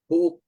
Huk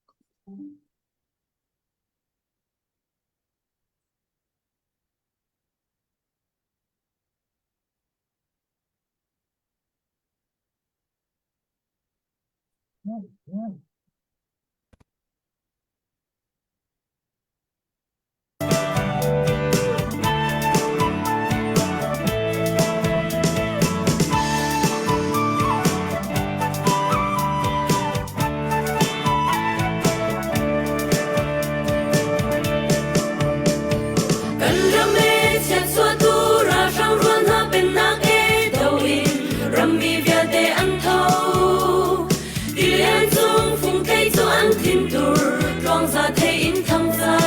Kan rame chat xua tu ra sang ruan ha pen na ke đầu in rami via te an thâu đi lên chung phung cây cho an tin tur rong ra thế in thăm ra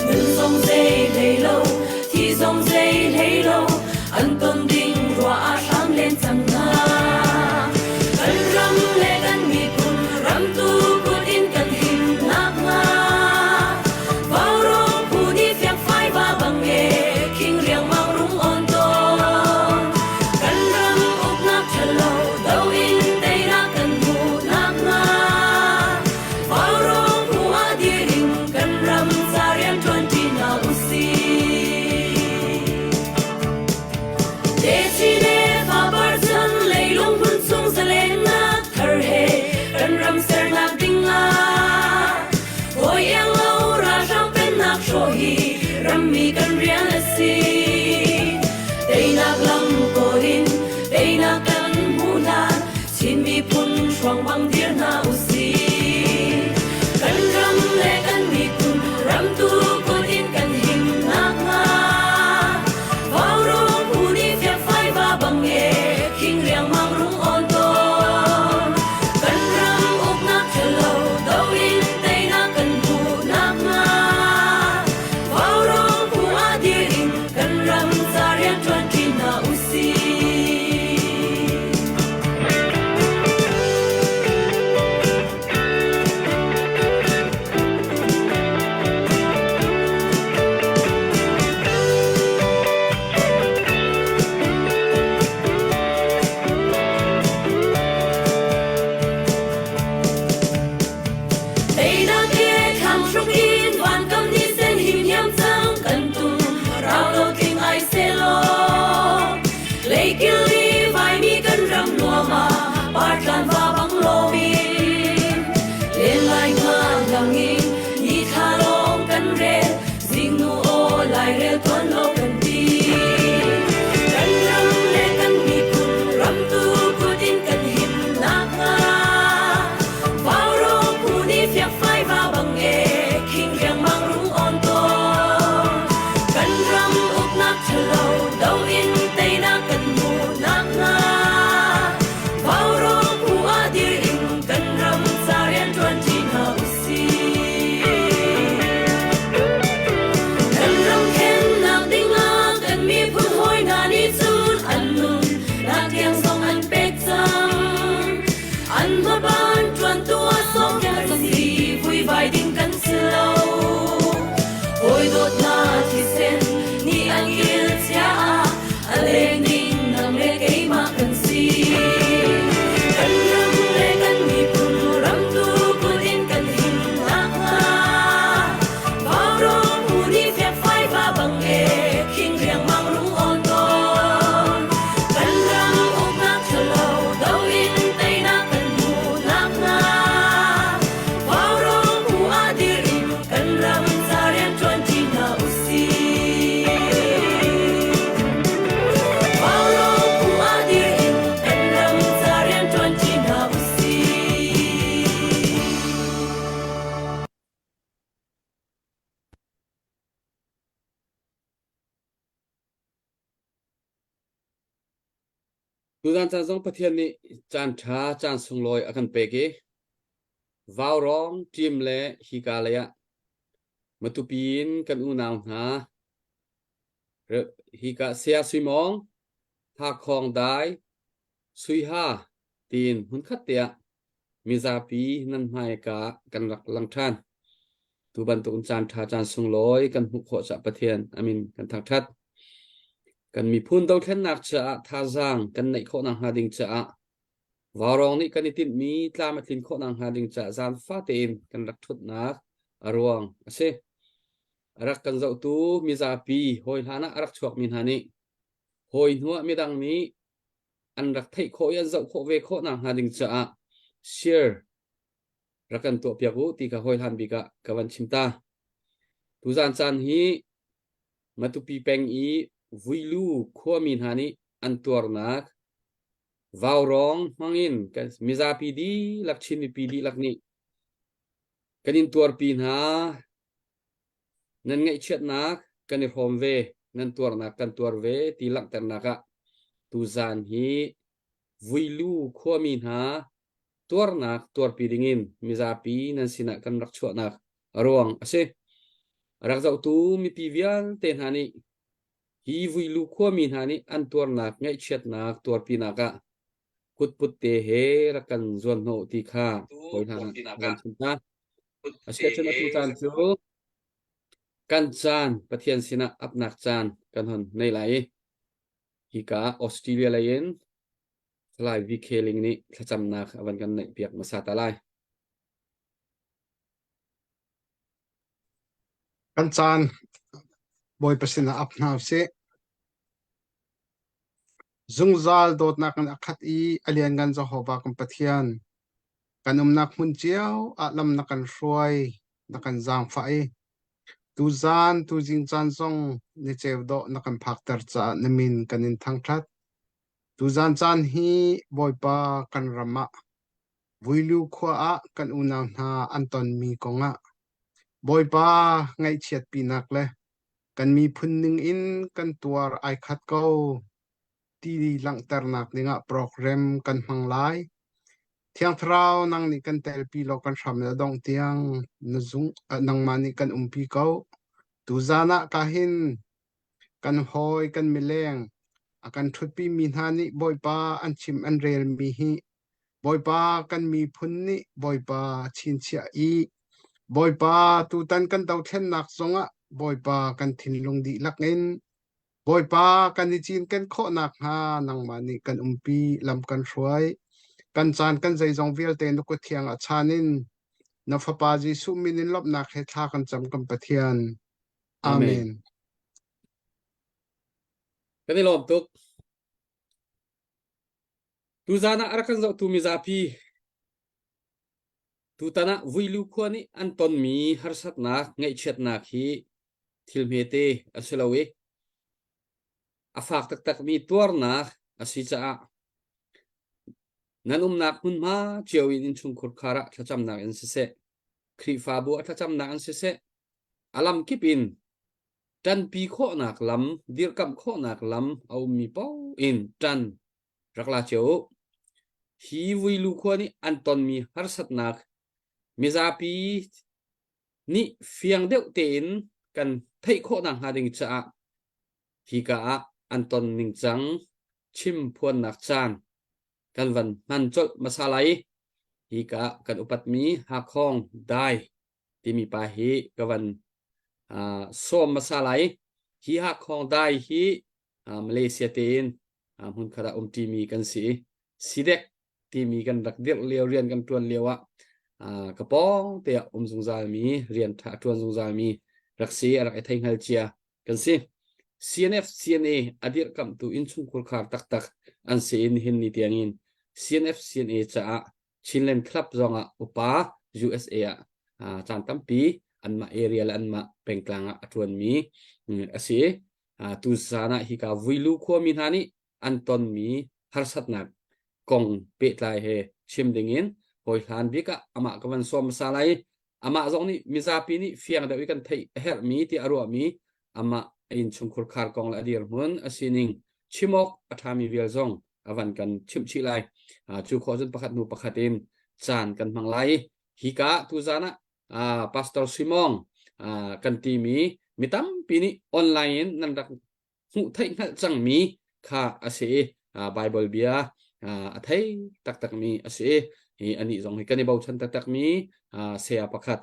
ngân sông dây lấy lâu thì sông dây lấy lâu an tôn đinh roa sang lên chẳng na kan ram le kan mi kun ram tu kun in kan him nak nga Rami kan rian asi Day nak lam ko hin Day nak kan muna Chin mi pun shuang bang dir na usi Kan ram le kan mi kun Ram tu kun in kan him nak nga Vào rong hu ni phiat phai va bang e King riang mang rung on ton Kan ram uk nak chalo Dau in day nak kan mu nak nga Tu dan chan song pathian ni chan tha chan sung loi akan peke Vào rong tim le hi ka le ya Matupin kan unaw na Hi ka sia sui mong Ha khong dai Sui ha tin hun khat tia Mizapi nan hai ka kan lak lang than Tu ban tu chan tha chan sung loi kan hu kho cha pathian amin kan thak that kan mi phun dau khen nak cha tha jang kan nei kho na ha ding cha warong ni kanitin mi tlamatlin ko nang hading cha zan fatin kan raktut nak arwang ase arak kan zau tu mizapi hoi hana arak chuak min hani hoi nuwa midang mi an rak thai kho yan zau kho ve kho nang hading cha share rakan to piaku ti ka hoi han bika kawan chimta tu zan chan hi matupi peng i vuilu kho min hani an tuar nak warong mangin kan mizapi di lakchin mi pi di lakni kanin tuar pin ha nan ngai chet nak kan hom ve nan tuar nak kan tuar ve ti lak ter naka tu zan hi vuilu kho min ha tuar nak tuar pi dingin mizapi nan sina kan rak chua nak arwang ase rak zau tu mi pi vial ten hani hi vuilu kho min hani an tuar nak ngai chet nak tuar pi naka kut put te he rakan zon no ti kha hoi na kan chunta ase chuna tu chan chu kan chan pathian sina apnak chan kan hon nei lai hi ka Australia lain thlai vi kheling ni thacham nak awan kan nei piak masa ta lai kan chan boy pasina apna se zungzal dot na kan akhat i alian gan Jehovah kan pathian kan nak mun chiao alam na kan roi na kan jang fa i tu zan tu jing chan song ni chew do na kan phak tar cha namin kanin thang that tu zan chan hi boy pa kan rama vuilu khwa a kan una na anton mi konga boy pa ngai chiat pinak le kan mi phunning in kan tuar ai khat ko ti lang tar nak ninga program kan manglai thiang thrau nang ni kan tel pi lo kan tham na dong tiang na zung nang mani kan umpi ko tu zana ka hin kan hoi kan mileng akan thut pi mi hani boy pa an chim an rel mi hi boy pa kan mi phun ni boy pa chin chia i boy pa tu tan kan tau then nak zonga boy pa kan thin lung di lak in boy pa kan ni chin kan kho nak ha nang mani kan umpi lam kan hruai kan chan kan zai zong vial te nu ko thiang a chanin na fa pa ji su minin lop nak he tha kan cham kan pathian amen kani lom tuk tu zana arakan zau tu mizapi tu tana vuilu kho ni anton mi harsat nak ngai chet nak hi thilmete aselawe afak tak tak mi tuar nak asi cha nanum nak mun ma chiawin in chung khur khara thacham nak in se khri fa bu thacham nak an se alam kipin tan pi kho nak lam dir kam kho nak lam au mi pau in tan rakla cheu hi vuilu kho ni anton mi harsat nak mizapi ni fiang deuh te in kan thei kho nang hading cha hi ka anton ning chang chim phuan nak chan kan van man chol masalai hi ka kan upat mi ha khong dai ti mi pa hi ka van som masalai hi ha khong dai hi Malaysia ten hun khara ti mi kan si sidek ti mi kan rak dek leo rian kan tuan lewa kapong te zungzal mi rian tha tuan zungzal mi rak si rak ai thaing hal chia kan si CNF CNA adir kam tu in chung khur khar tak tak an se in hin ni tiangin CNF CNA cha Chinlen Club zonga upa USA chan tampi anma area la anma pengklanga atun mi ase tu sana hi ka vuilu kho min hani anton mi harsat nak kong pe tlai he chim dingin hoi hlan bika ama kawan som salai ama zong ni mizapi ni fiang da wi kan thei her mi ti aro mi ama in chungkhur khar kong la dir mun asining chimok athami vial zong awan kan chimchi lai chu kho jun pakhat nu pakhatin chan kan manglai hi ka tu zana pastor Simong kan ti mi mitam pini online nan rak hu thai ngal chang mi kha ase Bible bia athai tak tak mi ase hi ani zong hi kan bau chan tak tak mi se pakhat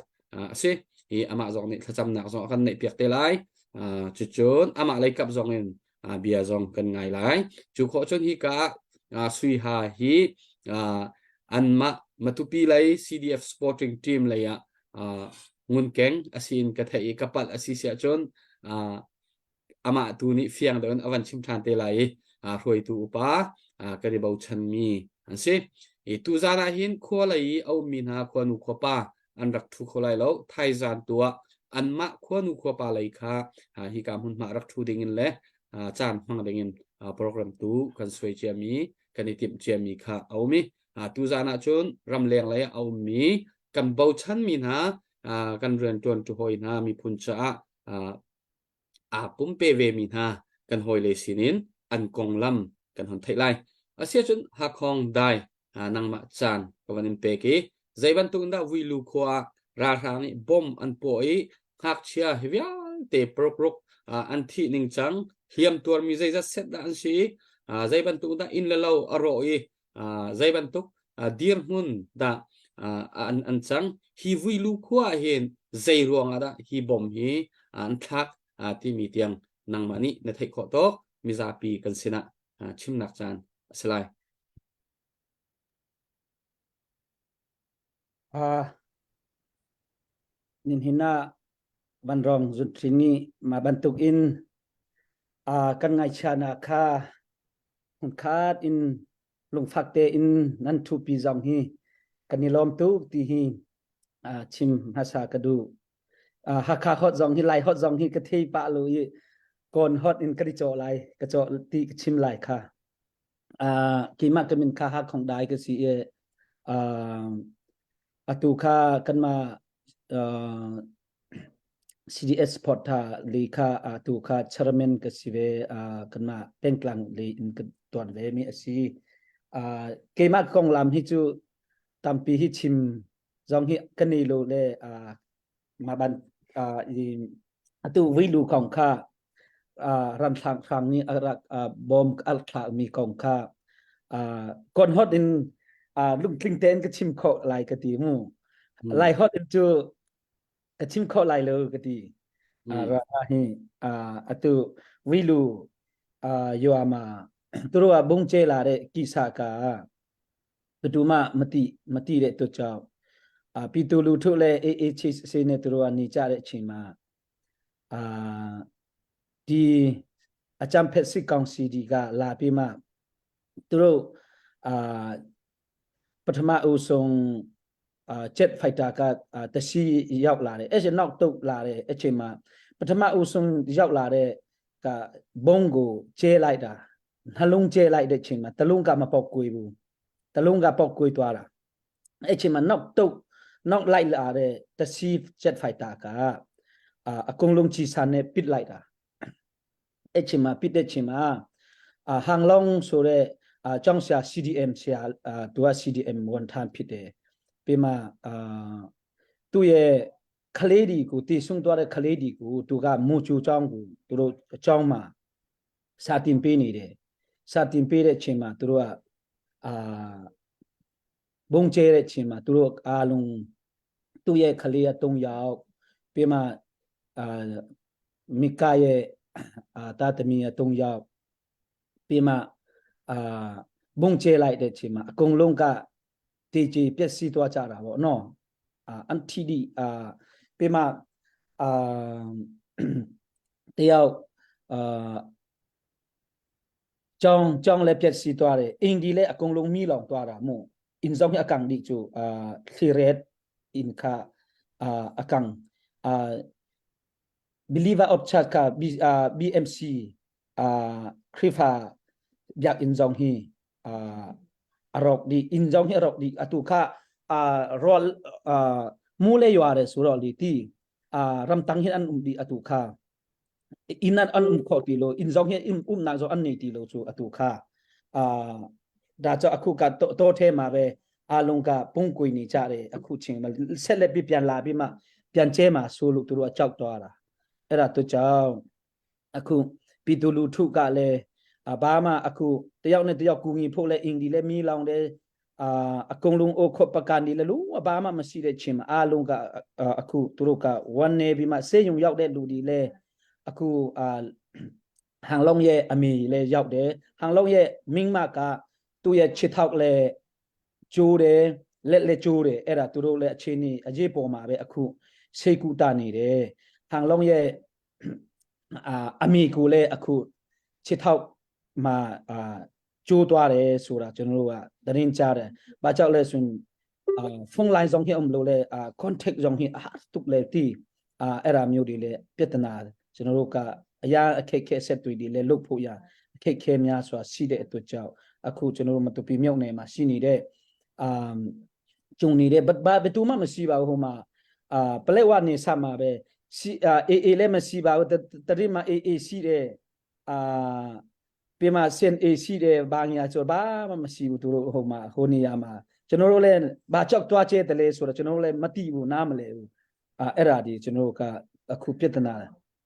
ase hi ama zong ni thacham nak zong kan nei piak te lai chuchun ama lai kap zong in bia zong kan ngai lai chu kho chon hi ka sui ha hi อันมาตุปีไล CDF Sporting Team เลยงุนแกงอาศินกระเทยกับปัดอาศิเสียจนอามาตูนี่เฟียงเดินอวันชิมทานเตไลรวยตูปากระดิบเอาชันมีอันเซ่ตูจานาหินขัวไลเอามีนาขัวนุขัวปาอันรักทุกคนไลแล้วไทยจานตัวอันมาขัวนุขัวปาไลค่ะฮิกามุนมารักทุดิ่งินเละจานมังดิ่งินโปรแกรมตูกันสวยเจียมีกันนิติมเจียมีค่ะเอามีตูจานาจนรำเลียงไลเอามีกันเบาชันมีนากันเรียนจวนจุหอยนามีพุนชะปุ่มเปเวมีนากันหอยเลสินินอันกองลำกันหอนไทยไลเสียจนหักคองได้นังมาจานกวันนินเปกีใจบันตุนดาวิลูขวาราธานิบอมอันป่วยหักเชียเฮียเตะปรกอันที่นิงจังเฮียมตัวมีใจจะเสร็จอันสีใจบันตุนดาอินเลาอร่อยใจบันตุดีร์มุนดาอันจังฮีวิลูขวาเห็นใจรวงอะดาฮีบอมฮีอันทักที่มีเตียงนังมานี่ในไทยขอโตมิซาปีกันสินะชิมนักจานสไลนินหินาบันรองจุดทรินีมาบรรทุกอินกันไงชานาคาหุ่นคาดอินลงฟักเตอินนันทูปีจองฮีกันนิลอมตุตีฮีชิมภาษากระดูฮักคาฮอตจองฮีไลฮอตจองฮีกะเทยปะเลยก่อนฮอตอินกระดิจอไลกระจอตีชิมไลค่ะกีมากก็เป็นค่าฮักของได้ก็สิตูค่ากันมาCDS Sport ท่าลีค่าตูค่าชาร์เมนก็สิเวกันมาเป็นกลางลีอินกันตัวเวมีสิเกมากองลำฮิจูตามปีฮิชิมจองฮิกันนี่โลเลมาบันตูวิลูของค่ารันทางครั้งนี้บอมอัลคลามีของค่าก่อนฮอตอินลุงคลิงเตนก็ชิมโคไลกะตีมูไลฮอตอินจูก็ชิมโคไลเลยกะตีราฮีตูวิลูยูอามาตัวบุงเจลาเรกิสากาตัวมติเรตัวเจ้าปีตูลูทุเลเอชิเซเนตัวนิจาเรชิมาดีอาจารย์เพชรสิกองซีดีกาลาปีมาตัวปฐมอุทรงเจ็ดไฟตากาตะซียาวลาเรเอเจนอกตุลาเรเอเชมาปฐมอุทรงยาวลาเรกะบงโกเจไลดาฮลุงเจไลเดชิมาตะลุงกะมาปอกกุยบูตะลุงกะปอกกุยตัวละเอเชมานอกตุนอกไลลาเรตะซีเจ็ดไฟตากากงลุงชีซานเนปิดไลดาเอเชมาปิดเดชิมาหางลองโซเรจ้องเสีย CDM เสียตัว CDM วันทานพิเดเปมาตัวเย่คลีดีกูตีส่งตัวเรคลีดีกูตัวก็มูจูจ้องกูตัวจ้องมาสาติมปีนี่เดสาติมปีเดชิมาตัวบงเจเรชิมาตัวลุงตัวเย่คลีตรงยาวเปมามิกายตาตมีตรงยาวเปมาบงเจไลเดชิมากงลงกะตีจีเปียสีตัวจาระบ่เนาะอันที่ดีเปมาเตียวจองเลเปียสีตัวเรอิงดีเลกงลงมีหลองตัวระโมอินซองอกังดิจูคลีเรดอินคาอกังbeliever of chaka BMC krifa biak injong hi arok di injong hi arok di atu kha rol mule yare surol di ti ram tang hin an di atu kha inan an kho ti lo injong hi na zo an ni ti lo chu atu kha da cho aku ka to the ma be along ka pung kui ni cha re aku ching ma set le bi pian la bi ma pian che ma su lu tu ro chok to la era to chao aku pi tu lu thu ka leบ้ามาakuตะยอกเนี่ยตะยอกกูงีพวกเลยอิงดีเลยมีลองเดกงลุงโอคบประกันดีเลยรู้ว่าบ้ามาสิได้ชิมลุงกะakuตุรุกะวันเนบิมาเซยุงยอกได้ดูดีเลยakuหางลงเยอมีเลยยอกเดหางลงเยมิงมากะตุเยชิทักเลย ကျိုးတယ်လက်ကျိုးတယ်အဲ့ဒါသူတို့လည်းအခြေအနေအရေးပေါ်မှာပဲအခုစိတ်ကူတာနေတယ်ဟန်လုံးရဲ့အမိကိုလည်းအခုချစ်ထောက်မှာကျိုးသွားတယ်ဆိုတာကျွန်တော်တို့ကသတင်းကြားတယ်ဘာကြောင့်လဲဆိုရင်ဖုန်းလိုင်းဆောင်ဟိအောင်လို့လဲcontact ဆောင်ဟိတုတ်လေတီအဲ့ဒါမျိုးတွေလည်းပြဿနာကျွန်တော်တို့ကအရာအခက်ခဲဆက်တွေလည်းလုတ်ဖို့ရအခက်ခဲများစွာရှိတဲ့အတွက်ကြောင့်အခုကျွန်တော်တို့မတူပီမြောက်နယ်မှာရှိနေတဲ့ကျုံနေတဲ့ဘာဘယ်သူမှမရှိပါဘူးဟိုမှာပလက်ဝနေစမှာပဲAA လည်းမရှိပါဘူးတတိမှာ AA ရှိတယ်ပြမစင် A ရှိတယ်ဘာညာဆိုဘာမှမရှိဘူးသူတို့ဟိုမှာဟိုနေရာမှာကျွန်တော်တို့လည်းဘာကြောက်တွားကျဲတယ်လဲဆိုတော့ကျွန်တော်တို့လည်းမသိဘူးနားမလဲဘူးအဲ့ဒါဒီကျွန်တော်တို့ကအခုပြဿနာ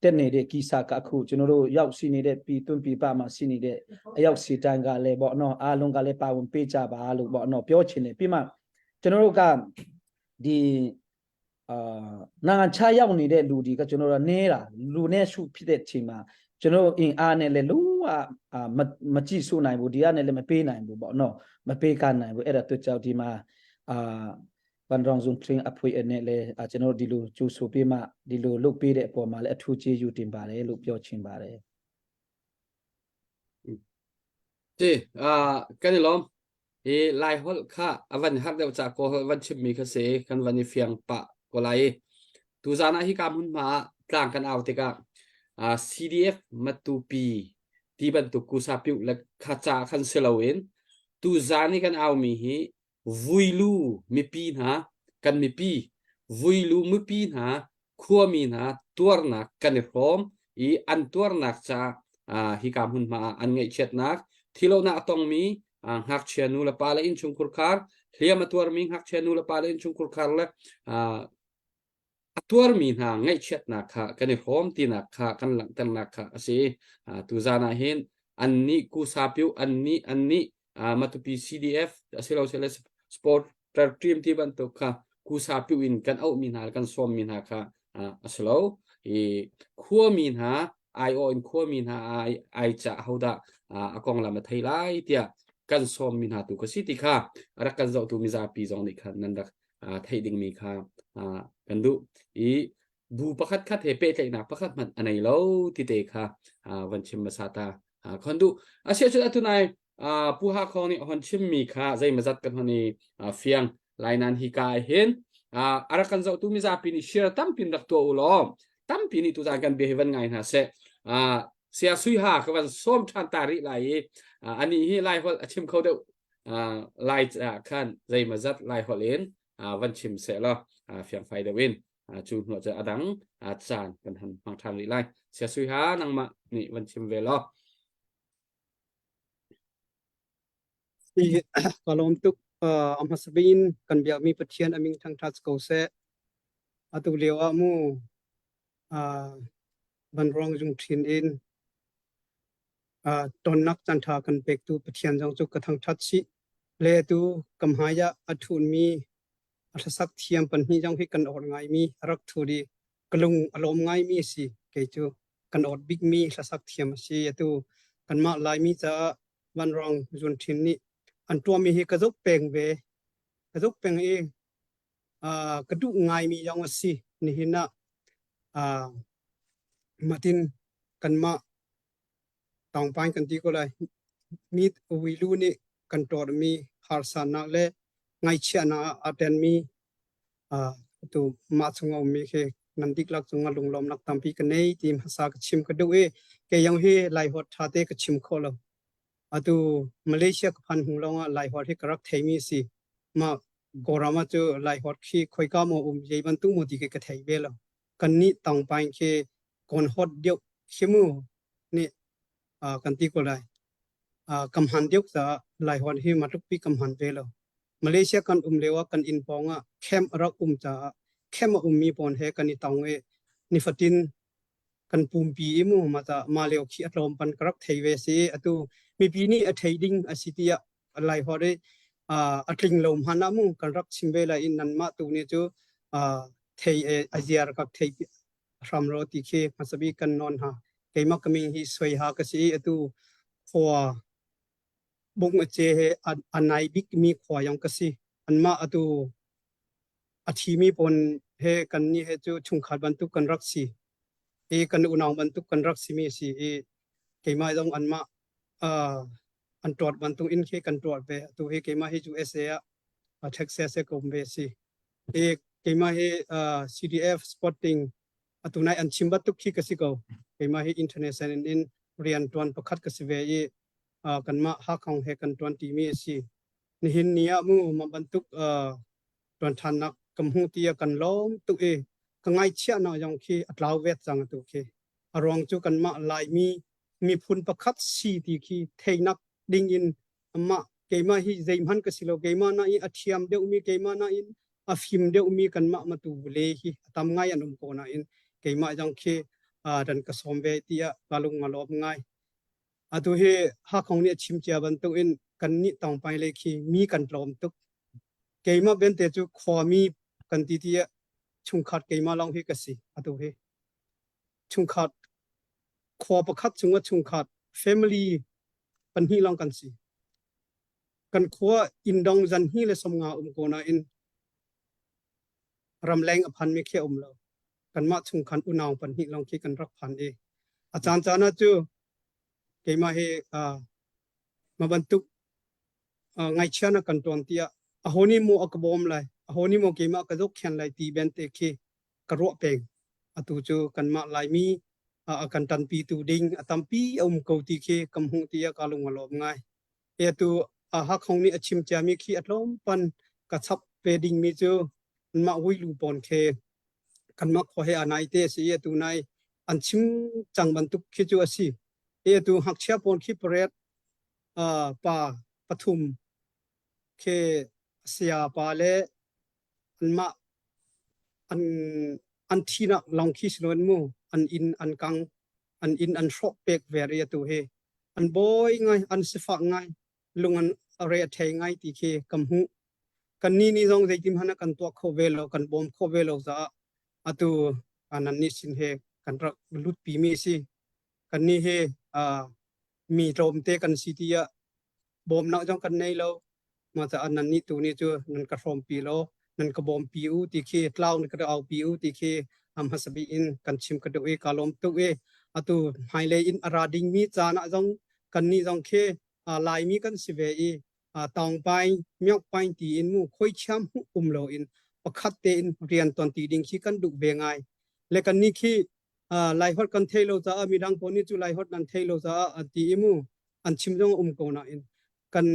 တက်နေတဲ့ကိစ္စကအခုကျွန်တော်တို့ရောက်ရှိနေတဲ့ပြည်တွင်းပြည်ပမှာရှိနေတဲ့အရောက်စီတန်းကလည်းပေါ့နော်အားလုံးကလည်းပါဝင်ပေးကြပါလို့ပေါ့နော်ပြောချင်တယ်ပြီးမှကျွန်တော်တို့ကဒီနိုင်ငံခြားရောက်နေတဲ့လူတွေကကျွန်တော်တို့နေတာလူနဲ့ရှုဖြစ်တဲ့အချိန်မှာကျွန်တော်အင်အားနဲ့လည်းလုံးဝမကြည့်ဆိုနိုင်ဘူးဒီကနေလည်းမပေးနိုင်ဘူးပေါ့နော်မပေးကနိုင်ဘူးအဲ့ဒါတို့ကြောင့်ဒီမှာဘန်ရောင်ဇုံထရင်အဖွဲ့နဲ့လည်းကျွန်တော်ဒီလိုကျူဆိုပေးမှဒီလိုလုပ်ပေးတဲ့အပေါ်မှာလည်းအထူးကျေးဇူးတင်ပါတယ်လို့ပြောချင်ပါတယ်จีกันล้อมลายฮอลค่าวันฮักเดวจากก็วันชิมมีคเสกันวันนี้เฟียงปะก็ไลตูจานะฮิกามุนมากลางกันเอาติกาCDF มาตูปีที่บรรทุกกุซาปิวและขจาคันเซลเวนตูจานี่กันเอามีฮิวุยลูมีปีนะกันมีปีวุยลูมีปีนะขั้วมีนะตัวนักกันพร้อมอันตัวนักจะฮิกามุนมาอันไงเช็ดนักที่เราหน้าต้องมีหักเชียนูละปาเลอินชุงคุรคาร์เฮียมาตัวมีหักเชียนูละปาเลอินชุงคุรคาร์ละตัวมีหางไงเช็ดนักค่ะกันในพร้อมตีนักค่ะกันหลังกันนักค่ะสิตุจานาเห็นอันนี้กูซาปิวอันนี้มาตุปี CDF สิเราเซเลสปอร์ตทีมที่บรรทุกค่ะกูซาปิวอินกันเอามีหากันซ้อมมีหาค่ะสิเราขั้วมีหาIO อินขั้วมีหาไอจะเขาด่ากองลำมาไทยไล่เดียกันซ้อมมีหาตุกสิติค่ะรักกันจะตุมิซาปีจงนี่ค่ะนั่นดักไทยดิ่งมีค่ะกันดูบูประคัดคัดเฮเปใจหนักประคัดมันอันไหนแล้วที่เด็กค่ะวันชิมมาซาตาคนดูเชื่อชุดตุนายผู้หาคนนี้วันชิมมีค่ะใจมาจัดกันคนนี้เฟียงลายนั้นฮิกายเห็นรักกันจะตุมิซาปีนี่เชื่อตั้มปีนรักตัวอุลอมตั้มปีนี่ตุจากันเบวันไงนะเสียสุยหาคือวันส้มชันตาริไลอันนี้ที่ไลฟ์ชิมเขาเดียวไลฟ์ขั้นใจมาจัดไลฟ์เล่นวันชิมเสร็จแล้วเฟียงไฟเดวินจูนหัวจะอดังจานกันทันบางทางริไลเสียสุยหานังมานี่วันชิมเวลาก็ลงตุกอัมพัสบินกันเบียมีปะเทียนอมิงทางทัสโกเซอตุเลียวอามูบันรองจุงทินอินตอนนักจันทากันเปกตูปะเทียนจงจุกกระทังทัดชิเลตูกำหายะอัทุนมีอัศสักเทียมปันนี้จงให้กันอดไงมีรักทูดีกลุงอารมณ์ไงมีสิเกจูกันอดบิ๊กมีอัศสักเทียมสิตูกันมาลายมีจะบันรองจุงทินนี้อันตัวมีให้กระดุกเป่งเวกระดุกเป่งเองกระดุกไงมียังว่าสินี่หินะมาตินกันมาตองปานกันตีก็เลยมีวิลูนี่กันตอดมีฮาร์สานะและไงเชียนะอาเดนมีตัวมาสงอมีแค่นันติกลักสงลงลมนักตามปีกันในทีมภาษากชิมกันด้วยแกยังให้ไล่หดทาเตกชิมข้อเราตัวมาเลเซียกับพันหงลงไล่หดให้กระรักไทยมีสิมาโกรามาเจอไล่หดที่คอยก้ามอุ้มใจบรรทุกมุติกระไทยเบลกันนี้ตองปานแค่ก่อนฮอดเดียวเข้มูนี่กันตีก็ได้กำหันเดียวจะไล่หดให้มาทุกปีกำหันเบลมาเลเซียกันเลวกันอินปองเข้มรักจะเข้มมีปอนเฮกันนี่ตองนิฟตินกันปุ่มปีมูมาจะมาเลวขี้อารมณ์ปันกรักไทยเวซีตัวมีปีนี้ไทยดิ้งสิติยะไล่หดได้อัตลิงลมฮันนามูกันรักชิมเวลาอินนันมาตัวนี้จูไทยอาเซียกับไทยรำรอติเคมาสบีกันนอนฮะเกมักมีฮิสวยฮะก็สิตัวหัว บงเจเฮอันไหนบิกมีขวายังกสิอันมาอตูอาทีมีปนเฮกันนี่เฮจูชุงขาดบรรทุกกันรักสีกันอุณาวบรรทุกกันรักสีมีสีเกมาต้องอันมาอันตรวจบรรทุกอินเคกันตรวจไปตัวเฮเกมาเฮจูเอสเอเท็กซัสกรมเบสีเกมาเฮCDF Spotting ตัวไหนอันชิมบัตทุกขี้กสิเกาเกมาเฮ International in เรียนตวนประคัดกสิเวกันมาฮักของเฮกันตวนตีมีสีนี่หินนี้มูมาบรรทุกตวนทันนักกำหูตีกันล้อมตุก็ง่ายเชี่ยนะยังคีอัตลาวเวทจังตุอารองจูกันมาลายมีพุนประคัดสีตีคีเทนักดิ่งอินมาเกมาฮิใจมันก็สิโลเกมานะอินอัฐิมเดอุมีเกมานะอินอาฟิมเดอุมีกันมาตูเลฮิตามง่ายอันอุมโกนะอินเกมายังคีดันกสมเวตียกาลุงมาลอบง่ายตัวเฮฮักของเนี่ยชิมเจียบันตุอินกันนี่ต้องไปเลยคีมีกันปลอมตุกเกมาเป็นแต่จูขวามีกันตีตีชุงขัดเกมาลองเฮกสิตัวเฮชุงขัดขวาประคัดชุงว่าชุงขัด family ปันฮีลองกันสิกันขวาอินดองจันฮีเลสมงาโกนาอินรำแรงอภันไม่เขี้ยเรากันมาชุงขันอุณาวปันฮีลองคิดกันรักพันอาจารย์จานะจูเกมาเฮมาบรรทุกไงเชื่อนะกันตอนที่อโหนี่โมอักบอมเลยอโหนี่โมเกมากระดกแขนเลยตีเบนเตเคกระโรเปงตูจูกันมาลายมีกันตันปีตูดิงตัมปีอมเกาตีเคกำหงตีกาลงมาลบง่ายตูฮักของนี่ชิมจามีขี้อัดล้อมปันกระชับเปดิงมีจูมาวิลูปอนเคกันมาขอให้อนายเตสีตูนายอันชิมจังบรรทุกขี้จูสิตูหักเชียปอนขี้เปรตป่าปทุมเคเสียปาเลอันมาอันที่นักลองคิดล้วนมูอันอินอันกังอันอินอันชอบเป็กเวรียตัวเฮอันบอยไงอันสิฟักไงลุงอันอะไรเทงไงตีเคกำหูกันนี่จงใจทิมหันกันตัวโคเวลกันบอมโคเวลจะตัวอันนั้นนี่สินเฮกันรักลุดปีมีสิกันนี่เฮมีโรมเตกันสิที่บอมนักจงกันในเรามาจากอันนั้นนี่ตัวนี้จูนั่นกระโรมปีโลนั่นกระบอมปีอูตีเคเล่านั่นก็เอาปีอูตีเคฮัสบีอินกันชิมกระดูกกาลมตัวตัวไฮเลอินอาราดิงมีจานะจงกันนี่จงเคลายมีกันสิเวตองไปเมียกไปตีอินมูค่อยช้ำโลอินประคัดเตอินเรียนตอนตีดิ่งขี้กันดุเบงไงและกันนี่ขี้ไลฮอดกันเทโลจะมีดังปนิจูไลฮอดนันเทโลจะตีอิมูอันชิมจงโกนาอินกัน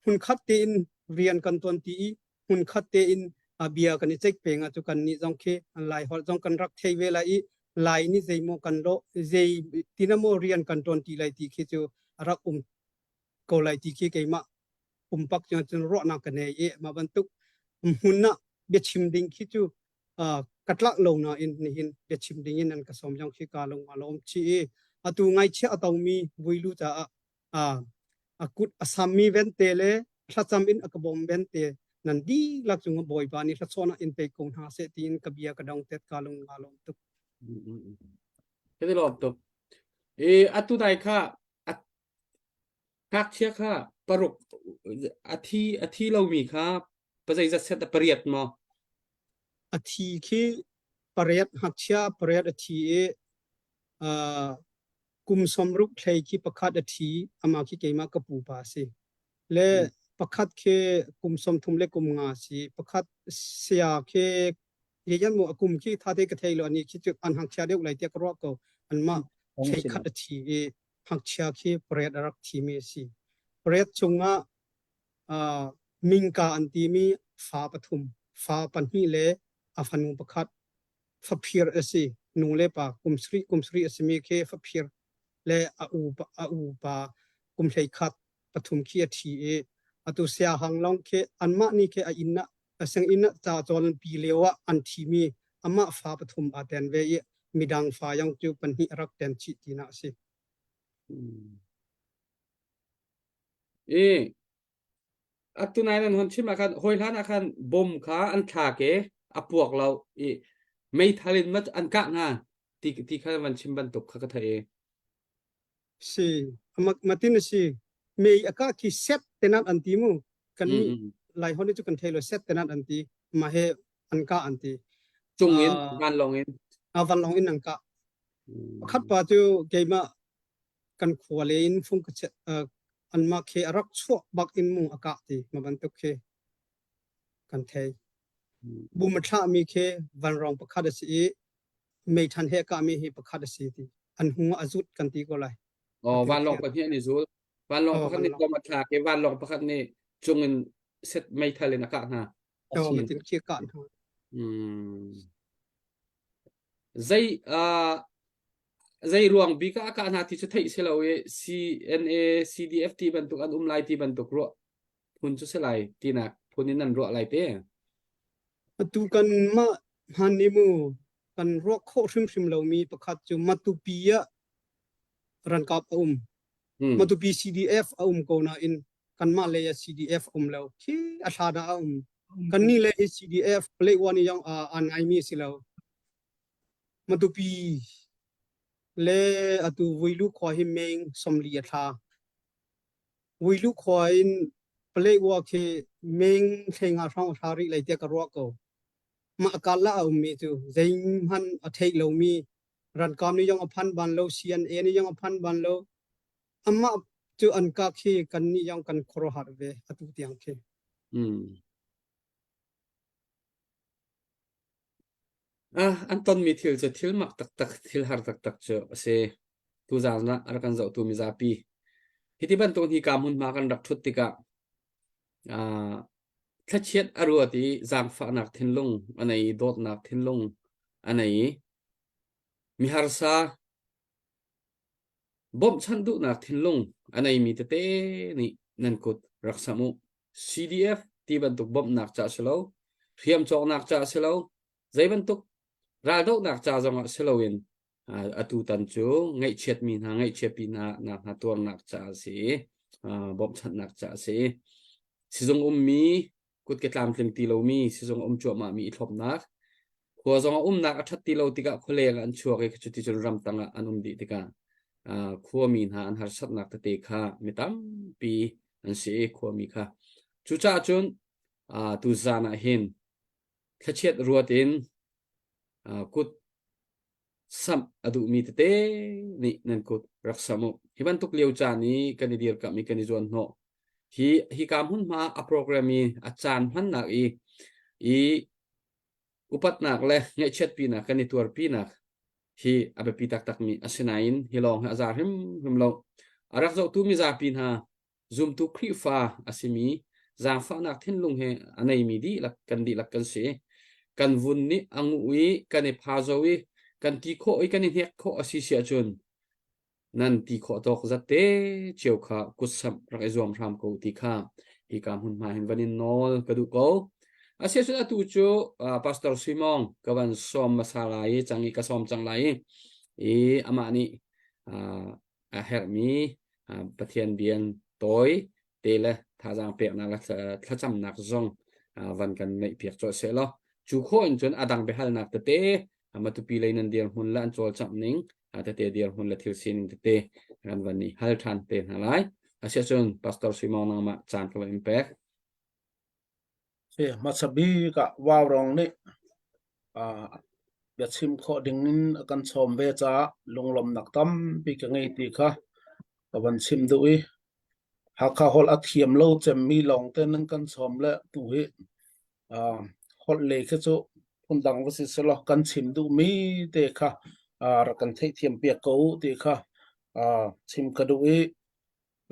หุ่นคัดเตอินเรียนกันตอนตีหุ่นคัดเตอินเบียกันนี่เจ๊กเปงจุกันนี่จงเคไลฮอดจงกันรักเทเวลาไลนี่ใจโมกันโลใจตีนโมเรียนกันตอนตีไลตีเคจูรักโกไลตีเคเกมาปักจนรอนักกันเนี่ยมาบรรทุกหุ่นน่ะเบียชิมดิ่งคิดจูกัดลักลงนะอินนี่หินเบียชิมดิ่งนั่นก็สมยังคิดการลงมาลมชีตัวไงเชื่อตัวมีวิลูจะกุดอาสามีเวนเตเลทัศมินอักบอมเวนเตนันดีลักจุงบอยบานี่ทัศนะอินไปกงหาเสตีนกบียกระดองเต็ดการลงมาลมตุกก็ได้รอบตุกอัตุได้ค่ะคักเชื่อค่ะปรุกอาทีเรามีครับภาษาจะเสด็จเปรียดมั้งอาทีคือเปรียดหักเชื่อเปรียดอาทีกุมสมรุปใครที่ประคัดอาทีอามาคิเกมากระปูปาสิและประคัดเคกุมสมทุมเล็กกุมงาสิประคัดเสียเคยันโมกุมขี้ท่าเทกเทยลอันนี้คิดจุดอันหักเชื่อเดียวไหลเตียกรอกก็อันมาใช้คัดอาทีหักเชื่อเคเปรียดรักทีเมสิเปรียดชงมิงกาอันตีมีฟ้าปฐุมฟ้าปันฮีเลอาฟันุประคัดฟับเพียร์เอซีนูเลปากุมสรีเอสมีเคฟับเพียร์เลอาอูปากุมใช้คัดปฐุมขี้ทีตุเสียหังลองเคอันมานี่เคอินนะเสียงอินนะจ่าจอนปีเลวะอันทีมีอามาฟ้าปฐุมอาเดนเวย์มีดังฟ้ายังจูปันฮีรักเดนชิตินะสิอัตุนายนั้นหนชิมาคันหอยล้านอาคันบ่มขาอันชาเกอพวกเราไม่ทาลินมัดอันกะงาที่ข้าวันชิมบันตุกข้าก็เทสิมาตินสิ mei aka ki set tenat anti mu kan mi ừ lai hon chu kan thelo set tenat anti ma he anka anti chung in van long in avan long in anka ừ khat pa chu keima kan khwale in phung ka che an ma khe arak chu bak in mu aka ti ma ban tok khe kan thei bu ma tha mi khe van rong pakha da si mei than he ka mi hi pakha da si ti an hu azut kan ti ko lai van longประเทศนี่ซูvan longประคันนี่ก็มาทาเกvan longประคันนี่chung in setไม่ทะเลนะกะฮะ ma tin chi kanอืม zai zai ruang bi ka ka na ti chu thei se lo e CNA CDFT ban tuk an lai ti ban tuk ro phun chu se lai ti na phunin nan ro lai te tu kan ma han ni mu kan ro kho shim lo mi pakhat chu matu pi ya ran kap matu pi CDF ko na in kan ma le ya CDF lo ki asha da kan ni le CDF play one yang an ai mi si lo matu pi le atu wilu kho hi meng som li tha wilu kho in play wa ke meng thenga thang thari le te ka ro ko ma akala mi chu zain han a thei lo mi ran kam ni yang a phan ban lo CNA ni yang a phan ban lo amma chu an ka khi kan ni yang kan khoro har ve atu tiang khe an ton mi thil chu thil mak tak tak thil har tak tak chu se tu za na ar kan zo tu mi za pi hiti ban ton hi kam hun ma kan rak thut tika thla chiat arua ti zang fa nak thin lung anei dot nak thin lung anei mi har sa bom chan du nak thin lung anei mi te ni nan kut rak samu CDF ti ban tuk bom nak cha selo thiam chok nak cha selo zai ban tuk ra do nak cha zong seloin atu tan chu ngai chet mi na ngai che pi na na tuang nak cha si bom chan nak cha si sizong mi kut ke tlam tling ti lo mi sizong chu ma mi thlop nak kho zong nak athat ti lo tika khole an chuak ke chuti chun ram tanga anum di tika kho mi na an har sat nak te kha mitam pi an se kho mi kha chu cha chun tu zana hin khachet ruatin kut sam adu mi te ni nan kut raksamu hiban tuk leu cha ni kanidir ka mi kani zon no hi kam hun ma a program mi a chan han nak i upat nak le ngai chet pi na kani tur pi na hi abe pi tak tak mi asinain hi long ha za him lo arak zo tu mi za pi na zoom tu khri fa asimi za fa nak thin lung he anei mi di lak kan di lak kan se kan vun ni angui kan e pha zo wi kan ti kho oi kan hek kho asi sia chun nan ti kho tok zate cheu kha kusam rak ezom ram ko ti kha hi kam hun ma hin vanin nol kadu ko asia su tu chu pastor Simon kawan som masalai changi ka som changlai ama ni a her mi pathian bian toy tele thajang pek na la thacham nak zong van kan nei pek cho se lo chu kho in chun adang be hal nak te ama tu pi leinan dir hun lan chol chap ning te dir hun la thil sin te ran van ni hal than te halai asia chun pastor Simon ma chan ka impact masabi ka wawrong ni ya chim kho dingin akan som ve cha lunglom naktam pi ka ngei ti kha kawan sim dui hakha hol athiam lo chem mi long ten nan kan som le tu hi hol le khe chu phundang wasi selo kan chim du mi te kha ra kan thei thiam pia ko ti kha chim ka dui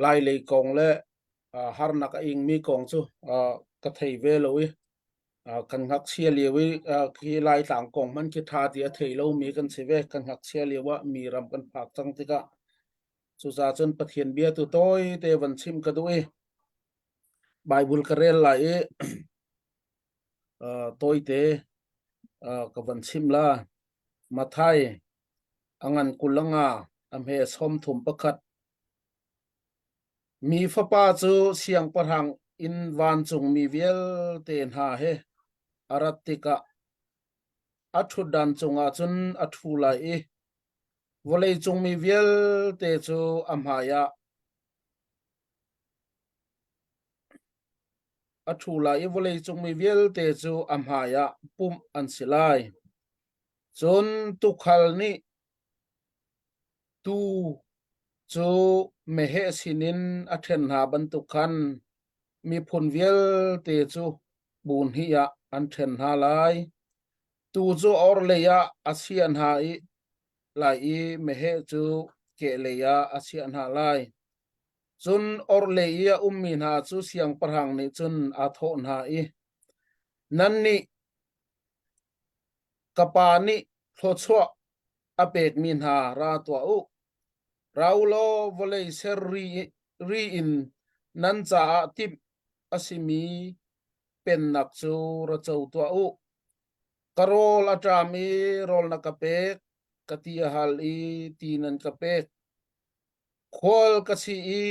lai le kong le har nak ing mi kong chu ka thei ve lo wi kan hak sia lewi ki lai tang kong man ki tha ti a thei lo mi kan se ve kan hak sia lewa mi ram kan phak chang tika chu za chon pathian bia tu toy te van chim ka dui bible ka rel lai toy te ka van chim la mathai angan kulanga amhe som thum pakhat mi fa pa chu siang parhang in van chung mi vial ten ha he aratika athu dan chunga chun athu lai volei chung mi vial te chu amhaya a thu la i volei chung mi vel te chu amhaya pum an silai chun tu khal ni tu chu mehe sinin a then ha ban tu khan mi phun vel te chu bun hi ya an then ha lai tu chu or le ya asian ha I lai I mehe chu ke le ya asian ha lai chun or le ya min ha chu siang parhang ni chun a tho na I nan ni kapa ni tho chwa a pek min ha ra to u raulo volei ser ri in nan cha tip asimi pen nak chu ra chau to u karol atrami rol na kapek katia hal I tinan kapek khol kasi I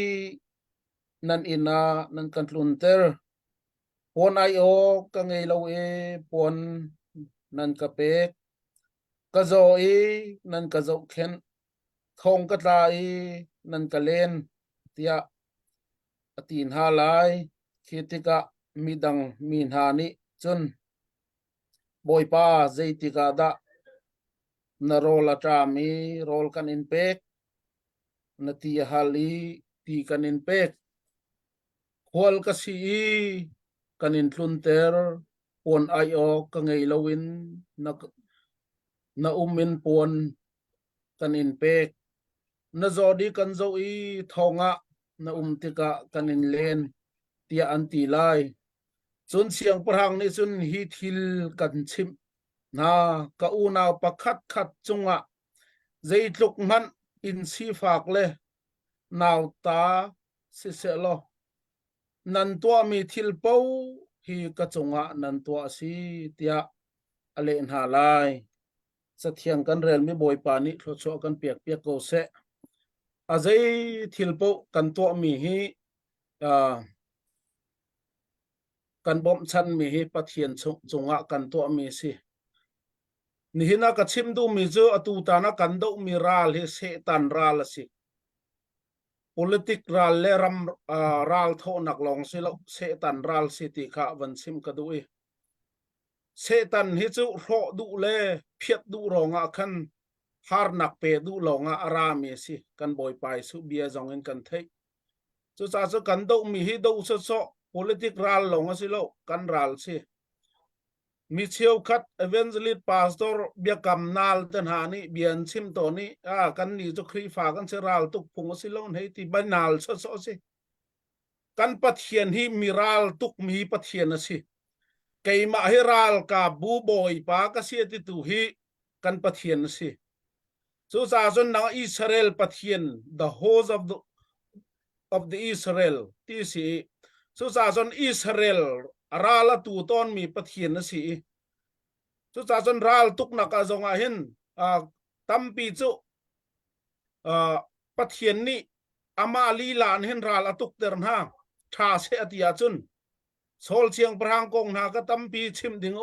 nan ina nan kantlunter pon ai o ka ngei lo e pon nan kapek ka zo I nan ka zo khen thong ka tla I nan ka len tia atin ha lai khitika midang min ha ni chun boy pa zeitika da na rol atrami rol kan in pek na tia hali ti kan in pek khol ka si I kan in tlunter pon ai o ka ngei lowin na umin pon kan in pek na zodi kan zo I thonga na tika kan in len tia anti lai chun siang parhang ni chun hi thil kan chim na ka una pakhat khat chunga zeitluk man in si fak le naw ta si se lo nan tua mi thil po hi ka chunga nan tua si tia ale na lai sathiang kan rel mi boy pa ni thlo cho kan piak piak ko se azai thil po kan tua mi hi kan bom chan mi hi pathian chunga kan tua mi si ni hina ka chim du mi zo atu ta na kan do mi ral hi se tan ral si politic ral le ram ral tho nak long si lo se tan ral si ti kha van sim ka du se tan hi chu ro du le phiat du ronga khan har nak pe du longa ara mi si kan boy pai su bia jong en kan thei chu cha chu kan do mi hi do so politic ral longa si lo kan ral si mi chiêu khat evangelist pastor bia kam nal ten ha ni bian chim to ni kan ni chu khri fa kan se ral tuk phung si lo hei ti banal so si kan pathian hi miral tuk mi pathian si keima hi ral ka bu boy pa ka si ti tu hi kan pathian si chu sa zon na Israel pathian the host of the Israel ti si chu sa zon Israel rala tu ton mi pathian si chu cha chon ral tuk na ka zonga hin tampi chu pathian ni ama li lan hin ral atuk ter na tha se atia chun sol chiang prang kong na ka tampi chim ding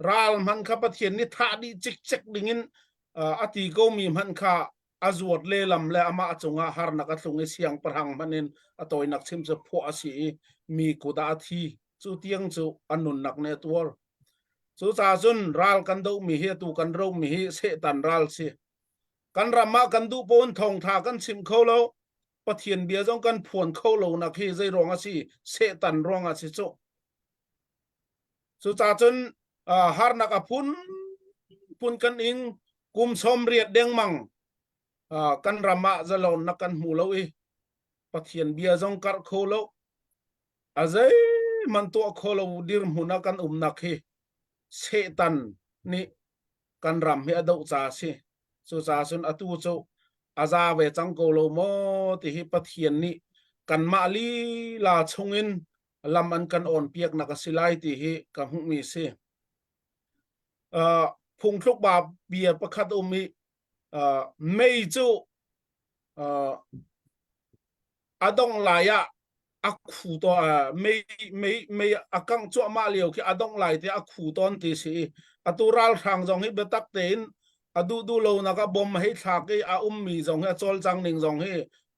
ral man kha pathian ni tha di chik chik dingin ati ko mi man kha azuat le lam le ama chunga har na ka thungi siang prang manin atoi nak chim che pho asi mi ku da thi chu tiang chu anun nak ne tuar chu cha chun ral kan do mi he tu kan ro mi hi se tan ral si kan rama kan du pon thong tha kan sim kho lo pathian bia jong kan phon kho lo na khi zai rong asi se tan rong asi chu cha chun har nak a pun kan ing kum som riat deng mang kan rama zalon na kan hu lo pathian bia jong kar kho lo azai man to kho lo dir huna kan nak hi setan ni kan ram hi ado cha si chu cha sun atu chu aza ve chang ko lo mo ti hi pathian ni kan ma li la chungin lam an kan on piak na ka silai ti hi ka hu mi si phung thluk ba bia pakhat mi mei chu adong la ya akhu to mei akang chu ma liu ki adong lai te akhu ton ti si atural thang jong hi betak tein adu du lo na ka bom hei tha ke mi jong he chol chang ning jong he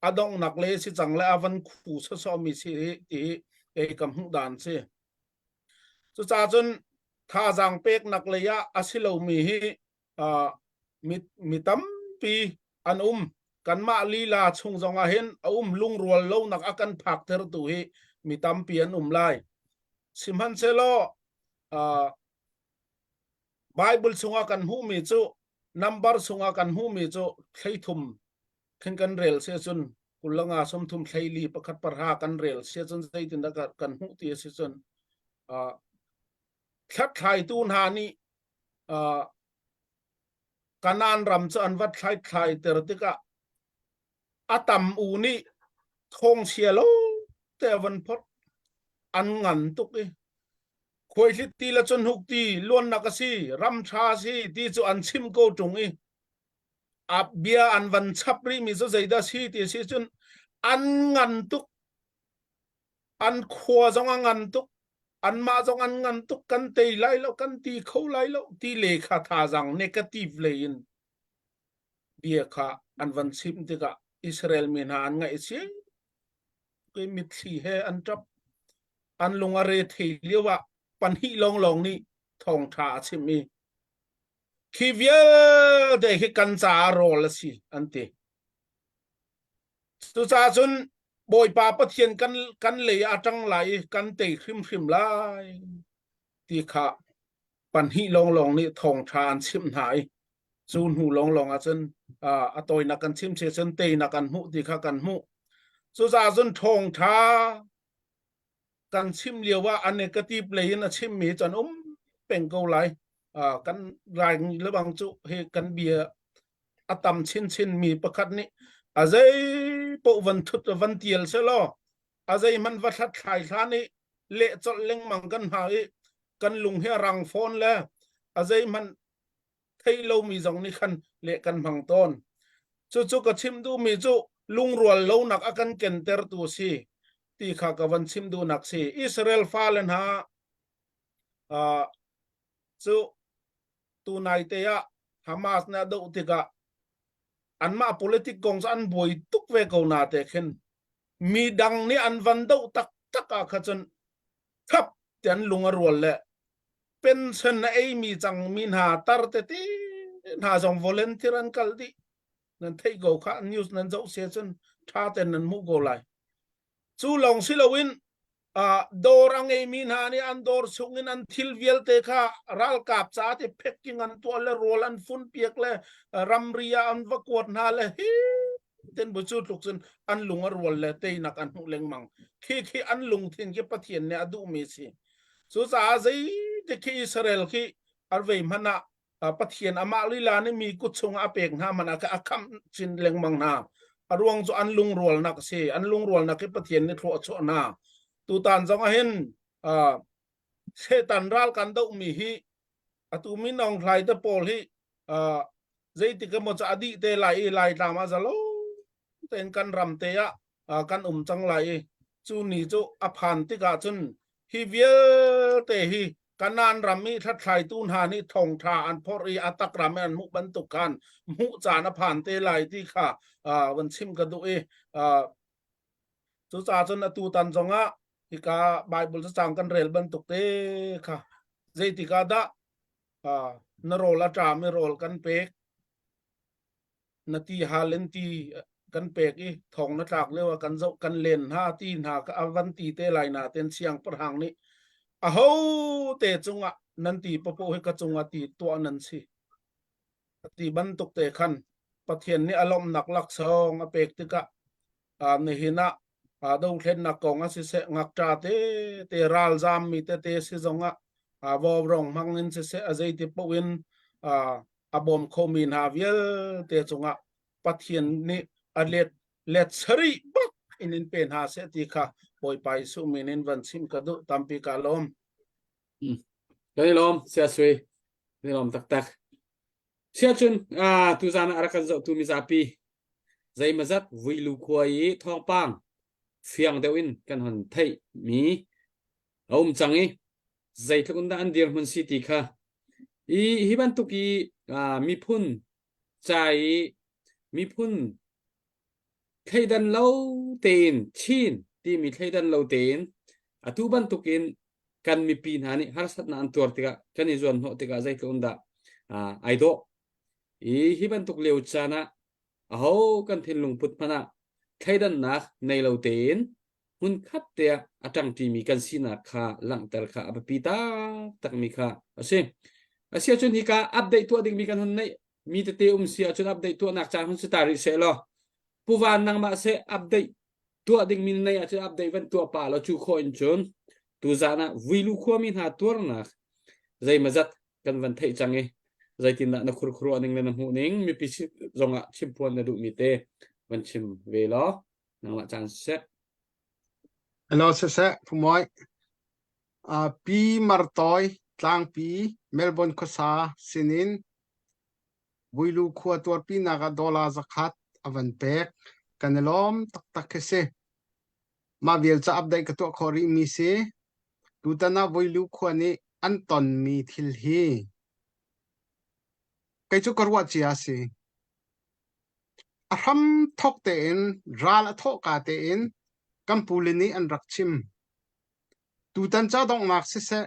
adong nak le si chang le avan khu so mi si ti กำหุดานสิสุจาจนท่าจางเป็กนักเลยะอาศิโลมีฮีมีตั้มปีอันกันมาลีลาชงจงอาเห็นลุงรัวโลนักอากันผักเทอร์ตุฮีมีตั้มปีอันไลสิมันเซโลไบเบิลชงอากันหูมีจูนัมเบอร์ชงอากันหูมีจูใช้ทุมเข่งกันเรลเสียจนกุลงาสมทุมใช้ลีประคัดประหากันเรลเสียจนใจตินดักกันหูตีเสียจนทัดไทยตูนหานี่การนานรำจะอันวัดไทยไทยเตอร์ติกะอาตัมอูนี่ทงเชียโลแต่วันพดอันงันตุกควยลิตีละจนหุกตีล้วนนักสีรำชาสีตีจุอันชิมโกจงอับเบียอันวันชับรีมีจะใจดาสีตีสีจนอันงันตุกอันขวจงงันตุกอันมาจงอันงันตุกกันตีไล่แล้วกันตีเขาไล่แล้วตีเลขาทาจังเนกาทีฟเลยเบียค่ะอันวันชิมติกะอิสราเอลมีนานไงเสียก็มิดสีเฮอันจับอันลงอะไรทีเรียกว่าปันหิลองนี่ทองทาชิมีคีเวียเด็กกันจารอละสิอันเตสุจาจนบอยป่าปะเทียนกันเลยอาจังไหลกันเตะคริมไล่ตีขาปันหิลองนี่ทองทานชิมหายจูนหูลองอาจนอตอยนักกันชิมเชจนเตนักกันหูตีขากันหูสุจาจนทองทากันชิมเลียวว่าอันเนกาทีฟเลยนะชิมมีจนเป็นเกาไหลกันรายระบางจุเฮกันเบียอตัมชินมีประคัดนี้อาใจปวันทุตวันเตียลเสลออาใจมันวัดทัดขายท่านี้เละจดเล็งมังกันหายกันลุงเฮรังฟอนแล้วอาใจมันไทยเรามีสองนี้คันเละกันพังต้นจุก็ชิมดูมีจุลุงรัวเราหนักอากันเกนเตอร์ตัวสิตีข้ากับวันชิมดูหนักสิอิสราเอลฟาเลนฮะจูตัวนายเตียฮามาสเนี่ยดูติกะอันมา politic กองอันบวยตุกเวกเอานาเตเข็นมีดังนี่อันวันดูตักขจนทับเตียนลุงรัวเลยเป็นเช่นไอมีจังมีหาตาร์เตติหาจง volunteer อันกัลดินั่นที่กูข้านิวส์นั่นจะเสียจนท่าเต็นนั้นมุกโกไลจูลองสิลวินดอรังเอมินานี่อันดอร์ซุงินอันทิลเวลเตค่ะรัลกับซาติเพ็กกิ้งอันตัวเลโรลันฟุนเปียกเลยรัมเรียอันวกวดนาเลยเต้นบุจุดลุกซึนอันลุงอรวลเลยเตยนักอันหุเลงมังขี้อันลุงทิ้งเก็บปะเทียนเนี่ยดูมีสิสุสาใจเด็กอิสราเอลขี้อันเวมันนะปะเทียนอามาลิลานี่มีกุศลอาเปกนามันอะก็คัมจินเลงมังนาอรวงจุอันลุงรวลนักเสียอันลุงรวลนักเก็บปะเทียนนี่ทั่วโชนาตูตันจงเห็นเชตันรัลกันดูมีฮีตูมินองไทยตะโพลฮีใจติกมจะอดีเตไลตามมาจะโลเต็นกันรำเตะกันจังไลจูนี่จูอภันติกาจุนฮีเวียเตฮีกันนานรำมีทัดไทยตูนหานี่ทองทาอันพอรีอัตกรามอันมุบันตุกันมุจานอภันเตไลที่ค่ะวันชิมกันดูจุจาจุนตูตันจงฮิกาไบเบิลจะสั่งกันเรลบันตุกเตค่ะเจติกาดะนโรลาจามิโรลกันเปกนาทีฮาเลนตีกันเปกทองนักจากเรียกว่ากันเจ้ากันเลนห้าตีหากอวันตีเตไลนาเต็นเสียงประหังนี้โหเตจุงะนันตีปะโปให้กจุงะตีตัวนันสิตีบันตุกเตคันปะเทียนนี่อารมณ์หนักลักซองอเปกติกะในหินะดูเห็นนักกองสิเสงักจ่าเตรัลจามมีเตสิจงวอรองมังนินสิเสอใจติปวินอบอมโคมินฮาเวลเตจงปัทเทียนนี่เลดสรีบักอินินเป็นหาเสติค่ะปอยไปสุมินินวันซิมกระดุตัมปีกาลมก็นี่ลมเสียสวยนี่ลมตักเสียจนตุจานอารักจะตุมิซาปีใจมาจัดวิลูควายทองปังเฟียงเดวินกันหันไทยมีจังใจทุกคนได้อันเดียวมันสิติค่ะฮิบันตุกีมีพุ่นใจมีพุ่นไทยดันเลาเตนชินที่มีไทยดันเลาเตน atu ban tukin kan mi pin hani har sat na antur tika kan izon ho tika zai ka unda aido hi ban tuk leu chana aho kan thin lung put pana thaidan nak nei lo ten hun khat te atang ti mi kan sina kha lang tar kha apita tak mi kha asia chun hi ka update tu ding mi kan hun nei mi te sia chun update tu nak chan hun stari se lo puwan nang ma se update tu ding min nei chun update van tu pa lo chu kho in chun tu zana vilu kho min ha tur nak zai mazat kan van thai change zai tin na khur khur aning le na hu ning mi pi zonga chimpon na du mi te van chim ve lo nang la chan se alo se phumoi pi martoi tlang pi Melbourne khosa sinin builu khua tor pi naga dola zakhat avan pek kanelom tak tak kese ma vial cha update ka to khori mi se tutana builu khua ni anton mi thil hi kai chu karwa chia se aham thok te in ral thok ka te in kampulini an rakchim tutan cha dong mak se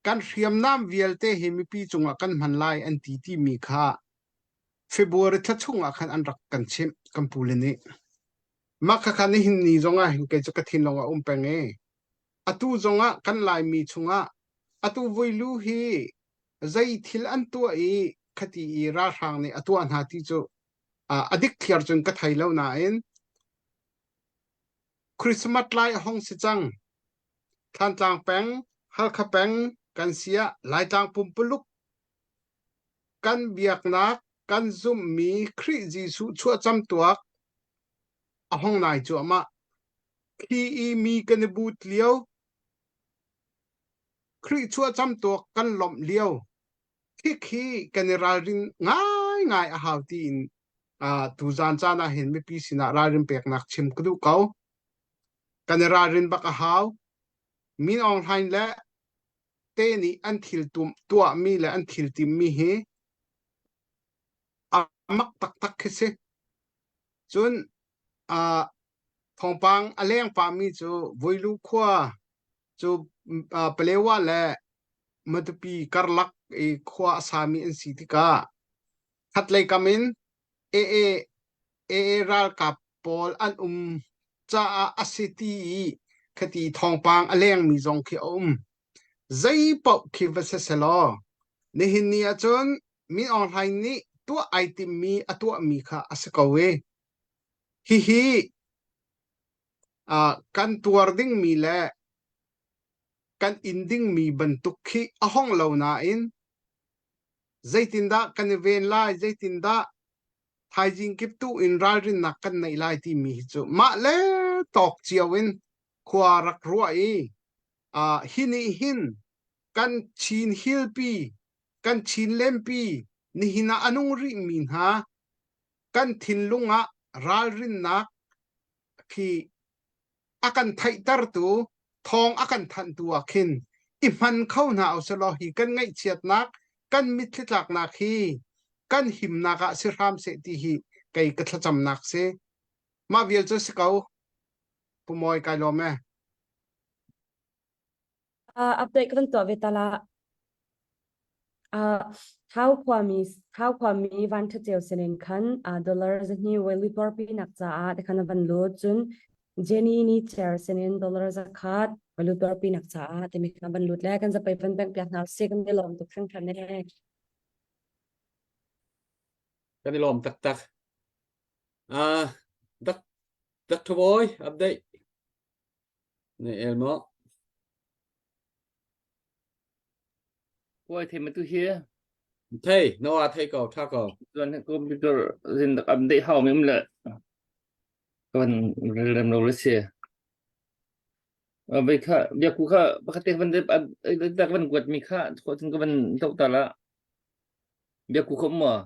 kan riam nam vialte himi pi chunga kan manlai an ti mi kha February thachunga khan an rak kan chim kampulini makha khan ni hin ni zonga hin ke chu ka thin longa penge atu zonga kan lai mi chunga atu voilu hi zai thil an tu i khati i ra rang ni atu an ha ti chu adik thiar chun ka thailo na in Christmas lai hong si chang than tlang peng hal kha peng kan sia lai tang pum puluk kan biak nak kan zum mi khri jisu chua cham tuak ahong nai chu ama khi i mi kan but liao khri chua cham tuak kan lom liao khi kan ral rin ngai a hau ti in tu zan cha na hin mi pi sina ra rin pek nak chim ku du kau kan ral rin bak a hau min ong hain le te ni an thil tum tua mi le an thil tim mi hi amak tak tak khese chun thong pang aleng pa mi chu voilu khwa chu palewa le matupi karlak e khwa sami en sitika khatlei kamin e ral ka pol an cha asiti khati thong pang aleng mi jong khi zai pau khi vaseselo ni hin ni achon mi online ni tu item mi atu mi kha asakawe hi kan tuar ding mi le kan inding mi bantuk khi ahong lo na in zaitinda kan ven lai zaitinda thaijing kip tu in ral rin nak kan nei lai ti mi chu ma le tok chiawin khwa rak ruai hini hin kan chin hilpi kan chin lempi ni hina anung ri min ha kan thin lunga ral rin nak khi akan thai tar tu thong akan than tu akhin i man khau na ausalo hi kan ngai chiat nak kan mit thlak nak hi kan him naka siram se ti hi kai ka thacham nak se ma vial chu sikau pumoi kai lo me update kan to vetala how kwami van the tel senen khan dollars ni weli torpi nakcha de khan van lo chun jenny ni chair senen dollars khat weli torpi nakcha te mi khan van lut la kan za pai van bank pyak na second de lom to khang khan ne kan ni lom tak tak dak boy update ne elmo Ôi thì mà tôi here thầy no thầy cầu tha cầu rồi computer xin được update hậu mình lại còn làm đâu xe bây giờ bây cú khá bắt tay vấn đề đặt vấn quật mình khá có từng cái vấn tốc ta là bây cú không mà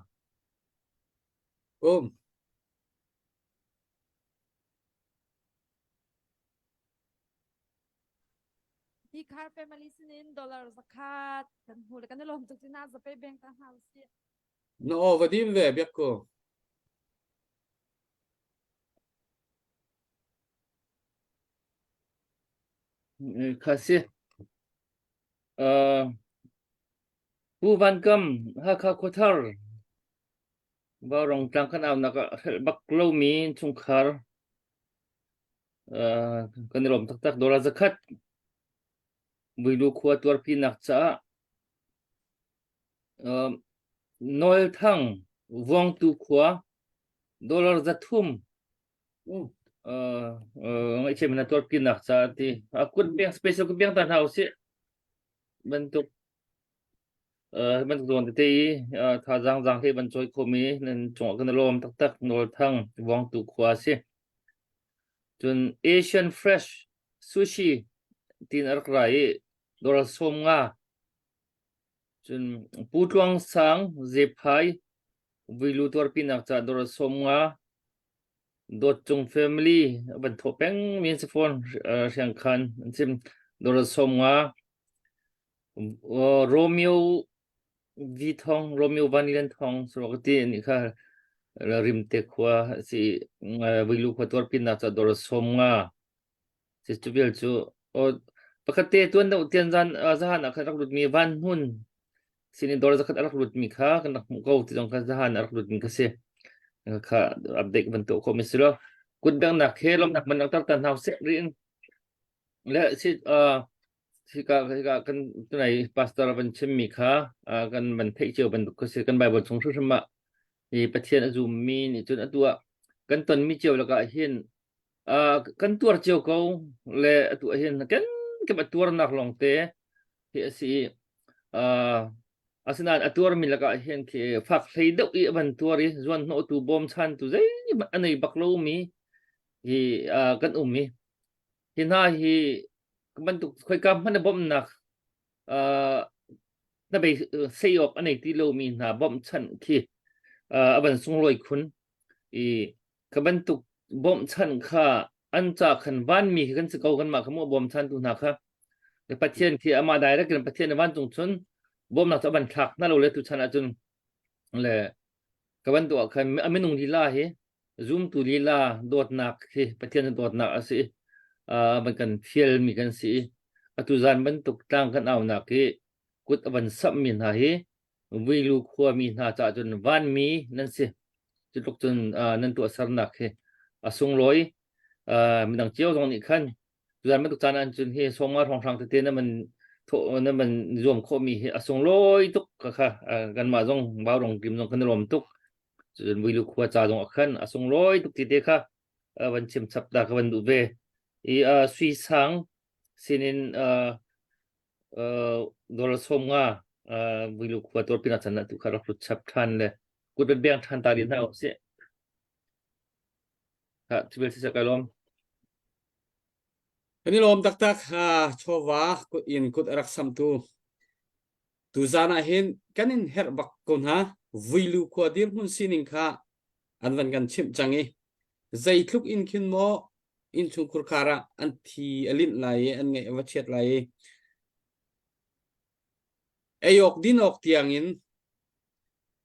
ที่คาร์เฟมาลิสนินดอลลาร์สักขาดกันหูแล้วกันได้ลมจุกจีน่าจะไปแบ่งต่างหากสิ no vadim ve biakko ค่ะสิผู้บันกำฮักข้าโคทาร์บารองจังกันเอานักบักโลมีชุงคาร์กันรวมตักโดราจักวิลูขวดตัวปีนักจ้านอยทั้งวงตุขวาดอลลาร์จัทุ่มไม่ใช่มันตัวปีนักจ้าที่คุณเพียงสเปเชียลคุณเพียงตันเฮาสิbentuk bentuk tuan tadi thà rằng khi bên chơi komi nên chọn cái lom tắc tắc nồi thang vong tu kuasi chun Asian fresh sushi tin arak rai doral som nga chun putwang sang zepai vilu tor pinak cha doral som nga dot chung family ban thopeng min se phone siang khan sim doral som nga Romeo Vitong Romeo Vanilan Thong Sorokti ni kha rim te khwa si vilu khwator pinna cha dor somnga si chubil chu o pakate tuan da utian jan zahan akha raklut mi van hun sini dor zakhat raklut mi kha kan ko ti jong kha zahan raklut mi kha se kha update ban to ko mislo kun bang nak khelom nak man tak tan hau se rin le si Sika kan tunai pastor ban chimmi kha kan ban thei cheu ban ko se kan bible chung thu thama ni pathian azum mi ni chun atua kan ton mi cheu la ka hin kan tuar cheu ko le atua hin kan ke ba tuar nak long te hi si asinan atur mi la ka hin ke fak hlei deu I ban tuari zon no tu bom chan tu zai anei baklo mi hi kan mi hin ha hi bentuk khoi kam mana bom nak na be say op anei ti lo mi na bom chan ki aban sung loi khun I ka bentuk bom chan kha an cha khan van mi kan se kau kan ma khamo bom chan tu na kha le pathian ki ama dai ra kan pathian van chung chun bom na cha ban thak na lo le tu chan a chun le ka bentuk khan amenung lila he zoom tu lila dot nak ki pathian dot nak asiมันกันเฟียลมีกันสิอตุจานมันตกตั้งกันเอาหนักที่กุดวันสับมีนาเฮวิลูขัวมีนาจ่าจนวันมีนั่นสิจุดลกจนนั่นตัวสารหนักเฮส่งลอยมันดังเจียวตรงนี้ขั้นตุจานมันตกจานอันจนเฮส่งมาทองทางเตี้ยนั่นมันนั่นมันรวมข้อมีเฮส่งลอยตุกค่ะกันมาจงบ่าวลงกิมจงกันรวมตุกจนวิลูขัวจ่าจงขั้นส่งลอยตุกทีเดียค่ะวันชิมสัปดาห์กับวันดูเวสุยสังสินินดอลสมงาวิลูขวดตัวพินาศนะตุคารักรุชับทันเลยกุดเป็นเบียงทันตาดินเท่าเสียฮะที่เป็นสิ่งการล้อม Kan lom tak tak chowa kut in kut arak sam tu zana hin kanin her bak kon ha vilu khadir hun sining kha anwan kan chim changi zai thluk in khin mo in chung khur khara an thi alin lai an ngai awachet lai ayok dinok tiangin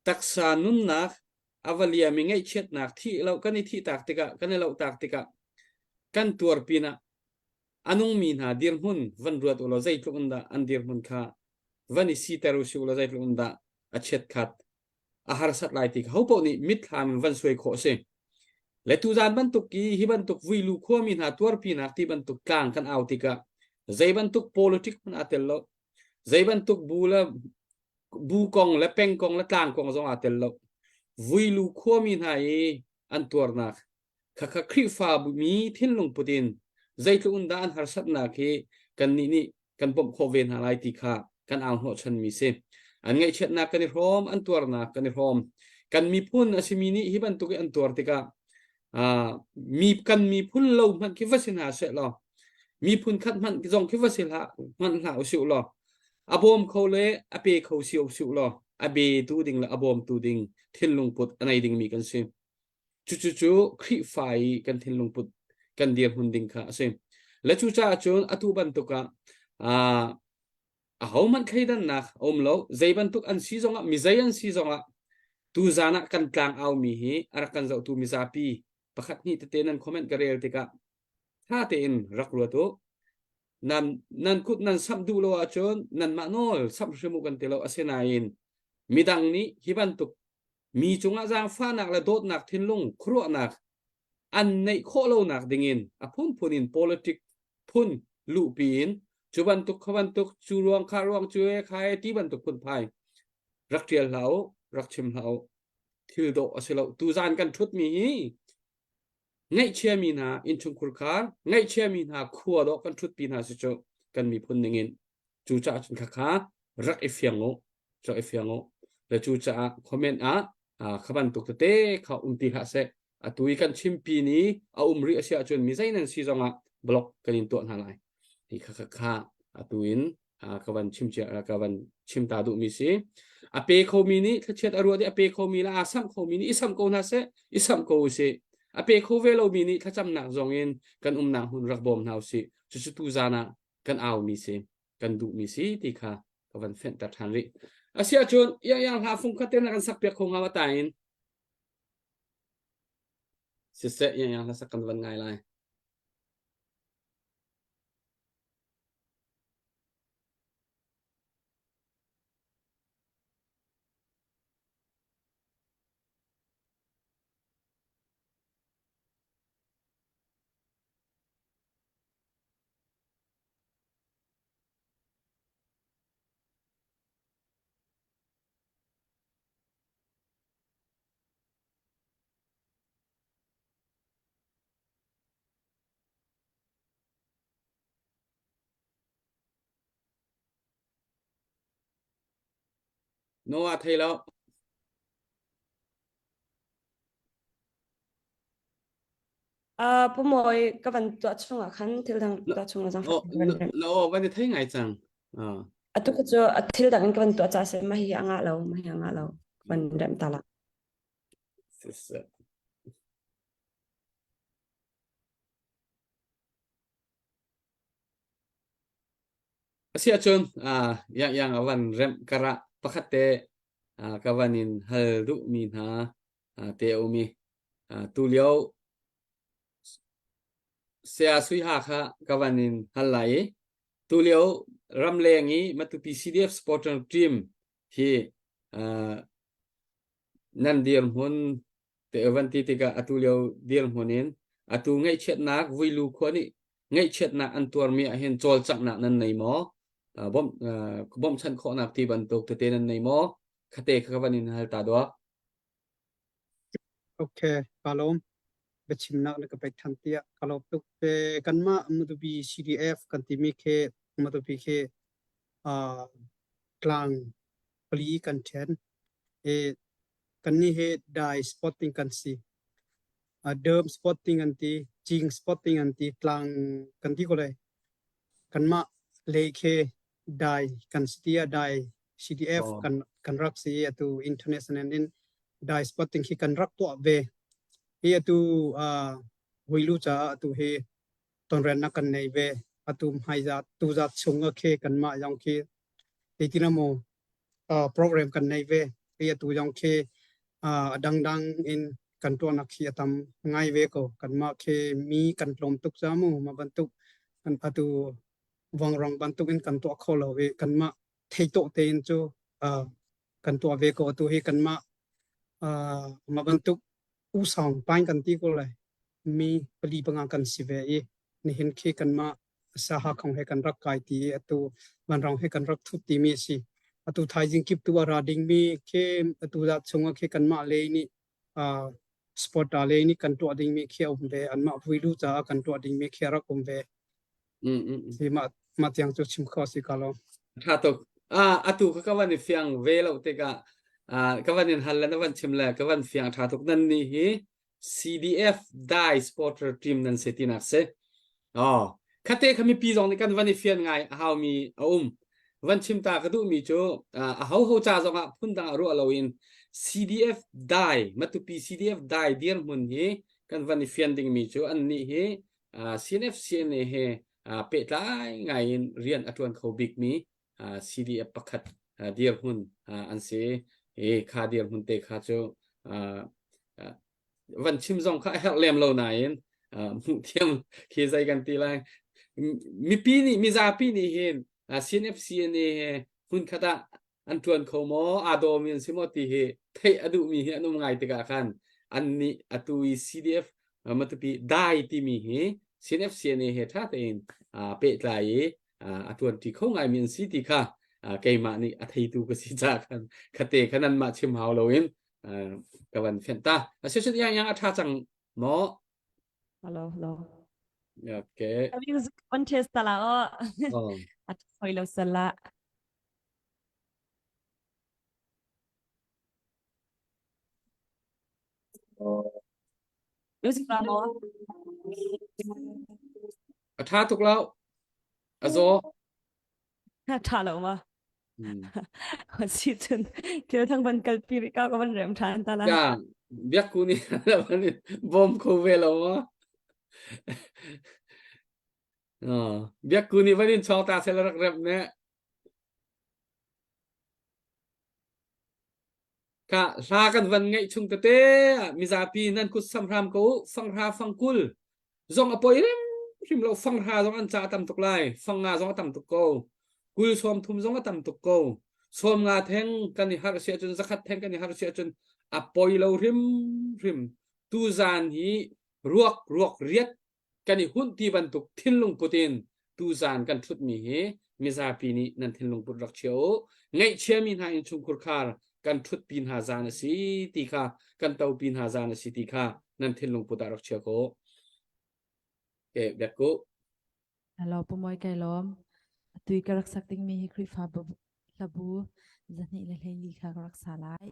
taksa nun nak avalia mi ngai chet nak thi lo kan thi tak tika kan lo tak tika kan tur pina anung min ha dir hun van ruat ulo zai thluk unda an dir hun kha vani si taru si ulo zai thluk unda a chet khat a har sat lai tik ho po ni mit tham van soi kho se le tu zan ban tuk ki hi ban tuk vilu kho min ha tur pi nak ti ban tuk kang kan autika zai ban tuk politik man atello zai ban tuk bula bu kong le peng kong le tang kong zong atello vilu kho min ha e an tur nak kha kha khri fa bu mi thin lung putin zai tu unda an har sat nak he kan ni kan pom kho ven ha lai ti kha kan ang ho chan mi se an ngai chet nak kan rom an tur nak kan rom kan mi phun asimi ni hi ban tuk an tur tika mi kan mi phun lo man ki vasin ha se lo mi phun khat man ki jong ki vasil ha man la usiu lo abom kho le ape kho siu siu lo abe tu ding la abom tu ding thin lung put anai ding mi kan se chu khri fai kan thin lung put kan dir hun ding kha se le chu cha chon atu ban tuka a hauman khaidan nak omlo zaiban tuk an si zonga mi zayan si zonga tu zana kan tlang au mi hi arakan zau tu mi zapi pakhat ni te tenan comment karel tika tha te in raklo to nan kut nan sam du lo achon nan manol sam shemu kan telo asenain midang ni hibantuk mi chunga jang fa nak la dot nak thinlung khro nak an nei kholo nak dingin apun punin politic pun lu pin chubantuk khabantuk churuang kharwang chue khai ti bantuk pun phai raktial lau rakchim lau thil do aselo tu zan kan thut mi hi ngay chia mi na in chung khur khar ngay chia mi na khua do kan thut pi na si cho kan mi phun ningin chu cha chun kha kha rak ifyango cho ifyango le chu cha comment khaban tuk te kha umti ha se atui kan chimpi ni a umri asia chun mi zain an si zonga block kan in to na lai ti kha kha atuin kawan chimcha kawan chimta du mi si ape kho mi ni thachet aru de ape kho mi la asam kho mi ni isam ko na se isam ko se ape kho velo mi ni thacham na zongin kan na hun rak bom nau si chu tu zana kan aw mi si kan du mi si ti kha kawan fen ta than ri asia chun yang ha fung khatem na kan sak pek khong ha tain si se yang la sak kan van ngai lai no a thei lo Pomoy kawan tua chunga khan thil dang tua chunga jang noวันนี้thei ngai chang atu ko cho thil dang kawan tua cha se mahi anga lo kawan rem tala si se asia chun yang awan rem kara pakhate kawanin hal du mi na te umi tu liao sia sui ha kha kawanin halai tu liao ram lengi matu PCDF supporter team hi nan dir hun te avanti tika atu liao dir hunin atu ngai chet nak vuilu khoni ngai chet na an tur mi a hen chol chak na nan nei mo bom chan kho nak ti ban tok te nan nei mo khate kawanin hal ta do Okay, kalau bercimna nak kepai tantia kalau tuk pe kan ma mutubi CDF kan timi ke mutubi ke klang peli kan chen kan ni he dai spotting kan si derm spotting anti jing spotting anti klang kan ti ko le kan ma le ke dai kan stia dai CDF kan rak si atu international in dai spotting hi kan rak to ve he atu huilu cha atu he ton ren na kan nei ve atu hai za tu za chunga khe kan ma yang khe tetina mo program kan nei ve he atu yang khe dang in kan to na khi atam ngai ve ko kan ma khe mi kan tlom tuk cha mu ma ban tuk kan atu wang rong ban tuk in kan to kholo ve kan ma thei to te in chu kan to ve ko tu he kan ma ban tuk u song pain kan ti ko lai mi pali panga kan si ve ni hin khe kan ma sa ha khong he kan rak kai ti atu ban rong he kan rak thu ti mi si atu thai jing kip tu ara ding mi khe atu da chunga khe kan ma le ni sport a le ni kan to ding mi khe um ve an ma vuilu cha kan to ding mi khe rak um ve si ma tiang chu chim kho si kalo tha to atu kawan ni fiang ve lo te ka kawanin halan awan chimla kawan fiang tha tok nan ni hi CDF dai supporter team nan setinak se khate khami pi jong ni kan wani fian ngai how mi wan chimta ka du mi cho how cha zonga phunda ro aloin CDF dai matu pi CDF dai dir mun hi kan wani fian ding mi cho an ni hi CNF CNA he pe tlai ngai in rian atwan kho big mi CDF pakhat dir hun an se kha dir hun te kha choวันชิมซองข้าลมโลนายmu thiam khi zai kan ti lai มีปีนี่มีซาปีนี่เห็นCNFC นี่หุ่นขตะอันทวนเขาหมออาโดมินซิมอติเฮเทอดุมีเฮอนุมไงติกะคันอันนี้อตุย CDF มาตุปีได้ที่มีเฮ CNFC นี่เฮท่าเต็นเปตไลอทวนที่เขาไงมีสิติค่ะเกมานี่อัธยตุกสิจากกันคเตขนันมาชิมเฮาโลวินกับวันเฟนตาเสียชุดยังอัฐาจังหมอ hello โอเค Kami contest talaga อ๋อ at hoylo sala. Music mo. อัฐาทุกแล้วอโซ Talo ma. Season. Kaya thang ban kalpiri ka ko ban rem than tala. จ้าเบียกกูนี่แล้วมันบอมโคเวลวะอ๋อเบียกกูนี่วันนี้ชอบตาเซลรักเร็บเนี่ยค่ะลากันวันไงชุงเตะมิซาปีนั่นกุสัมพรามกูฟังราฟังกุลจงอภัยริมเราฟังราจงอันจ่าตำตกไลฟังงาจงตำตกโกกุลสวมทุ่มจงตำตกโกสวมงาแทงกันนี่ฮาร์เซียจนสักแทงกันนี่ฮาร์เซียจนอภัยเราริมตูจานฮีรวกเรียดกันนี่หุ่นที่บรรทุกทิ้งลงปุตินตูจานกันทุดมีเฮมิซาปีนี้นั่นทิ้งลงปุตรักเชียวไงเชื่อมีนายชุงคุรคาร์กันทุดปีนหาจานสิติค่ะกันเตาปีนหาจานสิติค่ะนั่นทิ้งลงปุตรักเชียวโกแบบกู Hello pomoy kay lom. Tui karak sakting mi hikri fa labu zani ilay likha karak salay.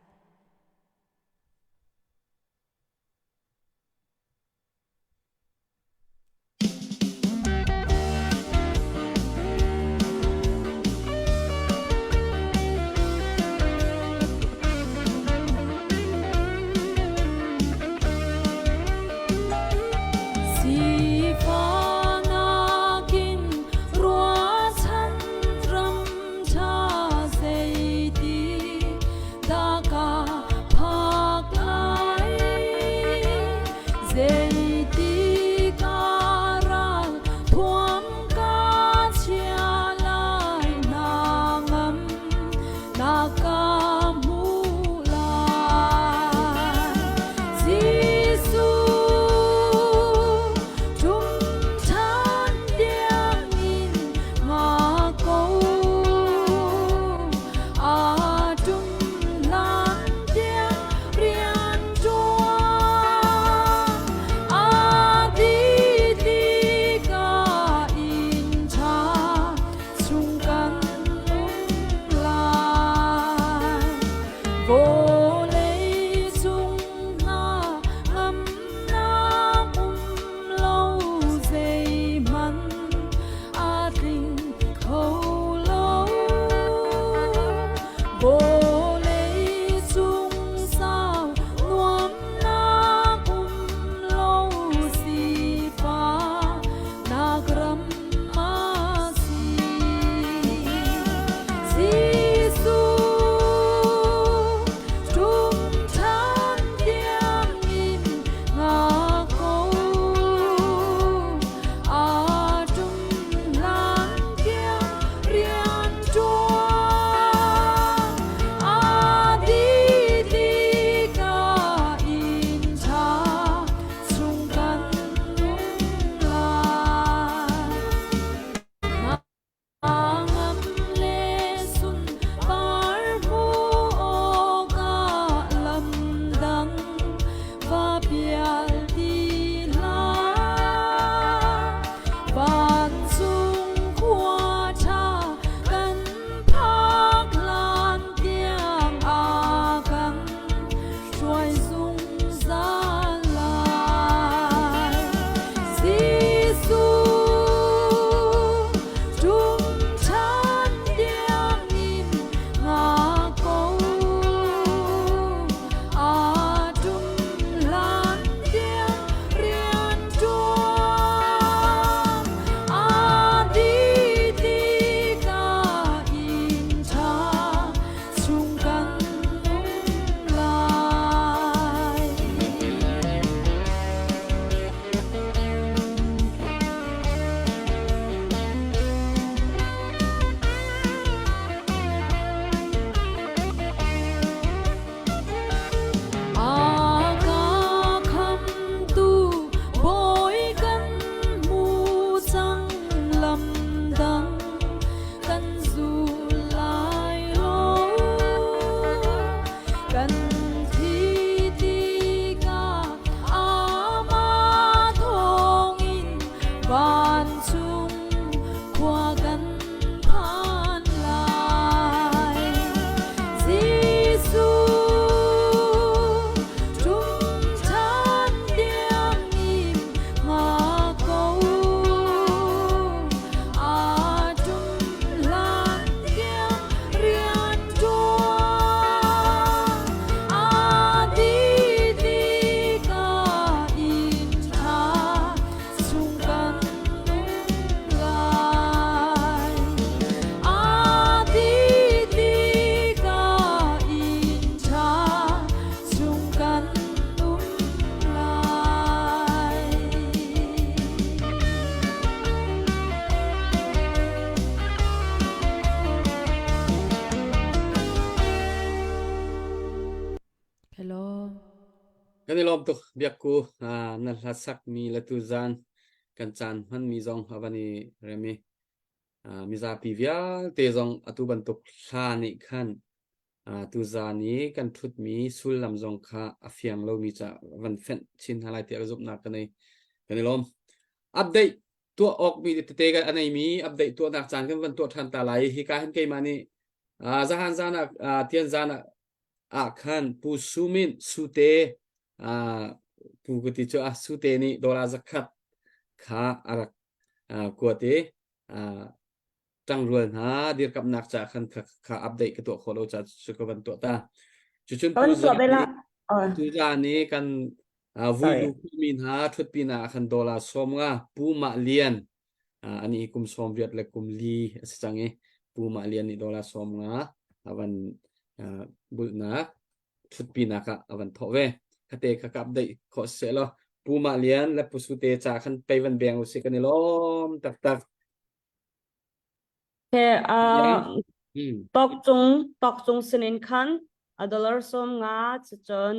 kan ilom tu biak ku na lasak mi latuzan kan chan man mi zong awani remi mi za pi vial te zong atu bantuk thla ni khan tu za ni kan thut mi sul lam zong kha afiang lo mi cha van fen chin halai te zup na kanai kan ilom update ตัวออกมีเตะกันอันไหนมีอัปเดตตัวนักจานกันวันตัวทันตาไหลฮิกาเห็นเกมานี่จาฮันจานะเทียนจานะคันปูซูมินสุเตปูกติจ้าสุเตนี่ดอลลาร์สักขัดขาอารักกัวเตจังรวนหาเดียกับนักจาคันขาอัปเดตกับตัวคนเราจะสุกวันตัวตาจุด ตอนสวดเวลาtu za ni kan vui sorry lu min ha thut pina khan dola som nga pu ma lian ani kum som viet le kum li asang pu ma lian ni dola som nga avan bul na thut pina ka avan tho ve khate kha kap dei kho se lo pu ma lian le pu su te cha khan pe van beng u se kan lom tak tak แค่ hmm ตอกจงสนินคันดอลลาร์สมงาจะจน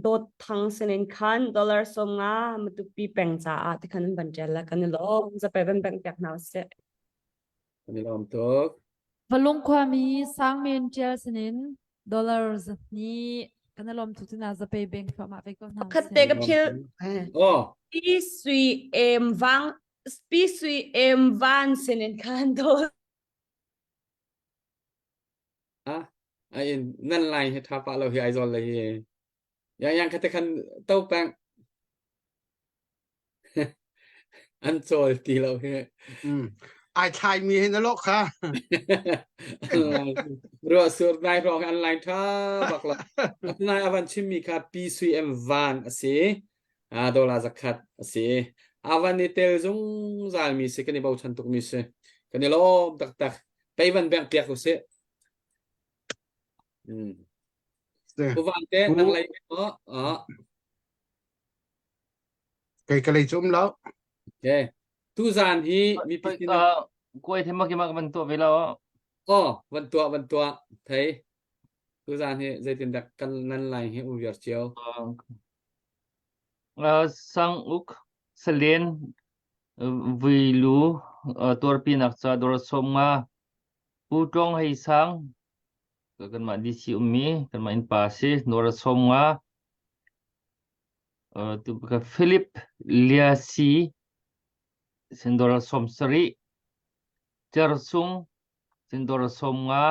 โดดทั้งสนินคันดอลลาร์สมงามาตุปีแปงจ้าที่คันบันเจละกันล้อจะไปเป็นแปงจากnào sẽ kan lom tok Valung kwa mi sang min gel sinin dollars ni kanalom tutina za pay bank from a vekon house. คัดเตะกับเชื่อ oh ปีสุยเอ็มวังปีสุยเอ็มวันสนินคันโด ai nan lai he tha pa lo hi ai zol le hi yang khate khan tau pang an chol ti lo he ไอ้ชายมีให้นรกค่ะ ro sur dai rong an lai tha bak la nai avan chimi kha pcm van ase dola zakat ase avan ni tel zung zal mi se kani bau chan tuk mi se kani lo tak tak pai van bang piak ko se ku van te nang lai ko cái cái này chúng lâu okay tu zan hi mi pitin quay thêm cái mà mình tụi về lâuวันตัวthấy tu zan hi dây tiền đặc căn nan lai hi u việc chiếu sang uk selen vì lu tor pin akcha dor somnga pu tong hay sang kan ma di si ummi kan ma in pasi dor somnga tu ka Philip Liasi sendora somsri Chersung sendora somnga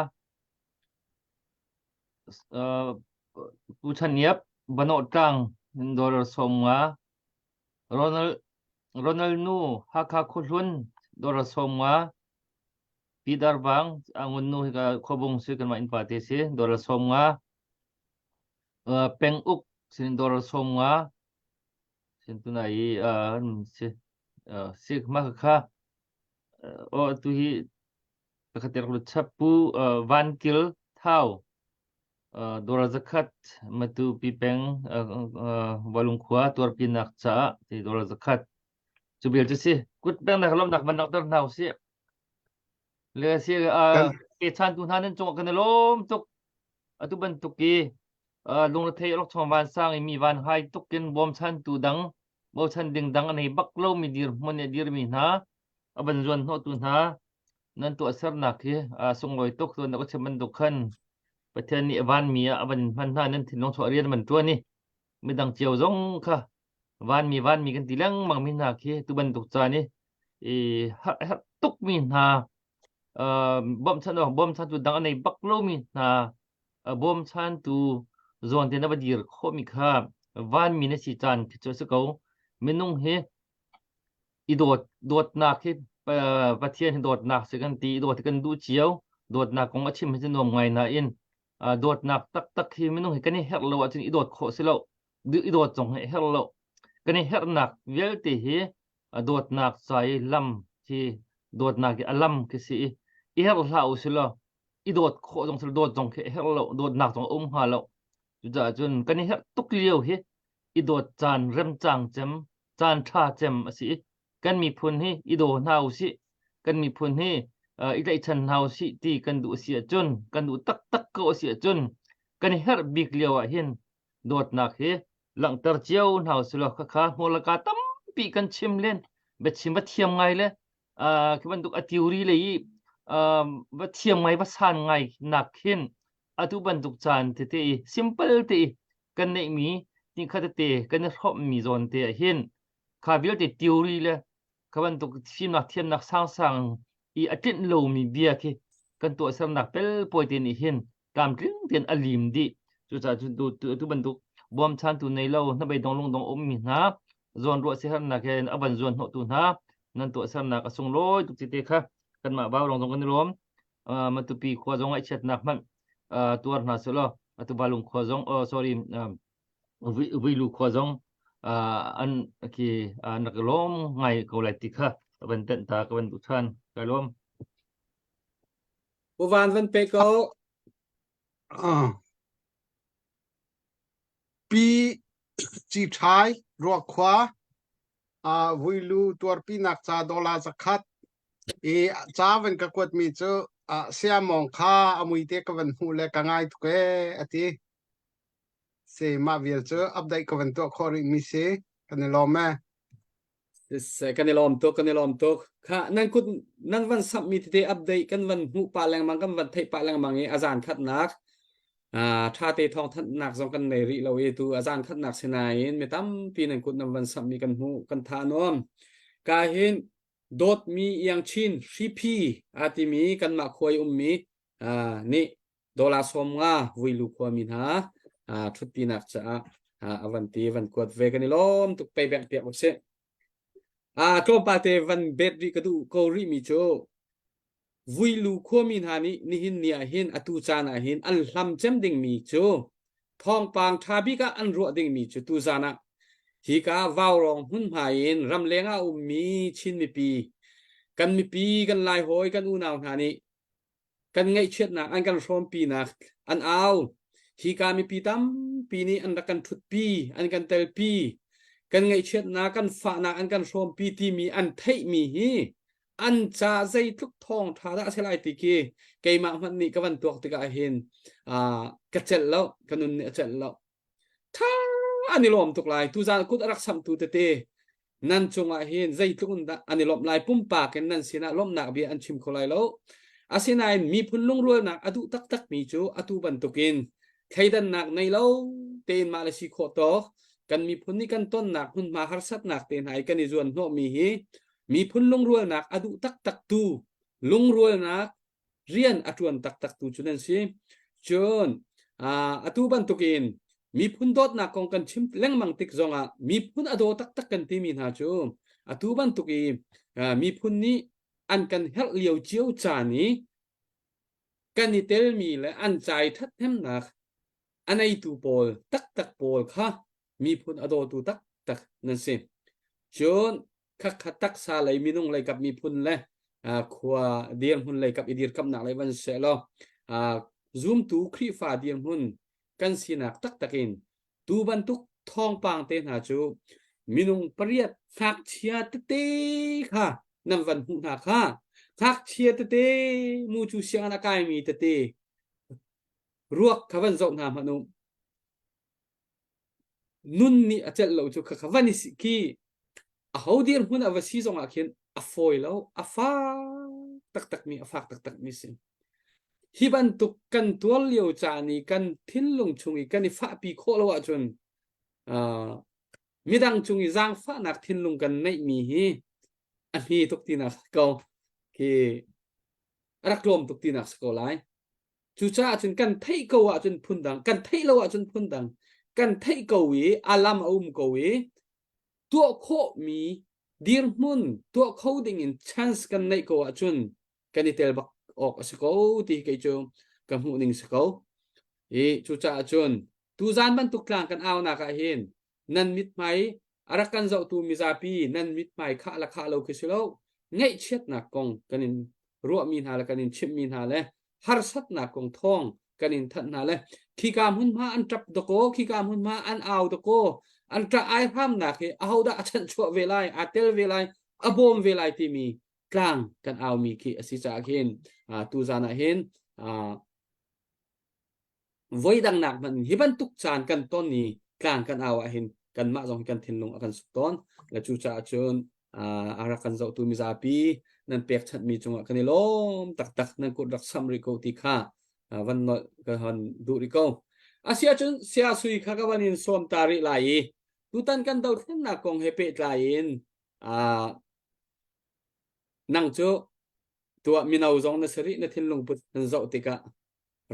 Puchaniap Banotang sendora somnga Ronald Nu Haka Khulun dora somnga Pidar Bang angun nu ka khobung si kan ma in pati si dora somnga Peng Uk sendora somnga sentunai si makha tu hi khater lu chapu van kil thau dora zakat matu pipeng walung khwa tor pinak cha ti dora zakat chubil chu si kut beng na lom dak ban dak nau si le si ke chan tu hanen chong kan lom tuk atu ban tuki lung la thei lok chong van sang mi van hai tukin bom chan tu dang bo chan ding dang ani bak lo mi dir mon dir mi na aban zon ho tu na nan tu asar na ki sung loi tok tu na ko cheman dukhan pathian ni van mi aban man na nan thin long so rian man tu ni mi dang chiao zong kha van mi kan tilang mang mi na ki tu ban duk cha ni tuk mi na bom chan tu dang ani bak lo mi na bom chan tu zon te na ba dir kho mi kha van mi na si chan ki cho se ko minung he idot na khi pathian dot nak se kan ti dot kan du chiao dot nak kong achim he nom ngai na in dot nak tak khi minung he kan her lo achin idot kho se lo du idot chong he her lo kan her nak vel te he dot nak sai lam thi dot nak ki alam ki si i her la u se lo idot kho jong se dot jong he her lo dot nak jong ha lo ju ja chun kan her tuk liu he idot chan rem chang chem chan tha chem asi kan mi phun hi ido nau si kan mi phun hi ilai chan nau si ti kan du si chun kan du tak ko si chun kan her big lewa hin dot nak he lặng tar chiêu nào sửa lo kha mua là cả tấm bị căn chim lên bết chim bắt thiam ngay lên cái vấn tục atiuri lấy bắt thiam ngay bắt san ngay nạc hin atu vấn tục chan thế simple thế kan nei mi tin khát thế kan hom mi zon thế hin kha bil thế theory le cái vấn tục phim nạc thiam nạc sang i atin lo mi bia khi kan tu sam nạc pel poi tin hin kam tring tin alim di chu cha tu vấn tục bom chan tu nei lo na bai dong long dong om mi na zon ro se han na ke aban zon ho tu na nan to sam na ka sung loi tu ti te kha kan ma baw long dong kan rom ma tu pi khwa zong ai chet nak man tuar na se lo atu balung khwa zong sorry vi lu khwa zong an ki nak lom ngai ko lai ti kha ban ten ta ka ban tu chan ka lom Uvan van peko pi chi thai ro khwa vui lu tuar pi nak cha dola zakhat e cha ven ka kwat mi chu sia mong kha amui te ka van hu le ka ngai tu ke ati se ma vial chu update ka van to khori mi se kan lo ma kan lom tok kha nan kut nan van submit te update kan van hu pa lang mang kan van thei pa lang mang e azan khat nak tha te thong that nak zong kan nei ri lo e tu azan khat nak senain me tam pi nan kut nan van submit kan hu kan tha nom ka hin dot mi yang chin cp ati mi kan ma khoi mi ni dola som nga vui lu khwa min ha thut pi nak cha avanti van kwat ve kan lom tuk pe bek pek se klom pa te van bet ri ka du ko ri mi cho vui lu khwa min ha ni hin nia hin atu cha na hin al hlam chem ding mi cho thong pang tha bi ka an ro ding mi cho tu zana hi ka vaw rong hun hain ram lenga mi chin mi pi kan lai hoi kan u naw ha ni kan ngai chet na an kan rom pi na an aw hi ka mi pi tam pi ni an kan thut pi an kan tel pi kan ngai chet na kan fa na an kan rom pi ti mi an thei mi hi an cha zai thuk thong tha da se lai ti ki ke ma man ni ka van tuak ti ka hin ka chel lo kanun ne chel lo tha ani lom tuk lai tu zan kut arak sam tu te nan chunga hin zai tlun da ani lom lai pum pa ken nan sina lom nak bi an chim kholai lo asinai mi phun lung rual nak adu tak mi chu atu ban tukin khaidan nak nei lo ten ma la si kho to kan mi phun ni kan ton nak hun ma har sat nak ten hai kan izon no mi hi mi phun lung rual nak adu tak tu lung rual nak rian atuan tak tu chunan si chon atu ban tukin mi phun dot na kong kan chim leng mang tik zonga mi phun ado tak kan ti min ha chu atu ban tuki mi phun ni an kan hel liu chiu cha ni kan ni tel mi le an chai that hem nak anai tu pol tak pol kha mi phun ado tu tak nan se chon kha tak sa lai minung lai kap mi phun le khwa diam hun lai kap idir kam nak lai van se lo zoom tu khri fa diam hun kan sinak takin tu ban tuk thong pang te na chu minung pariat khak chia te kha nam van hu na kha khak chia te mu chu sia na kai mi te ruak khavan zau na manu nun ni achel lo chu khavani ki a haudir hun avasi zong akhin a foi lo a fa tak mi a fak tak mi sin hiban tuk kan tual yo cha ni kan thin lung chungi kan ni fa pi kho lo wa chun midang chungi jang fa nak thin lung kan nei mi hi an hi tuk ti na ko ki raklom tuk ti na ko lai chu cha chun kan thei ko wa chun phun dang kan thei lo wa chun phun dang kan thei ko wi alam ko wi tu kho mi dir mun tu coding in chance kan nei ko wa chun kan ni tel bak ok asiko ti kay chung kam hu ning siko chu cha chun tu zan ban tuk lang kan aw na ka hin nan mit mai arakan zau tu mizapi nan mit mai kha lo kisilo ngai chet na kong kanin ro min ha la kanin chim min ha le har sat na kong thong kanin that na le khi kam hun ma an trap do ko khi kam hun ma an aw do ko an tra ai pham na ke aw da chan chwa velai atel velai abom velai ti mi klang kan aw mi ki asisa hin tu zana hin voi dang nak man hiban tuk chan kan ton ni tlang kan awa hin kan ma zong kan thin lung akan sukton la chu cha chun ara kan zo tu mi za pi nan pek chat mi chunga kan lom tak tak nan ko dak sam ri ko ti kha van no ka han du ri ko asia chun sia sui kha ka wanin som tari lai tu tan kan dau thlen na kong hepe tlain nang chu tua minau zong na sari na thin lung put nan zo ti ka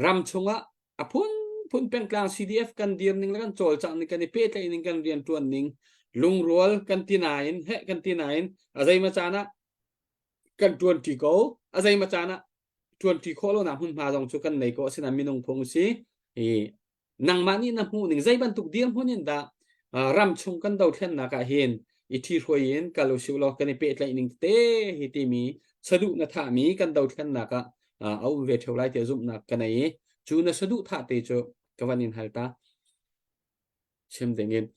ram chunga apun phun peng tlang CDF kan dir ning kan chol chang ni kan pe tlai ning kan rian tuan ning lung rual kan tinain he kan tinain azai ma chana kan 20 ko azai ma chana 20 ko lo na hun ma jong chu kan nei ko sina minung phong si e nang mani na hu ning zai ban tuk dir hunin da ram chung kan dau thlen na ka hin i thi hroin kalu siu lo kan pe tlai ning te hi ti mi sadu na tha mi kan dau thlen na ka au ve tholai te zum na kan ai chu na sadu tha te chu kawanin halta chem dengin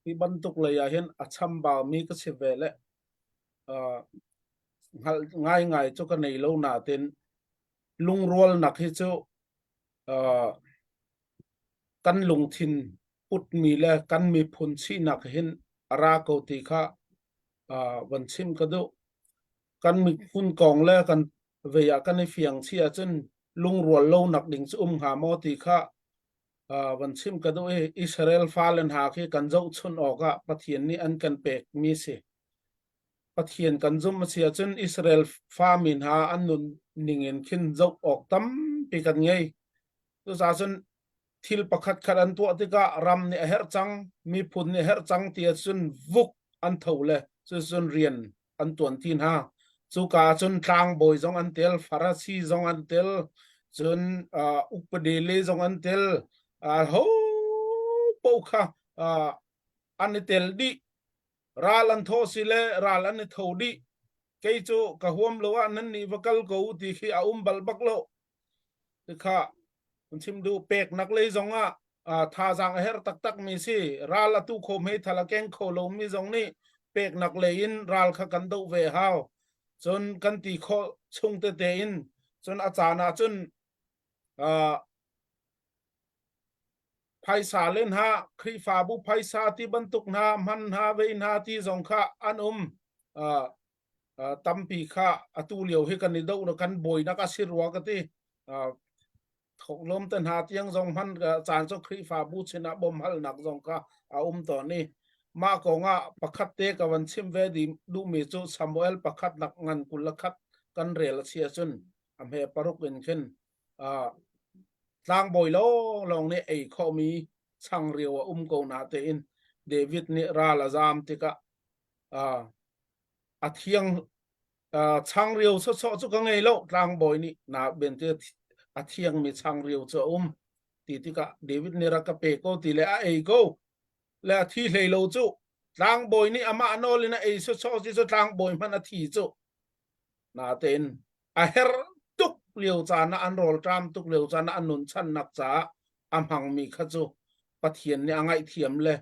i bantuk le ya hian a cham ba mi ka se ve le ngai ngai chu ka nei lo na ten lung rol nak hi chu kan lung thin put mi le kan mi phun chi nak hin ara ko ti kha van chim ka do kan mi phun kong le kan ve ya kan fiang chi a chun lung rol lo nak ding chu ha mo ti kha van chim ka do Israel falen ha khi kan zo chun oka pathian ni an kan pek mi se pathian kan zum sia chun Israel famin ha an nun ningen khin zo ok tam pi kan ngei tu sa chun thil pakhat khat an tu atika ram ni her chang mi phun ni her chang ti chun vuk an thole chu chun rian an tuan tin ha chu ka chun tlang boi zong an tel farasi zong an tel chun upadele zong an tel ho po kha an tel di ral an tho sile ral an tho di ke chu ka huam lo an ni vakal ko ti khi bal bak lo kha chim du pek nak le zong tha jang her tak tak mi si ral atu khom he thala keng kho lo mi zong ni pek nak le in ral kha kan do ve haw chon kan ti kho chung te te in chon achana chun phaisa len ha khri fa bu phaisa ti bantuk na man ha ve na ti zong kha an tampi kha atu liu he kan ni do no kan boi na ka sirwa ka ti thok lom tan ha tiang zong man ga chan cho khri fa bu china bom hal nak zong kha to ni ma ko nga pakhat te ka wan chim ve di du mi chu Samuel pakhat nak ngan kul khat kan rel sia chun am he paruk in khen tlang boi lo long ne ei kho mi chang riu ko na te in David ni ra la zam ti ka a thiang chang riu so chu ka ngei lo tlang boi ni na ben te a thiang mi chang riu cho ti ka David ni ra ka pe ko ti le a ei ko le a thi hlei lo chu tlang boi ni ama anol na ei so chi so tlang boi man a thi chu na ten a her tuk liu cha na an rol tram tuk liu cha na anun chan nak cha amhang mi kha chu pathian ni angai thiam le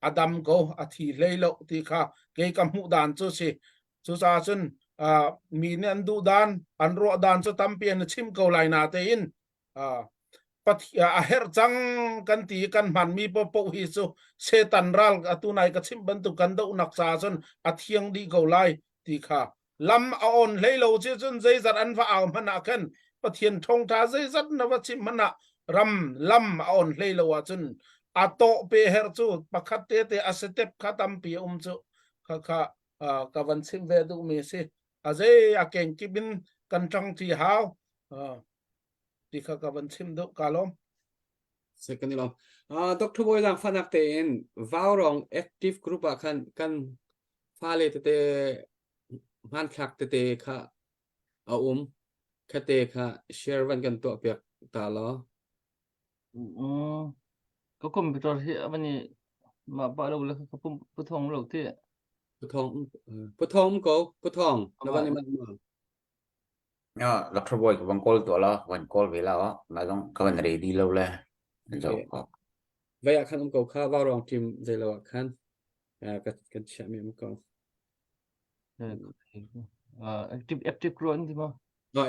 adam ko a thi hlei lo ti kha ke kam hu dan chu si chu cha chun mi ne an du dan an ro dan chu tampian chim ko lai na te in a her chang kan ti kan man mi po hi chu setan ral atu nai ka chim ban tu kan do nak cha chun a thiang di ko lai ti kha lam a on hlei lo chi chun zai zat an va aw mana kan pathian thong tha zai zat na wa chim mana ram lam a on hlei lo wa chun a to pe her chu pakhat te a step khatam pi chu kha ka van sim ve du mi se a zai a keng kibin kan chang ti haw ti kha ka van sim du kalom second lo Dr. Boy lang fanak te in vaurong active group kan fale te man khak te kha khate kha share van kan to pek ta lo có computer hi abani ma ba lo le ka pu thong lo ti puthong na van man Dr. Boy ko bang call to la wan call ve la ma long ka ban ready lo le zo vậy khan ko kha vaurong team zai lo khan kan cha mi ko active grow ni ma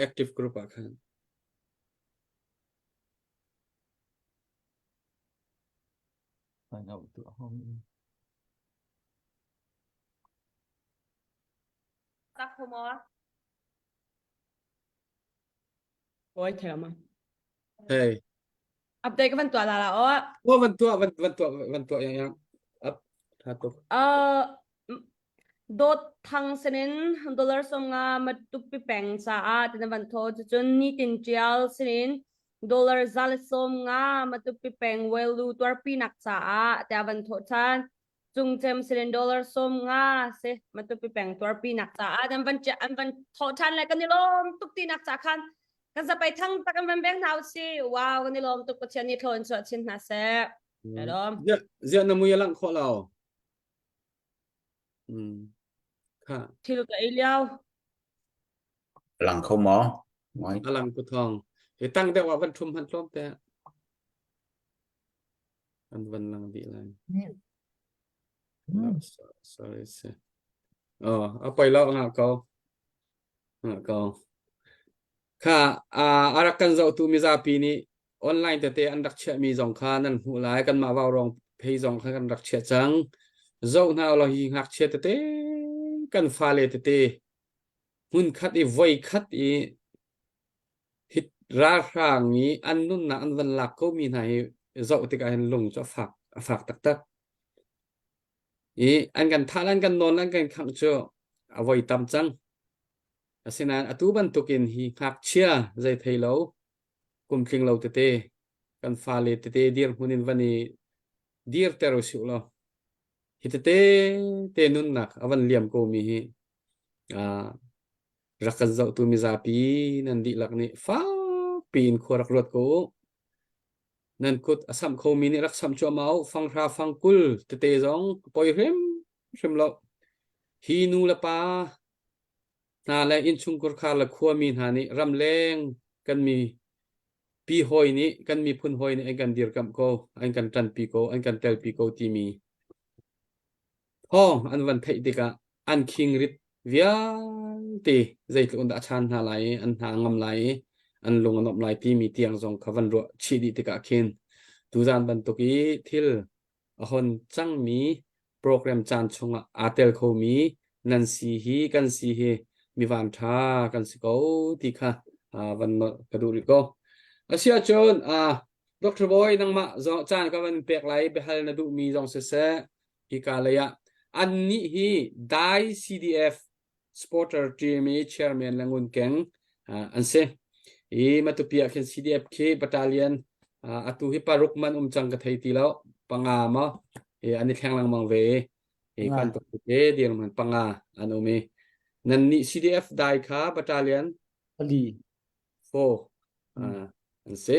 active group อ่ะครับ ตักพมอโอ้ยเถอะมา เฮ้ย อัปเดตกันวันตัวละอ๋อ ว่าวันตัวยังอัพถ้าตก dot thang senin dollar songa matupi peng sa a tinavan tho chun ni tin trial senin dollar zal som nga matupi peng welu torpi nak sa a tavan tho chan chung chem senin dollar som nga se matupi peng torpi nak sa a dan van tho chan la kan ni lom tuk ti nak sa khan kan sa pai thang takan van beng nau si wow kan ni lom tuk pa chen ni thon so chin na se dom Dia namu yalang kho laoค่ะ thil ka iliao lần không mỏ ngoài อลังกุทองตั้งแต่ว่าวันชุมพันล้อมแต่วันลังดีเลย sorry เอาไปแล้วเขาค่ะอารักกันเจ้าตูมีซาปีนี้ออนไลน์แต่อันดักเชื่อมีสองค่านั่นหูหลายกันมาว่ารองเพย์สองค่ากันดักเชื่อจังเจ้าหน้าเราหิหักเชื่อแต่กันฟาเลแต่หุ่นคัดอีไว้คัดอีฮิตราครางนี้อันนู้นนะอันวันหลักก็มีไหนเจ้าติการลงจะฝากตักอันกันท่าอันกันนอนอันกันขังเจ้าเอาไว้ตามจังสินะอตุบันตุกินฮีหักเชื่อใจไทยเรากุมคิงเราเตกันฟาเลเตเดียร์หุ่นวันนี้เดียร์เตอร์สิวเราฮิตเตนุ่นนักอวันเลียมก็มีรักกันเจ้าตัวมีซาปีนั่นดีหลักนี่ฟ้าปีนขวรักรถกูนั่นกุดอสัมเขามีนี่รักสัมชัวเมาฟังราฟังกุลเตจงปอยเร็มเราฮีนูละปานาและอินชุงกุรคาละขัวมีหานี่รำแรงกันมีปีหอยนี้กันมีพุ่นหอยนี่ไอ้กันเดียร์กับกูไอ้กันจันปีกูไอ้กันเตลปีกูที่มีพ่ออันวันไทยดิกะอันคิงริดเวียตีใจกลุ่นดาชันหาไหลอันหางำไหลอันลงอันอบไหลที่มีเตียงทรงขวันรัวชีดิติกะเคนดูจานบันตุกีทิลคนจังมีโปรแกรมจานชงอาเตลเขามีนันซีฮีกันซีเฮมีวันทากันสิโกติค่ะวันกระดูริโกอาเซียจนดรบอยนังมาจานกับวันเปียกไหลเบฮัลนาดูมีจงเสเสอีกาเลยอันนี้ฮีได้ CDF supporter team chairman langun keng anse matupia ken CDF ke battalion atu hi parukman chang ka thai ti lo pangama ani thang lang mang ve kan to ke dir man panga anu me nan ni CDF dai kha battalion ali 4 anse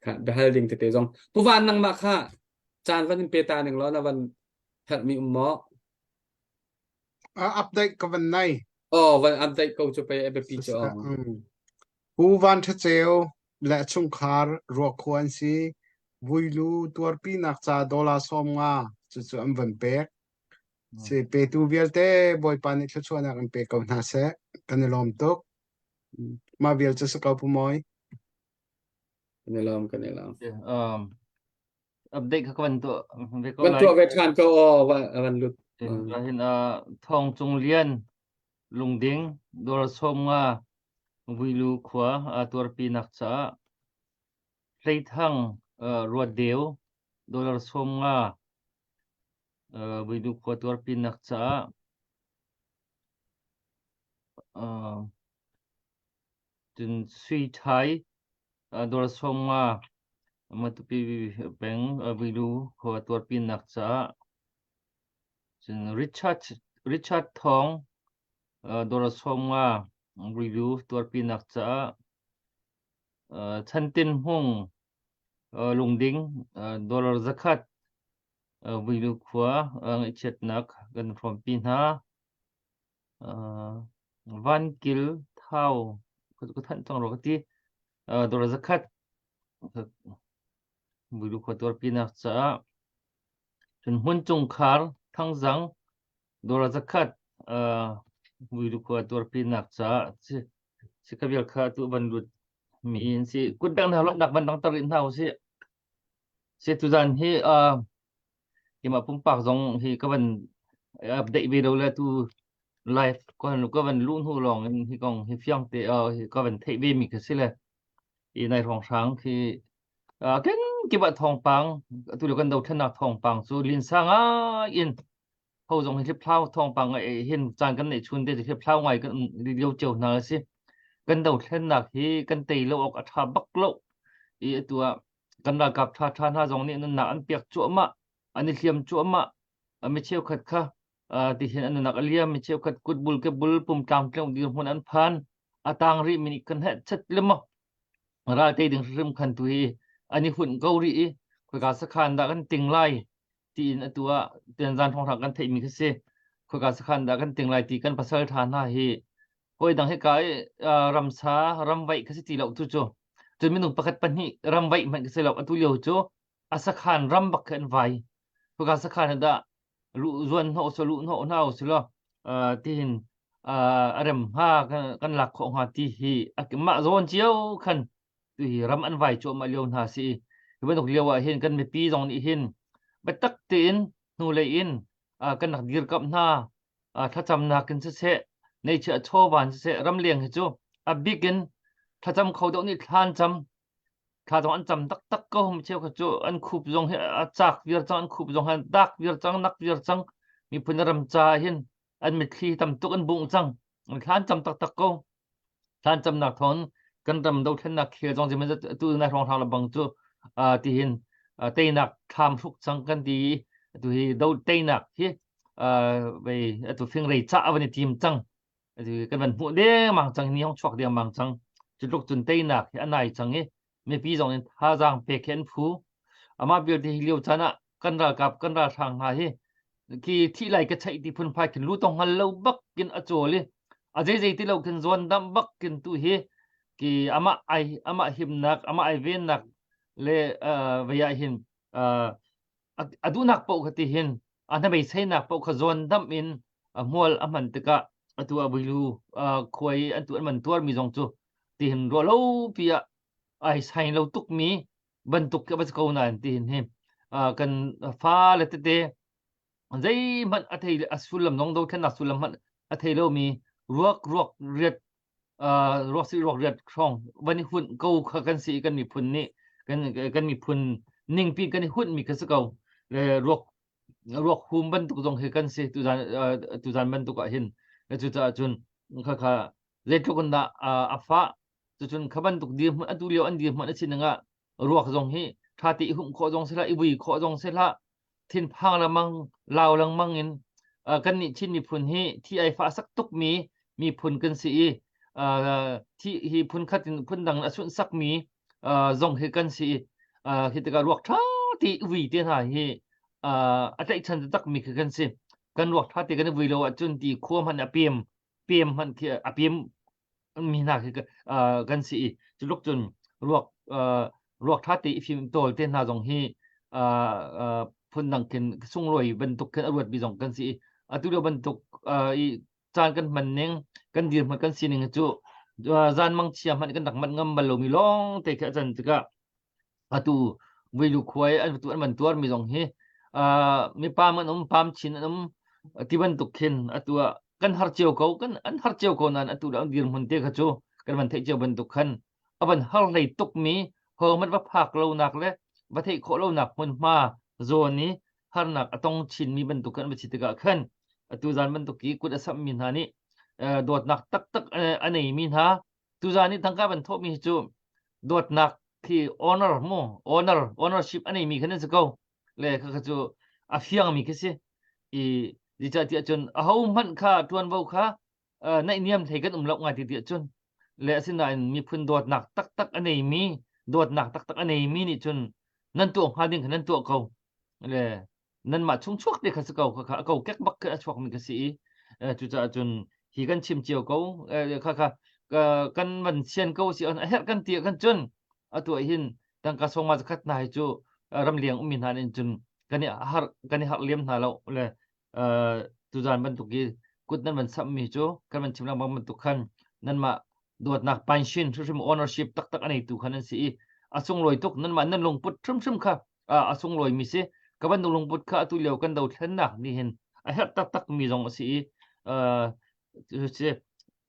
kha behal ding te jong puwan nang ma kha chan van peta ning lo na van thật mi mo update กับวันไหน วันอัปเดตก็จะไปเอเบปีจอ ผู้วันที่เจ้าและชุมคารรัวควรสิวุยลูตัวปีนักจ่าดอลลาร์สมงาจะอันวันเป็กเสเปตูเวลเต้บอยปานิชชวนนักอันเป็กกับนาเซกันลอมตกมาเวลจะสกาวผู้มอยกันลอมอัปเดตกับวันตัว วันตัวเวทานก็วันลุด เห็นทองจงเลียนลุงดิงดอลสมงาวิลูขวาตัวปีนักษาเพลทังรวดเดียวดอลสมงาวิลูขวาตัวปีนักษาจนสุยไทยดอลสมงามาตุปีแบงวิลูขวาตัวปีนักษาจนริชาร์ดทองดอลสมงาวิลูตัวปีนักษาชันตินฮงลุงดิงดอลซักัดวิลูขวาเช็ดนักกันพร้อมปีนาวันกิลเท่าก็ท่านต้องรอที่ดอลซักัดวิลูขวาตัวปีนักษาจนหุ่นจงคาร์ทั้งจังดอลซักัดวิลูขวาตัวปีนักษา สิกเบียค่ะตัวบันรุดมีอินสิกุดแบงนะลบดักบันดังตรินเฮาสิตุจันฮีที่มาปุ่มปากซองฮีก็บันอัปเดตวิดีโอแล้วตัวไลฟ์ก็บันลุ้นหูลองฮีกองฮีเฟียงเตฮีก็บันเทวีมีก็สิเลยอีในรองช้างคือเก่งกี่บาททองปังตัวเดียวกันเดาถนัดทองปังสูลินซังอินเขาส่งให้เทียบเท่าทองปังเห็นจานกันในชุนเดียวเทียบเท่าไงกันเดียวเจ้าหน้าสิกันเดาถนัดฮีกันตีโลออกอัฐบักโลอีตัวกันระกับท่าหน้าตรงนี้นั่นหนักอันเปียกจั่วมะอันนี้เทียมจั่วมะไม่เชี่ยวขัดค่ะที่เห็นอันหนักเลียมไม่เชี่ยวขัดกุดบุลกับบุลปุ่มกลางเกลียวดีหุ่นอันพันต่างริมินิกันเห็ดชัดเลยมั้งราเตดึงริมขันตุยอันนี้หุ่นเกาหลีคุยกับสักขันดักกันติงไลที่อันตัวเตือนจานทองทางกันเทมีกเสคุยกับสักขันดักกันติงไลที่กันภาษาฐานหน้าเฮโอ้ยดังให้กายรำช้ารำไว้กสิตีเหล่าตุโจจนมีหนุ่มประคัดปันนี้รำไว้มันกสิเหล่าอัตุเลียวโจสักขันรำบักกันไว้คุยกับสักขันดาลุจวนเขาสลุนเขาหน้าสิละที่เห็นอารมณ์ห้ากันหลักของหาที่ฮีอักมาโซนเจียวขันตุยรำอันไว้โจมาเลียวหาสิเป็นตุกเลียวเห็นกันไม่ปีตรงนี้เห็นไปตักตีนนูเลยอินกันหนักดีกับหน้าถ้าจำหนักกันเสะในเชื่อโชว์บานเสะรำเลียงให้จูบิกินถ้าจำเขาตรงนี้ทานจำถ้าตรงอันจำตักก็ไม่เชื่อเขาจูอันคูบจงให้จักวิรจังอันคูบจงให้ดักวิรจังนักวิรจังมีพนรำจาเห็นอันมีทีทำตุกันบุงจังทานจำตักก็ทานจำหนักทนกันรำดูเทนนักเขียจงจะมันจะตัวในรองเท้าระบังจูที่เห็นเตยนักทำทุกจังกันดีตัวที่ดูเตยนักที่ไปตัวฟิงไรจ้าวันนี้ทีมจังตัวกันวันหัวเดียมังจังนี่ห้องชกเดียมังจังจุดลุกจุดเตยนักอันไหนจังเงี้ยไม่ปีจงเนี่ยท่าจังเปกเห็นผู้มาเบียดที่เลี้ยวจันอ่ะกันรากับกันราทางหาที่ที่ไหลก็ใช้ที่พุ่นพายขึ้นรู้ตรงหันเราบักกินอโจเลยเจ๊ที่เราขึ้นส่วนดำบักกินตัวเฮกี่อามาหิมนักอามาไอเวนนักle vaya hin adu nak po khati hin ana bai sei nak po khazon dam in mol aman tika atu abilu khoi antu man tuar mi jong chu ti hin ro lo pia ai sai lo tuk mi ban tuk ka bas ko na ti hin he kan fa le te zai man athei asulam nong do khan asulam man athei lo mi ruak riat ruak si ruak riat khong bani hun ko kha kan si kan mi phun niกันมีพุ่นนิ่งปีกันหุ่นมีกันสักเอารวกหุมบันตุกตรงเฮกันสิตุจานบันตุกเห็นแล้วจุดจุนค่ะเรื่องทุกคนน่ะอัฟฟ้าจุนขบันตุกดีมันตุเลียวอันดีมันสินึงรวกตรงเฮทาติหุ่มขอตรงเสละอีบุยขอตรงเสละทินพังละมังลาวลังมังอินกันนี่ชินมีพุ่นเฮที่ไอฟ้าสักตุกมีพุ่นกันสิที่ฮีพุ่นขัดพุ่นดังอสุนสักมีzong he kan si he ta ruak tha ti wi te ha he atai chan tak mi kan si kan ruak tha ti kan wi lo chun ti khom han apem han ki apem mi na he kan si chu luk chun ruak tha ti phim tol te na zong he phun dang ken sung loi ban tuk kan arwat bi zong kan si atu lo ban tuk i chan kan man neng kan dir man kan si ning chu zan mang chiam han kan dak man ngam balo mi long te kha chan tika atu wilu khoi an tu an man tuar mi jong he mi pa man pam chin ti ban tuk khin atu kan har cheu ko kan an har cheu ko nan atu dang dir mun te kha chu kan man thei cheu ban tuk khan aban har lei tuk mi ho man ba phak lo nak le ba thei kho lo nak mun ma zon ni har nak atong chin mi ban tuk kan ba chi tika khan atu zan ban tuk ki kut asam min ha ni dot nak tak anei min ha tu zani tangka ban tho mi chu dot nak ki ownership anei mi khanen ko le kha chu a fiang mi kisi i di cha ti chun a ho man kha tuan vo kha nai niam thei kan lok ngai ti chun le sin na mi phun dot nak tak anei mi dot nak tak anei mi ni chun nan tu ha ding khanen tu ko le nan ma chung chuak de kha ko kha ko kek bak ka chuak mi kisi chu cha chun hi kan chim chiều ko kha kan man sian ko si an her kan ti kan chun atu hin tang ka song ma khat nai chu ram liang min han in chun kan har liam na lo le tu jan ban tu ki kut nan man sam mi chu kan man chim lang ban tu khan nan ma dot nak pension thrim ownership tak tak anei tu khanan si asung loi tuk nan man nan long put thrim kha asung loi mi se kaban long put kha tu leo kan do thlen nak ni hen a het tak tak mi jong si se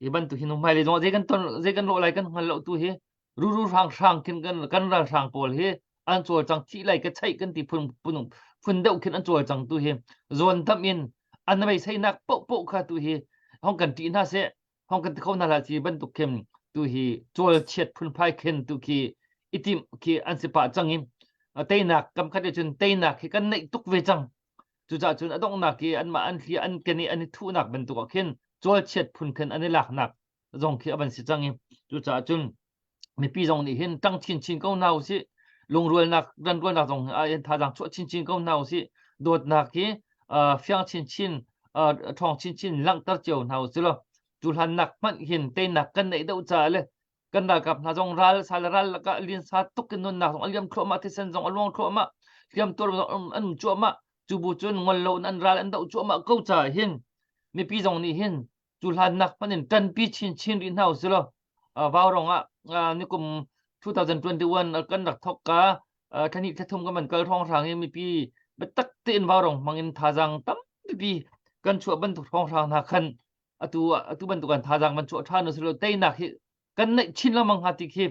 iban tu hinum mai le jong je kan lo lai kan ngal lo tu he ru rang kin kan ra rang pol he an chol chang thi lai ka chai kan ti phun deuh kin an chol chang tu he zon tam in an mai sai nak po kha tu he hong kan ti na se hong kan khau na la chi ban tu kem tu hi chol chet phun phai khen tu ki itim ki an se pa changin te nak kam kha de chun te nak ki kan nei tuk ve chang chu cha chun adong nak ki an ma an khi an ke ni an thu nak ban tu ka khen chol chet phun khen an lak nak zong khi aban si changin chu cha chun mi pi zong ni hin tang chin ko nau si lung rual nak ran rual nak zong a en tha jang chu chin ko nau si dot nak ki fyang chin thong chin lang tar cheu nau si lo chu han nak man hin te nak kan nei deuh cha le kan da kap na jong ral ka lin sa tuk kin nun nak zong aliam khlo ma ti sen zong along khlo ma liam tor an chu ma chu bu chun ngol lo an ral an deuh chu ma ko cha hin mi pi zong ni hin chu han nak panin tan pi chin ri nau si lo vào rong ni kum 2021 kan dak thok ka thani thum ka man kal thong rang mi pi betak tin vào rong mangin thajang tam pi kan chu ban thok thong rang na khan atu ban tu kan thajang man chu than no te na hi kan nei chin la mang hati khi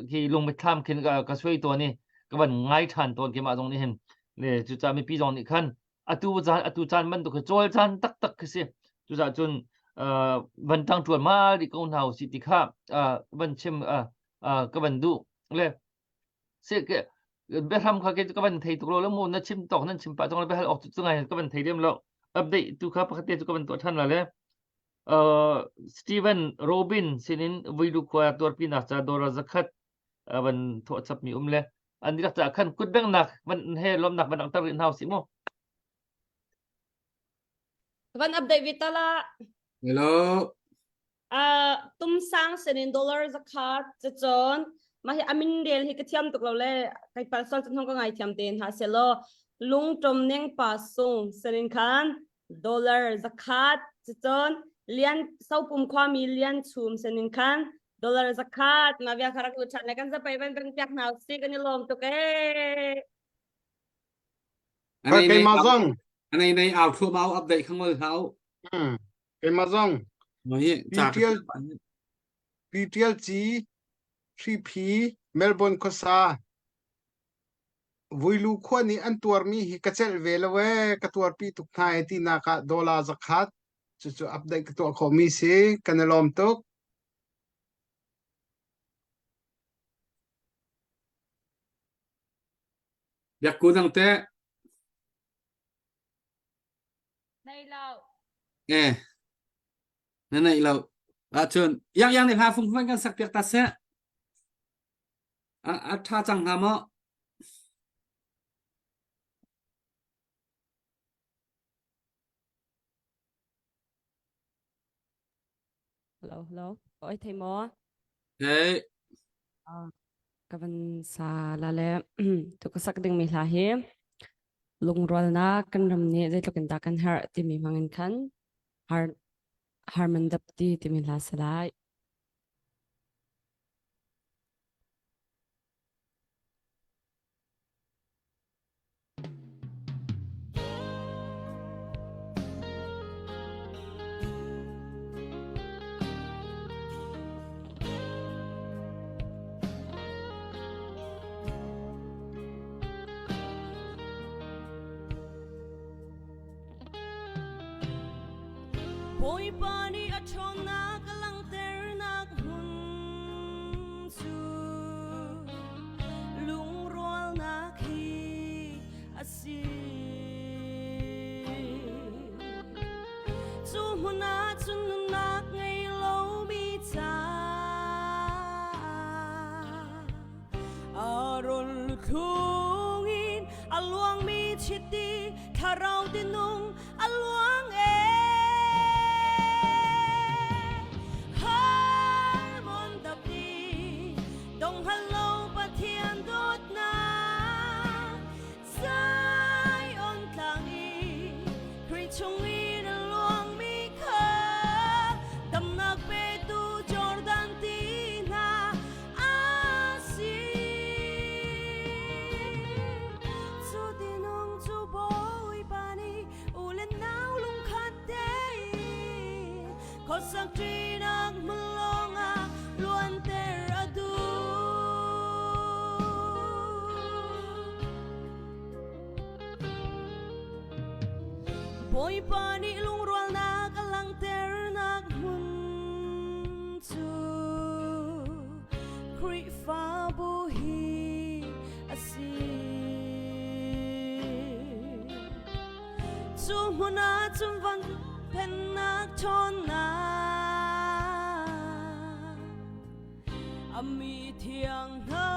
ki lung mit tham khin ka swei to ni ka ban ngai than ton ke ma jong ni hen ne chu cha mi pi jong ni khan atu chan man tu ka chol chan tak ke se chu cha chun ban tang chuan ma di ko nau si ti kha ban chem ka ban du le se ke be tham kha ke ka ban thei tu lo mo na chim tok nan chim pa jong le be hal ok tu ngai ka ban thei dem lo update tu kha pa khate tu ka ban to than la le Steven Robin sinin vidu kwa tor pina cha dora zakhat ban tho chap mi le an dik cha khan kut beng nak ban he lom nak ban tar in house si mo Van update vitala hello tum sang senin dollar zakat chon ma hi amin del hi ka thiam tuk lo le kai pa sol chon ko ngai thiam ten ha selo lung tom neng pa sung senin khan dollar zakat chon lian sau pum khwa mi lian chum senin khan dollar zakat ma via kharak lu chan kan za pai ban pyak nau si kan lom to ke Cái mà rong anei nei out thu mau update khang mal hau cái mà rong no hi cha PTL G 3P Melbourne ko sa vuilu kho ni an tuar mi hi ka chel ve lo we ka tuar pi tuk thai ti na ka dollar zakat chu update ka to kho mi se kanalom tok yak ku nang te đây lâu này lâu chun yang ni ha phung phang kan sak piak ta se tha chang ha mo hello oi thầy mo hey ka van sa la le tu ka sak ding mi la hi lung rol na kan ram ni zai tokin ta kan har ti mi mangin khan har man dap ti mi la salai Boy body a chona kalang ter nak hun su lung roal nak hi asi chu huna chun nak ngai lo bi cha aron khungin alwang mi chiti tharau dinung alwang chung i luang mi kha dam nak pe tu Jordan Boy pani lung rual nak alang ter nak mun chu Kri fa bu hi asi Chu muna chum van pen nak chon na Ami thiang na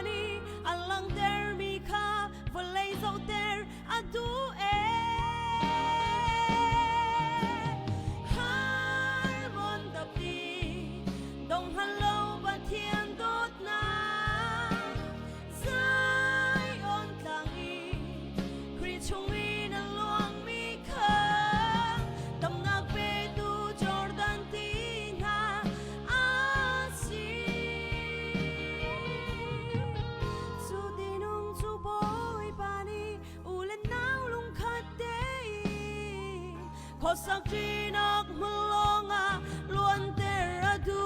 ni alang ter mi kha volay dâu ter adu e Harmon đập đi đồng hello và thiên đốt na Zion tang y Kri chung y na luang mi kha Tam nak pe tu Jordan ti na asi Su di nung su boy pani ulen nao lung khat day Ko sak chi nak mulonga luan ter adu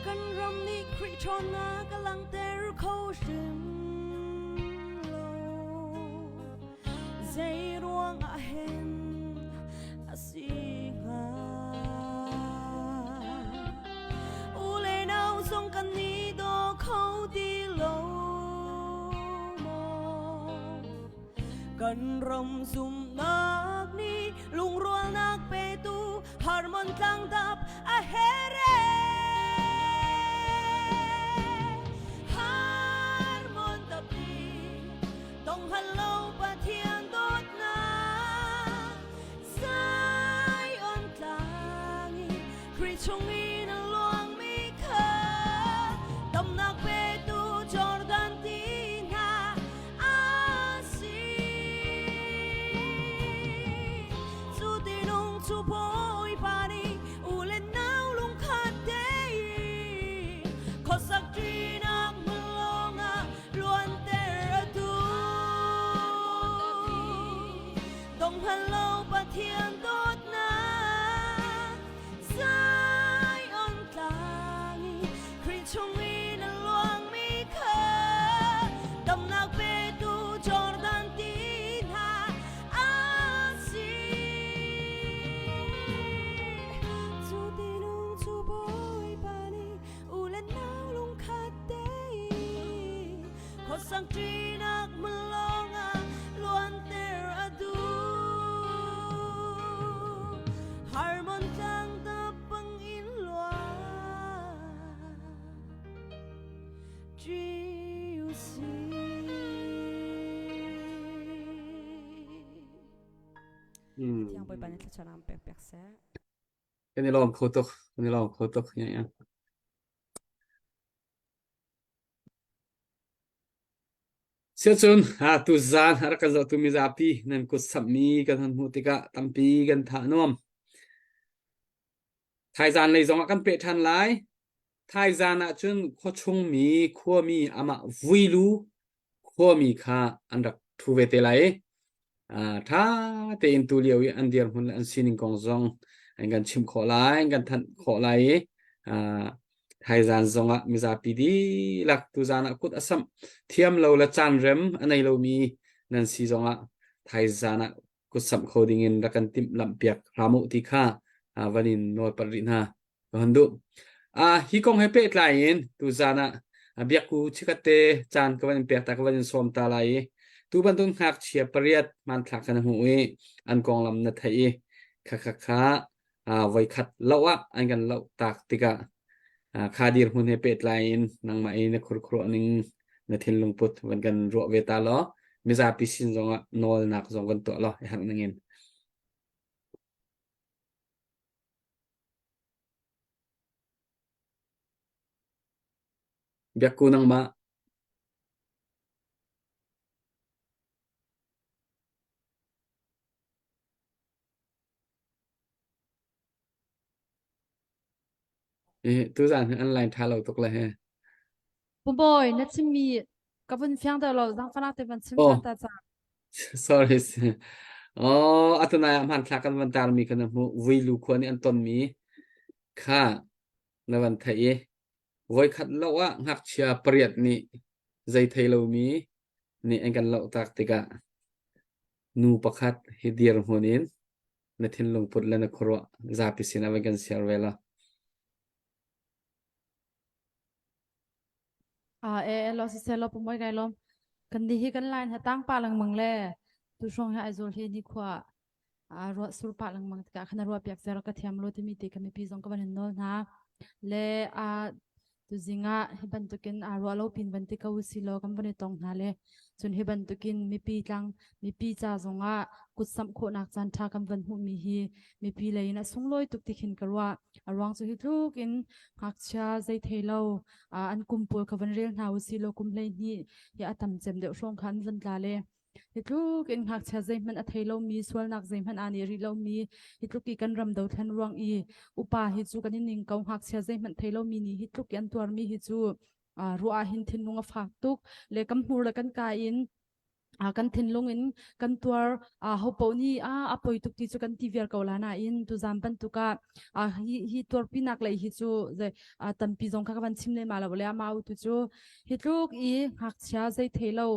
Kan ram ni kri chon na kalang ter ko shim lo Zay ruang a hen a si nga Ule nao song kan ni do khâu đi lo mo Kan ram zum nak ni lung rual nak pe tu harmon tlang dap a here Harmon đập đi đồng hello và thiên đốt na Zion tang y Kri chung y na luang mi kha Tam nak pe tu Jordan ti na asi Su di nung su boy pani ulen nao lung khat day Ko sak chi nak mulonga luan ter adu Dong hello pa thiên đốt na Zion tang y Kri chung y na luang mi kha Tam nak pe tu Jordan ti na asi Su di nung su boy pani ulen nao lung khat day Ko sang chi nak mulonga luan ter adu Harmon tang tapang in luan GUC Tiang boy pani tla chonam pek pek se Cái này làm khâu tục nhá Siya chun tu zan har ka za tu mi zapi nan ko sami kan han hutika tampi kan tha nom Thai zan lei zong kan pe than lai Thai zan a chun kho chung mi kho mi ama vuilu kho mi kha andak thu ve te lai tha te in tu liu an dir hun an sining kong zong an gan chim kho lai gan than kho lai Thai zan zonga mizapi di lak tu zana kut asam thiam lo la chan rem anei lo mi nan si zonga Thai zana kut sam coding in rakan tim lam piak ramu ti kha vanin nol parin ha handu hi kong hepe tlai in tu zana biak ku chikate chan ka vanin piak ta ka vanin som ta lai tu ban tun hak chia pariat man thak kan hu e an kong lam na thai kha vai khat lawa an gan law tak tika Khadir hun he pet line nang mai na khur khur ning na thin lung put wan kan ro ve ta lo miza pisin zonga nol nak zong kan to lo hang nangin biak ku nang ma tu zan online tha lo tok la he Bố bồi nó chỉ mi cái vấn phiang đầu lâu đang phát tới vấn chim oh chan ta cha sorry oh atuna man thla kan van tar mi kan mu vui lu khon an ton mi kha na van thai voi khat lo wa ngak chia priat ni zai thai lo mi ni an kan lo tak tika nu pakhat hidir honin na thin long put la na khoro za pisina wa gan siar vela lo si se lo bố bồi cái lo kan di hi kan line ha tang pa lang mang le tu song ha azol hi ni khwa ro sur pa lang mang ka khana ro pyak zero ka thiam lo ti mi te ka mi pi zong ka ban no na le tu zinga hi ban tu kin ro lo pin ban ti ka usi lo kam ban tong na le chun hi ban tu kin mi pi cha zonga kut sam kho nak chan tha kam ban hu mi pi le na sung loi tuk ti khin ka ro arwang chu hi thuk in hak cha zai thelo an kumpul ka van rel na usi lo kum le ni ya atam chem de rong khan van la le hitluk in hak cha zai man a thelo mi swal nak zai man ani ri lo mi hitluk ki kan ram do than ruang i upa hi chu kan ning kau hak cha zai man thelo mi ni hitluk yan tuar mi hi chu ruwa hin thin nunga phak tuk le kam hur la kan ka in kan thin lung in kan tuar ho po ni apoi tuk ti chu kan ti ver ko lana in tu zam pan tu ka hi tuar pinak lai hi chu ze tampi jong kha ban chim le mala bole mau tu chu hitluk i hak cha zai thelo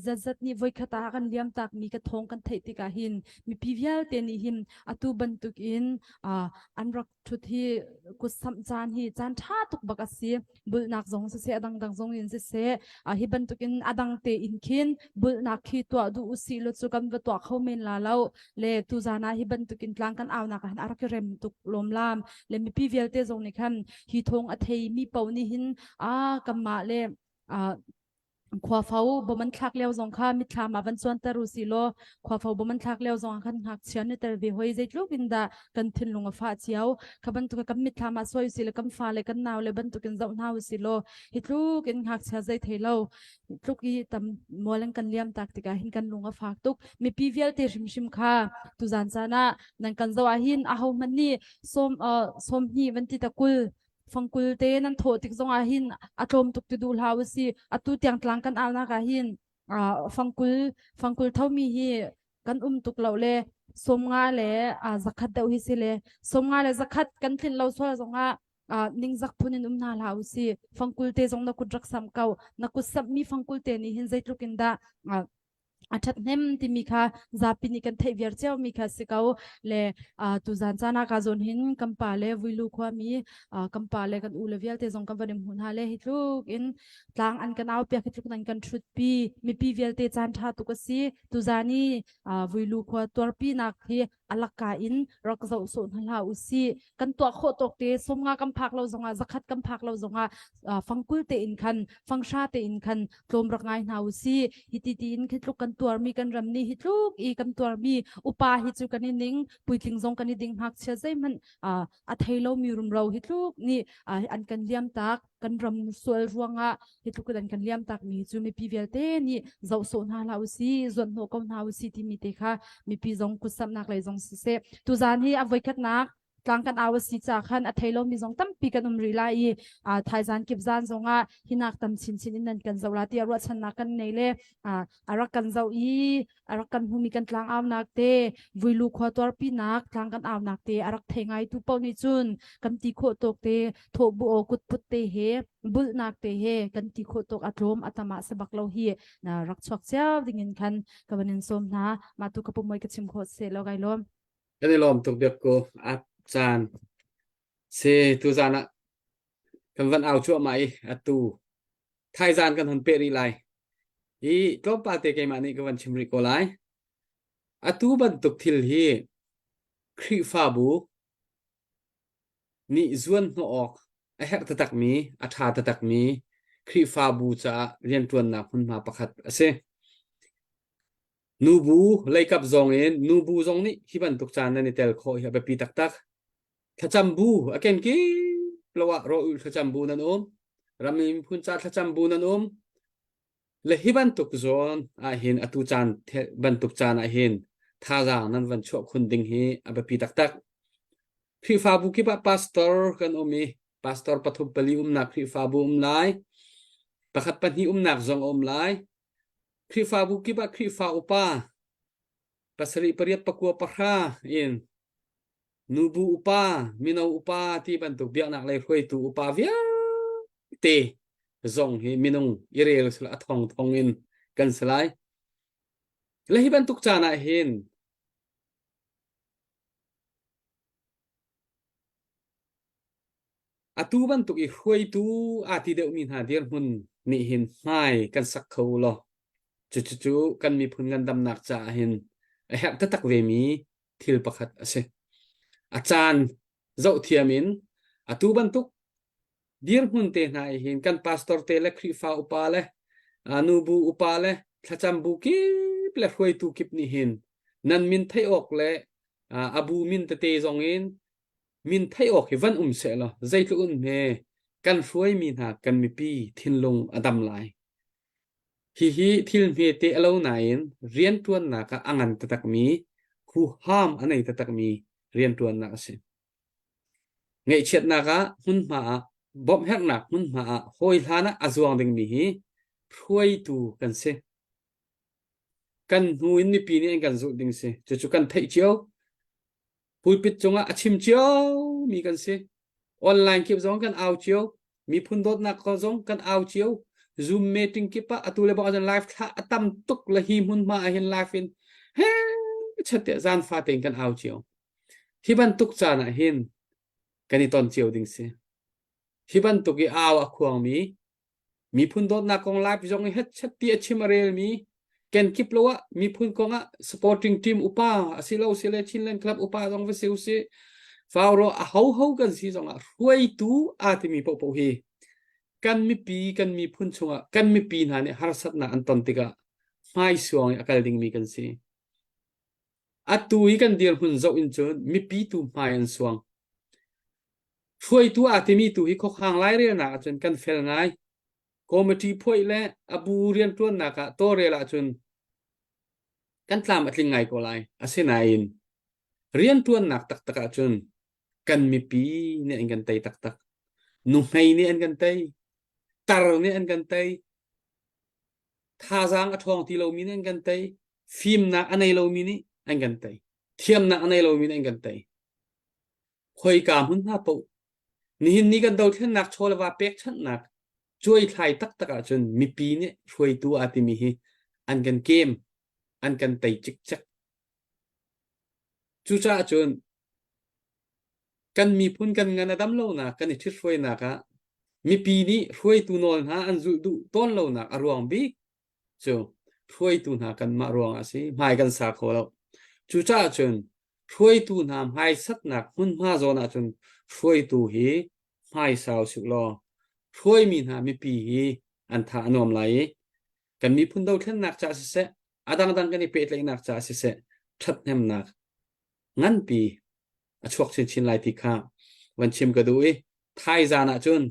zat ni voi khata kan liam tak mi ka thong kan thei ti ka hin mi pivial te ni him atu ban tuk in anrak thut hi ku sam chan hi chan tha tuk baka si bul nak jong se adang dang jong in se hi ban tuk in adang te in khin bul nak khi to du usi lo chu kam va to kho men la lo le tu zana hi ban tuk in tlang kan aw na kan arak rem tuk lom lam le mi pivial te jong ni khan hi thong a thei mi pau ni hin kamma le khwa phau bo man thak leo zong kha mi thla ma van chuan taru si lo khwa phau bo man thak leo zong khan hak chian ni tar ve hoi zai tluk in da kan thin lunga fa chiao khaban tu ka mi thla ma soi si le kam fa le kan naw le ban tu kin zau naw si lo hitluk in hak cha zai thelo tluk i tam molang kan liam tak tika hin kan lunga fak tuk mi pivial te rim shim kha tu zan chana nan kan zawa hin a ho man ni som hi van ti ta kul fangkul te nan tho tik zonga hin atom tuk ti dul haw si atu tiang tlang kan alna ka hin fangkul thau mi hi kan tuk lo le som nga le zakhat deu hi si le som nga le zakhat kan thin lo so zonga ning zak phunin na lau si fangkul te zong na kudrak sam kau na kusam mi fangkul te ni hin zai tlukin da achat nem ti mi kha zapini kan thei ver cheu mi kha sikau le tu zan chana ka zon hin kampa le vilu khwa mi kampa le kan ulevial te zong kam vanim hun ha le hitluk in tlang an kan au pya hitluk nan kan thut pi mi pi vel te chan tha tu ka si tu zani vilu khwa tor pi nak hi alaka in rak zo so hala usi kan to kho tok te somnga kam phak lo zonga zakhat kam phak lo zonga fangkul te in khan fangsha te in khan tlom rak ngai na usi hiti ti in khitluk kan tuar mi kan ram ni hitluk i kan tuar mi upa hi chu kan ning puitling zong kan ding hak che zai man a thailo mi rum ro hitluk ni an kan liam tak kan ram sual ruanga hitluk kan liam tak mi chu mi pivel te ni zo so na la usi zon no kom na usi ti mi te kha mi pi zong ku sam nak lai zong se tu zan hi avoi khat nak tlang kan awas si cha khan a thailo mi zong tam pi kan ri la i thaizan kip zan zonga hinak tam chin chin in nan kan zawla ti ro chan na kan nei le arak kan zau i arak kan humi kan tlang aw nak te vuilu khwa tor pi nak tlang kan aw nak te arak thengai tu pau ni chun kam ti kho tok te tho bu o kut put te he bul nak te he kan ti kho tok atrom atama sabak lo hi na rak chok chaw dingin khan kabanin som na ma tu ka pumoi ka chim kho se lo gai lom kan lom tok dek ko at chan se tu zana kan van au chu mai atu thai zan kan hon pe ri lai i to pa te ke mani ka van chimri ko lai atu ban tuk thil hi khri fa bu ni zuan no ok a hek ta tak mi a tha ta tak mi khri fa bu cha rian tuan na hun ma pakhat ase nubu leikap zong in nubu zong ni hi ban tuk chan ni tel kho hi ba pi tak tak thachambu aken ki plawa ro ul thachambu nan ramim phun cha thachambu nan le hi ban tuk zon a hin atu chan ban tuk chan a hin tha jang nan van chho khun ding hi aba pi tak tak phi fa bu ki ba pastor kan omi pastor pathum pali nak khri fa bu lai pakhat pani nak zong lai khri fa bu ki ba khri fa upa pasari pariat pakua pakha in nubu upa mino upa ti bantuk biak nak lai khoi tu upa via te zong hi minung irel sala thong thong in kan salai lehi bantuk chana hin atu bantuk I khoi tu ati deuh min ha dir hun ni hin mai kan sak kho lo chu kan mi phun gan dam nak cha hin a hek ta tak ve mi thil pakhat ase achan zo thiamin atu bantuk dir hun te nai hin kan pastor te le khri fa upa le anu bu upa le thacham bu ki ple khoi tu kip ni hin nan min thai ok le abu min te zong in min thai ok hi van se lo zai tu me kan fuai min ha kan mi pi thin long adam lai hi thil me te alo nain rian tuan na ka angan tatak mi khu ham anei tatak mi rian tuan na ase ngei chet na ka hun ma bom hek nak hun ma hoi thana azuang ding mi hi phuai tu kan se kan hu in mi pi ni kan zu ding se chu kan thai chiao pulpit chunga achim chiao mi kan se online kip zong kan au chiao mi phun dot na ko zong kan au chiao zoom meeting kipa atule ba jan live tha atam tuk la hi mun ma hin live in he chate zan fa teng kan au chiao hi ban tuk cha na hin kani ton chiao ding se hi ban tuk I aw a khuang mi phun dot na kong live zong het chat ti achim rel mi ken kip lowa mi phun konga supporting team upa asilo sele chinlen club upa zong ve seu se fauro a ho kan si zong a ruai tu atimi po hi kan mi phun chunga kan mi pi na ne harsat na anton tika mai suang akal ding mi kan si atui kan dir hun zo in chon mi pi tu mai an suang ruai tu atimi tu hi kho khang lai re na chon kan fel ngai committee phoi le abu rian tuan na ka to re la chun kan tlam atling ngai ko lai asenain rian tuan nak tak taka chun kan mi pi ne an kan tai tak nu mai ne an kan tai tar ne an kan tai tha jang athong ti lo mi ne an kan tai film na anai lo mi ni an kan tai thiam na anai lo mi ne an kan tai khoi kam hun na po ni hin ni kan do then nak chol wa pek chan nak chui thai tak taka chun mi pi ne khoi tu ati mi hi an kan game an kan tai chik chak chu cha chun kan mi phun kan ngana dam lo na kan thir foi na ka mi pi ni khoi tu nol ha an zu du ton lo na arwang bi so khoi tu na kan ma rong ase mai kan sa kho lo chu cha chun khoi tu na mai sat na hun ma zo na chun khoi tu hi mai sao su lo khoi mi na mi pi hi an tha anom lai kan mi phun do thlen nak cha se adang kan ni pe tlai nak cha se that nem nak ngan pi a chok chin lai ti kha wan chim ka dui thai za na chun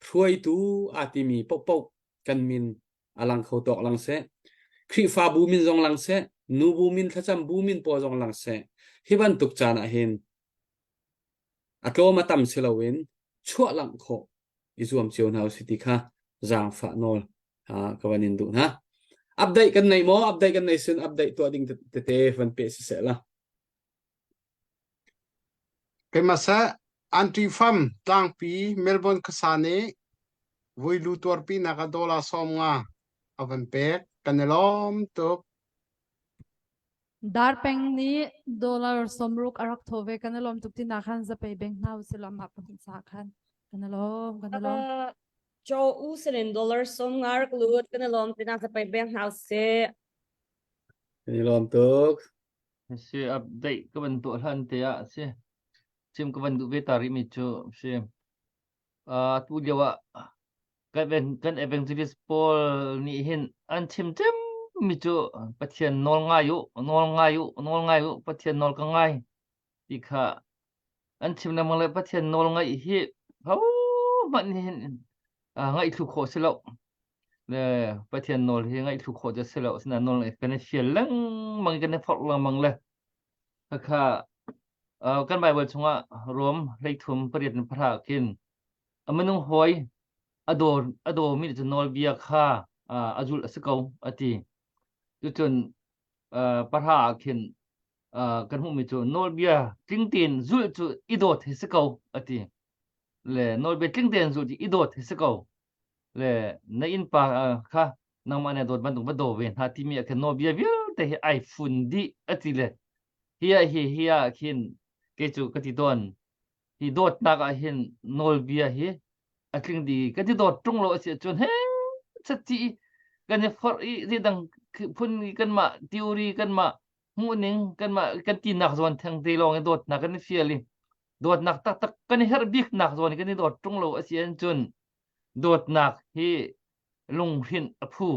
khoi tu atimi pok kan min alang kho tok lang se khri fa bu min zong lang se nu bu min thacham bu min po zong lang se hiban tuk cha na hin atlo matam silawin chua lang kho izuam chion house city kha zang fa nol kawanin du na update kan nei mo update kan nei sun update to ding te fan pe se la cái mà sẽ anti farm tang pi Melbourne kasane vui lu tor pi nakadola som nga avan pek kanelom to dar peng ni dollar somruk arak thove kanalom tukti na khan za pay bank now silam ha pun sa khan kanalom cho u senen dollar som ngar klut kanalom tina sa pay bank house se kanelom tuk se update ka ban to han te ya se sim ka ban du ve tari mi chu se tu jawa kan evangelist Paul ni hin an chim mi chu pathian nol ngayu pathian nol ka ngai ti kha an chim na mole pathian nol ngai hi hau man hin ngai thu kho selo le pathian nol hi ngai thu kho ja selo sina nol kan fiel lang mang kan phok lang mang le kha kan bible chunga rom leithum pariat phra kin amanu hoi ado mi chu nol bia kha azul asiko ati chu chun parha khin kan hu mi chu nol bia tingtin zul chu idot hisiko ati le nol bia tingtin zul ti idot hisiko le na in pa kha nang mane dot ban ba do ven ha ti mi khan nol bia bia te ai fun di ati le hiya khin ke chu ka ti don hi dot na ka hin nol bia hi atling di ka ti dot tung lo si chun he chati kan for i ri dang phun kan ma theory kan ma muning kan ti nak zon thang te long dot na kan fiali dot nak tak kan her bik nak zon kan dot tung lo asian chun dot nak hi lung hin aphu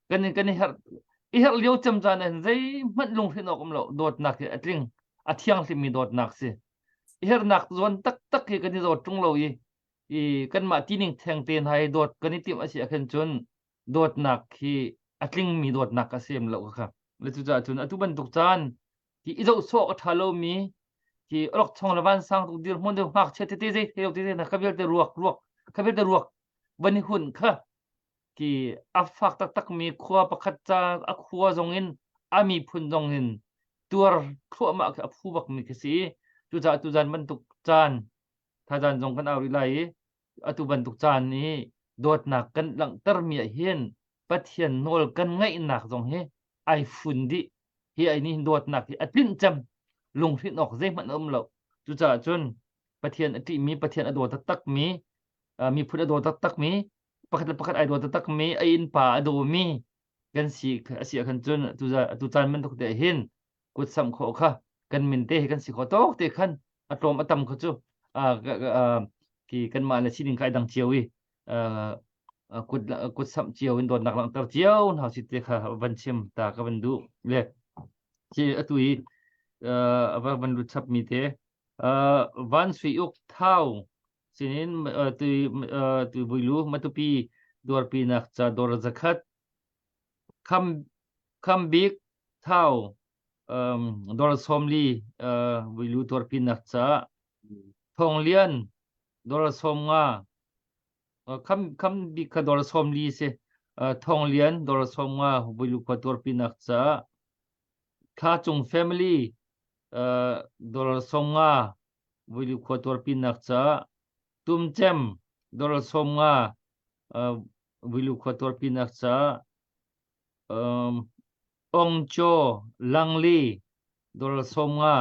kan her i her liu cham jan an zai mat lung hin okom lo dot nak atling athiang si mi dot nak si her nak zon tak hi kan dot tung lo i kan ma tining thang ten hai dot kan tim asia khan chun dot nak hi atling mi dot nak asem lo kha le chu cha chun atu ban tuk chan ki izo so thalo mi ki rok chong lawan sang tu dir mon de hak che te je te na khabel te ruak bani hun kha ki afak tak mi khwa pakhat cha a khwa zongin ami phun zongin tur khwa ma ka phu bak mi kesi chu cha tu jan ban tuk chan tha jan jong kan auri lai atu ban tuk chan ni dot nak kan lang tar mi hian pathian nol kan ngai nak jong he ai fun di hi ai ni dot nak hi atlin cham lung hrin ok zai man lo chu cha chun pathian ati mi pathian adot tak mi mi phut adot tak mi pakhat ai dot tak mi ai in pa ado mi kan si khan chun tu chan man tuk te hin kut sam kho kha kan min te kan si kho tok te khan atom atam kho chu ki kan ma la sining kai dang chiawi kut sam chiaw in dot nak lang tar chiaw na si te kha van chim ta ka ban du le chi atui ava ban lu chap mi te van sui uk thau sinin tu builu matupi dor pi nak cha dor zakhat kham big thau dor somli builu dor pi nak cha thong lian dor som nga kham big kha dor somli se thong lian dor som nga builu kha dor pi nak cha kha chung family dor som nga builu kha dor pi nak cha tum chem dor som nga builu kha dor pi nak cha ong cho langli dor som nga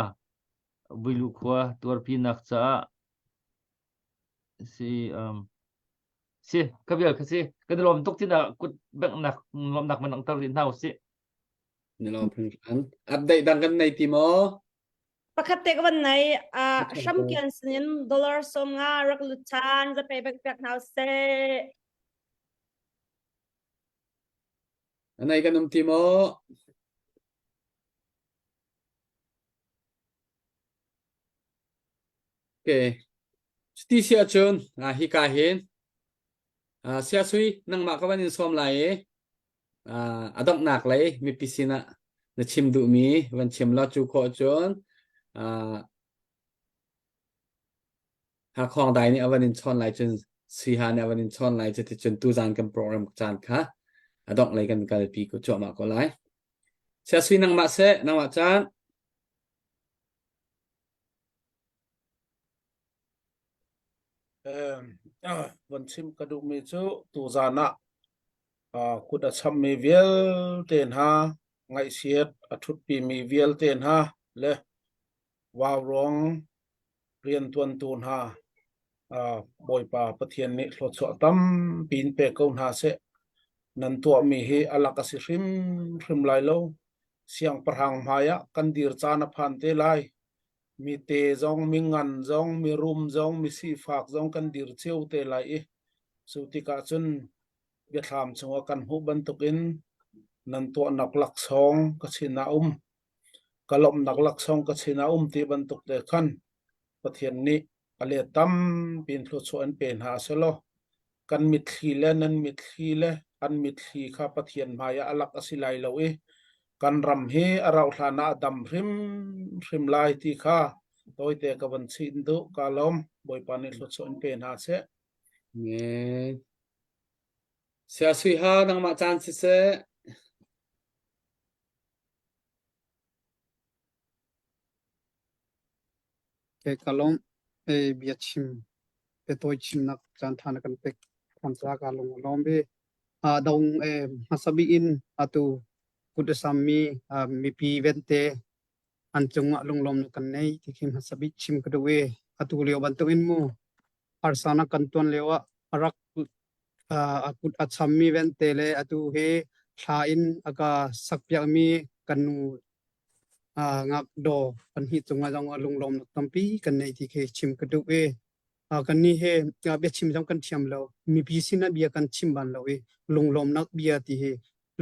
builu kha dor pi nak cha si kabial kasi kadalom tok tina kut bek nak lom nak manang tar din house si ni lo phun an update dang kan nei ti mo pakhat te kan nei sham kian sinin dollar som nga rak lu chan za pe bek pek now se anai kan ti mo okay sti sia chun hi ka hin sia sui nang ma ka ban in som lai adok nak lai mi pisina na chim du mi van chim lo chu kho chun ha khong dai ni avan in chon lai chun si ha ni avan in chon lai che chun tu zan kan program chan kha adok lai kan kal pi ko cho ma ko lai sia sui nang ma se nang ma chanวันชิมกระดูกมีจูตูจานะคุดชัมมีเวียลเตนฮาไงเสียดทุดปีมีเวียลเตนฮาเลวาวรองเรียนตวนตูนฮาบอยป่าปะเทียนนี่หลดสวตั้มปีนเปกงฮาเสนันตัวมีเฮอลักสิริมไลโลเสียงประหังมายะกันดีร์จานพันเตไลมีเตจงมีงันจงมีรุมจงมีสีฝากจงกันดีร์เชียวเตไลสุติกาจุนเบียดถามชงกันหุบันตุกินนันตัวนักลักซองกชินากลมนักลักซองกชินาตีบันตุกเดขันปะเทียนนี้อเลตัมปีนพลุชวนเป็นหาเสลกันมิดขีเลนันมิดขีเลอันมิดขีข้าปะเทียนมายาอลักอสิไลเลวกันรำเฮอเราฐานะดำริมลายที่ข้าโดยแต่กับวันสินดุกาลมบอยปานิลุชวนเป็นหาเส nghe xe suy ha nang ma chan si se เอกลมเบียชิมเปตัวชิมนักจานทานกันเป็กคอนซากาลงลอมเบดงฮัสบีอินอตูกุดสามีมีปีเวนเตอันจงลงลมกันในที่คิมฮัสบีชิมกระเวอตูเลียวบันตุอินมูอาร์ซานักกันตวนเลวะรักกุดอัสามีเวนเตเลอตูเฮชาอินอากาสักยามีกันนูงับดอปันหิจงจงลงลมตัมปีกันในที่เคชิมกระดูกันนี่เฮเบียชิมจงกันเทียมเรามีพีซินะเบียกันชิมบันเราลงลมนักเบียที่เฮ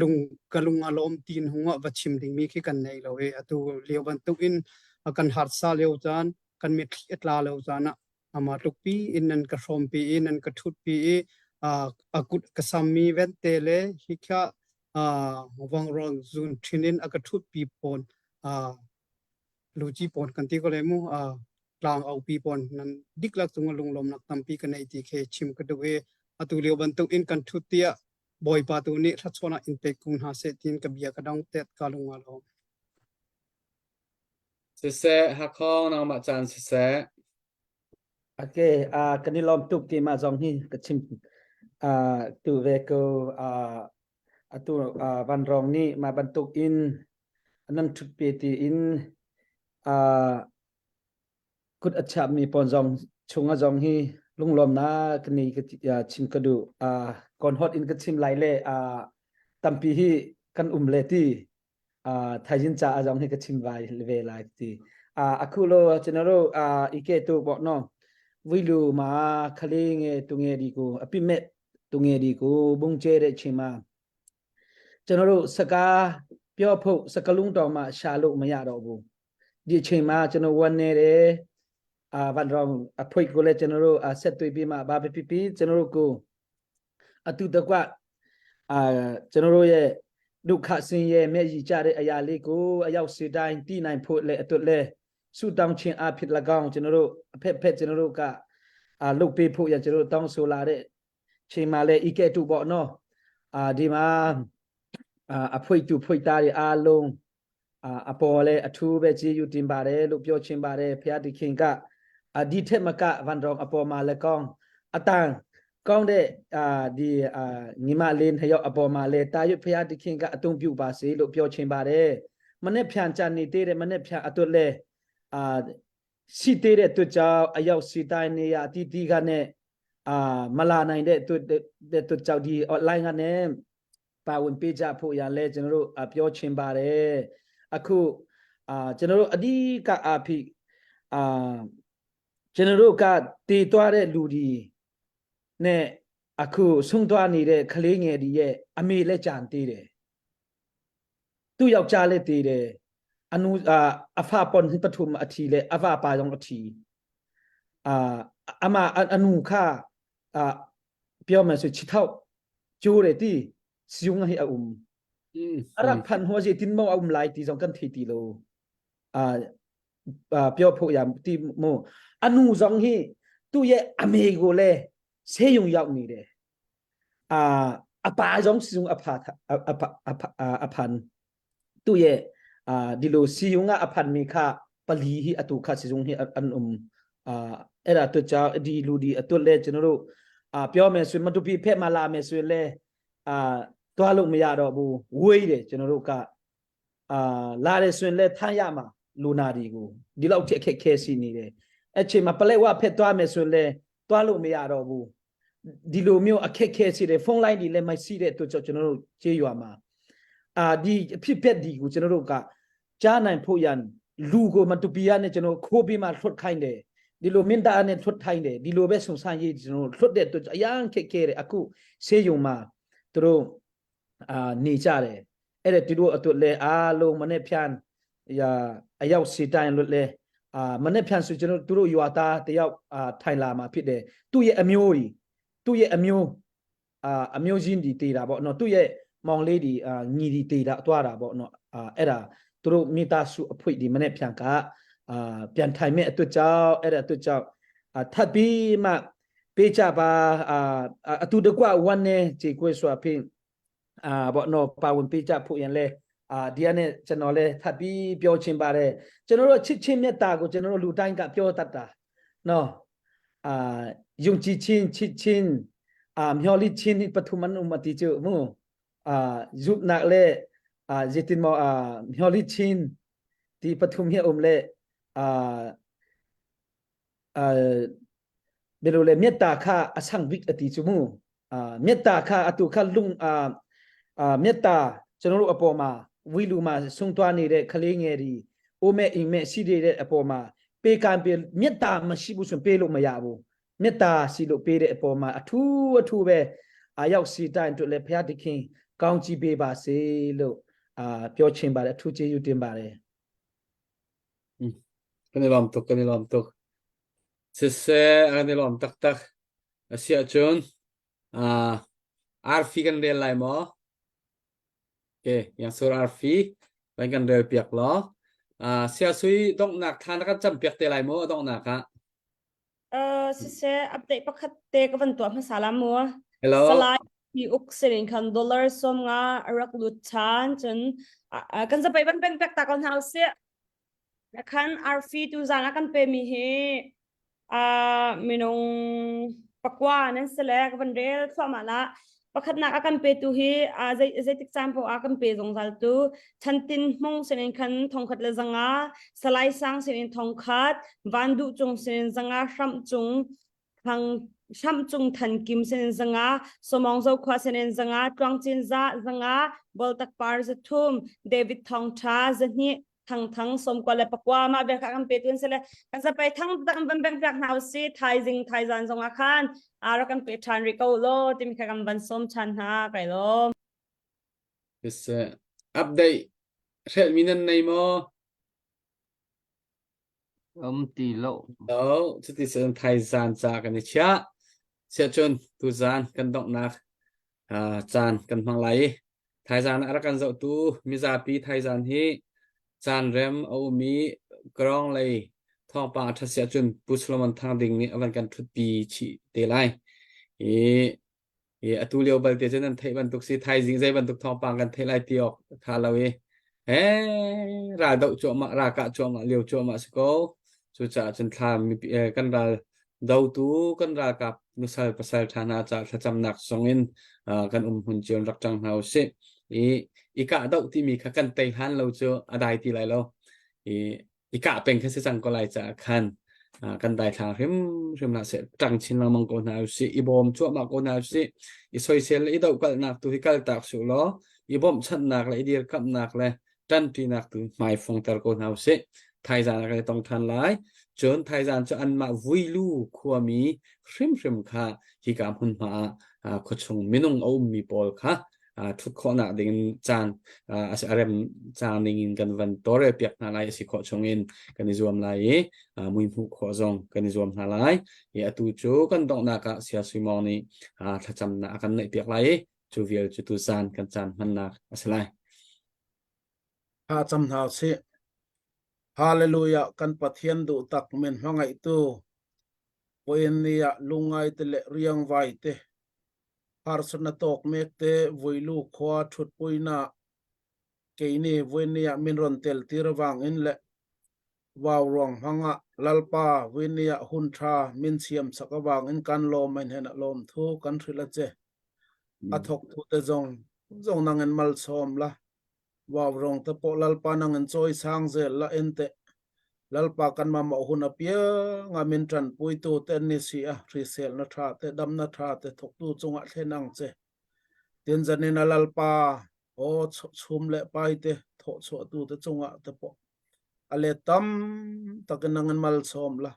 ลงกะลงอารมณ์ตีนหัววัชิมดิ่งมีขี้กันในเราอตูเลียวบันตุอินกันหัดซาเลียวจานกันมีขี้ตลาเลียวจานะอามาตุกปีอินนันกระชมปีอินนันกระทุดปีอากุดกษามีเวนเตเลฮิกะวังรองซุนทินินอากระทุดปีปนลูจีปอนกันที่ก็เลยมูกลางเอาปีปอนนั้นดิกลักจงลงลมนักตั้มปีกันในที่เคชิมกันด้วยอตุเลียวบันตุอินกันทุติยะบอยปาตุนี้ทัศนะอินเปกุนหาเซตินกับเบียกระดังเตะกาลงอาลอม si se ha khong nang ma chan si se Okay, kan ni lom tuk ti ma zong hi kachim tu ve ko atu van rong ni ma bantuk in anan thut pe ti in kut acha mi pon zong chunga zong hi lung lom na kan ni chim ka du kon hot in kachim lai le tampi hi kan le ti thajin cha azong hi kachim vai ve lai ti akulo chenaro ike tu bo no vilu ma khale nge tu nge di ko api met tu nge di ko bung che de chin ma ကျွန်တော်တို့စကားပြောဖို့စကလုံးတော်မှရှာလို့မရတော့ဘူးဒီအချိန်မှာကျွန်တော်ဝန်နေတယ်ဝန်ရောင်အဖွိတ်ကိုလည်းကျွန်တော်တို့ဆက်တွေ့ပြီးမှဘာပဲဖြစ်ဖြစ်ကျွန်တော်တို့ကိုအတူတကွကျွန်တော်တို့ရဲ့ဒုက္ခဆင်းရဲမျက်ရည်ကျတဲ့အရာလေးကိုအရောက်စီတိုင်းတည်နိုင်ဖို့လည်းအတွက်လည်းဆုတောင်းခြင်းအဖြစ်၎င်းကျွန်တော်တို့အဖက်ဖက်ကျွန်တော်တို့ကလုတ်ပေးဖို့ရကျွန်တော်တို့တောင်းဆိုလာတဲ့ချိန်မှာလည်းဤကဲ့သို့ပေါ့နော်ဒီမှာအဖွိတ်တူဖွိတ်သားတွေအားလုံးအပေါ်လဲအထူးပဲကျေးဇူးတင်ပါတယ်လို့ပြောချင်ပါတယ်ဖခင်သခင်ကဒီထက်မကဝန်တော်အပေါ်မှာလည်းကောင်းအတန်ကောင်းတဲ့ဒီညီမလေးနှစ်ယောက်အပေါ်မှာလဲတာရွတ်ဖခင်သခင်ကအသုံးပြုပါစေလို့ပြောချင်ပါတယ်မနေ့ဖြန်ကြနေသေးတယ်မနေ့ဖြန်အတွက်လဲစီသေးတဲ့အတွက်ကြောင့်အရောက်စီတိုင်းနေရအတီးတီးကနဲ့မလာနိုင်တဲ့အတွက်ကြောင့်ဒီ online ကနဲ့ပါဝင်ပေးကြဖို့ရလဲကျွန်တော်တို့ပြောချင်ပါတယ်အခုကျွန်တော်တို့အဓိကအဖြစ်ကျွန်တော်တို့ကတည်သွားတဲ့လူဒီနဲ့အခုဆုံးသွားနေတဲ့ကလေးငယ်ဒီရဲ့အမေလက်ကြံသေးတယ်သူ့ယောက်ျားလက်သေးတယ်အဖပွန်ပထုမအထီလဲအဖပါကြောင့်အထီအမအနုခပြောမယ်ဆိုချစ်ထောက်ကျိုးတယ်တိစီယုံဟိအုံรักพันหัวใจตินโมเอาไลตีสองกันทีตีโลเปียวพวกอย่างตีโมอนุสองฮีตู้เย่อเมริกาเลยเซยงยาวนี่เด้อปาสองสิงอพันตู้เย่ดิโลสิยงอพันมีค่าปลีฮีอตุค่าสิงฮีอันเอราตัวเจ้าดีลูดีตัวเล่จนรู้เปียวเมสุมาตุปีเพมาลาเมสุเล่ตัวลูกไม่ยาดอกบูเว้ยเด้ကျွန်တော်တို့ကလာတယ်ဆိုရင်လည်းထမ်းရမှာလူနာဒီကိုဒီလောက်ထက်ခက်စီနေတယ်အချိန်မှာပလက်ဝဖက်သွားမယ်ဆိုရင်လည်းသွားလို့မရတော့ဘူးဒီလိုမျိုးအခက်ခဲစီတယ်ဖုန်းလိုင်းဒီလည်းမရှိတဲ့အတွက်ကျွန်တော်တို့ကြေးရွာမှာဒီအဖြစ်ဖက်ဒီကိုကျွန်တော်တို့ကကြားနိုင်ဖို့ရန်လူကိုမတူပီယာနဲ့ကျွန်တော်ခိုးပြီးမှထွတ်ခိုင်းတယ်ဒီလိုမင်းသားနဲ့ထွတ်ခိုင်းတယ်ဒီလိုပဲစုံစမ်းရေးကျွန်တော်ထွတ်တဲ့အတွက်အရန်ခက်ခဲတယ်အခုဆေးရုံမှာသူတို့နေကြတယ်အဲ့ဒါသူတို့အတွက်လဲအားလုံးမနေ့ဖြန်အရောက်စီတိုင်းလို့လဲမနေ့ဖြန်ဆိုကျွန်တော်သူတို့ရွာသားတယောက်ထိုင်လာမှာဖြစ်တယ်သူ့ရဲ့အမျိုးကြီးသူ့ရဲ့အမျိုးချင်းဒီတေးတာပေါ့နော်သူ့ရဲ့မောင်လေးဒီညီဒီတေးတာတွားတာပေါ့နော်အဲ့ဒါသူတို့မိသားစုအဖွိဒီမနေ့ဖြန်ကပြန်ထိုင်မဲ့အတွက်ကြောင့်အဲ့ဒါအတွက်ကြောင့်ထပ်ပြီးမှ pecha ba atu de kwa wan ne ji kwe swa pin bo no pa won pecha phu yan le dia ne ကျွန်တော်လဲထပ်ပြီးပြောချင်ပါတယ်ကျွန်တော်တို့ချစ်ချင်းမြတ်တာကိုကျွန်တော်တို့လူတိုင်းကပြောတတ်တာနော်ယုံကြည်ခြင်းချစ်ချင်းမျှော်လင့်ခြင်းပထမနုမတိကျမှုဇုနာလဲจิตินมမျှော်လင့်ခြင်းဒီပထမရလဲเบลเลเมตตาค่าอสังวิกอติจุมูเมตตาค่าอตุค่าลุงเมตตาကျွန်တော်တို့အပေါ်မှာဝီလူမှာဆုံးသွားနေတဲ့ခလေးငယ်တွေအိုမဲအိမ်မဲရှိတဲ့အပေါ်မှာပေးကံပေးမေတ္တာမရှိဘူးဆိုရင်ပေးလို့မရဘူးမေတ္တာရှိလို့ပေးတဲ့အပေါ်မှာအထူးပဲရောက်စီတိုင်းတို့လည်းဘုရားသခင်ကောင်းချီးပေးပါစေလို့ပြောချင်ပါတယ်အထူးကျေးဇူးတင်ပါတယ် kan lom tok se kan lom tak sia chun arfi kan del lai mo okay yang sur arfi ban kan del piak lo sia sui dong nak than kan cham piak te lai mo dong nak ha se update pakhat te ka van to ma sala mo hello salai hi uk serin kan dollar som nga arak lut chan chun kan sa pai ban pek ta kon house se kan arfi tu zana kan pe mi he minong pakwa nan sele ka van rel fa mala pakhat na akan pe tu hi zai example akan pe jong zal tu chantin mong senin khan thongkhat le zanga salai sang senin thongkhat vandu chung senin zanga sham chung phang sham chung than kim senin zanga somong zo khwa senin zanga twangchin za zanga bol tak par za thum david thongtha zani thang som kwa le pakwa ma be kan pe tun sele kan sa pai thang tak ban bang pyak now si thai zan zong akhan aro kan pe than ri ko lo tim kha kan ban som chan ha kai lo this update sel minan nei mo ti lo đó chứ thì sẽ thay gian ra cái này chia sẽ chôn tu gian cần động nạc gian cần mang lấy thay gian đã cần dậu tu mi ra pi thay gian hi gian rem au mi grong lấy thong pa thật sẽ chôn pusloman thang ding ni avan kan thut pi chi te lai tu liu bal te chen thai ban tuk si thay jing zai ban tuk thong pa kan thai lai tiok kha lawi ra dậu cho ma ra ka cho ma liu cho ma sko chu cha chen tham mi kan ra dau tu kan ra kap nusal pasal thana cha thacham nak songin kan hun chion rak chang hau se ka dau ti mi kha kan tai han lo cho adai ti lai lo ka peng kha se chang ko lai cha khan kan dai thang rim na se tang chin lang mang ko na si i bom chu ma ko na si i soi sel i dau kal nak tu hi kal tak su lo i bom chan nak le i dir kap nak le tan ti nak tu mai phong tar ko na se thay gian cái tông than lái chốn thay gian cho ăn mà vui lu khua mi rim kha khi cảm hun ma có chung minung ôm mi bol kha thut kho na ding chan asrem chan ding kan van tore piak na lai si kho chung in kan zoom lai mui hu kho zong kan zoom na lai ya tu chu kan dong na ka sia sui mo ni thacham na kan nei piak lai chu vial chu tu san kan chan man na aslai cham na se Hallelujah kan pathian du tak men hangai tu poin nia lungai te le riang vai te harsana tok mek te voilu khwa thut puina keini voinia min ron tel tirwang in le waw rong hanga lalpa voinia huntra min siam sakawang in kan lom en hena lom thu kan thrila che athok thu te zong nangen mal som la waw rong te po lalpa nangen choi sang zel la ente lalpa kan ma hun apia nga min tran pui tu te ni si a resel na tha te dam na tha te thok tu chunga thenang che tin janina lalpa o chum le pai te tho cho tu te chunga te po ale tam takanangan mal som la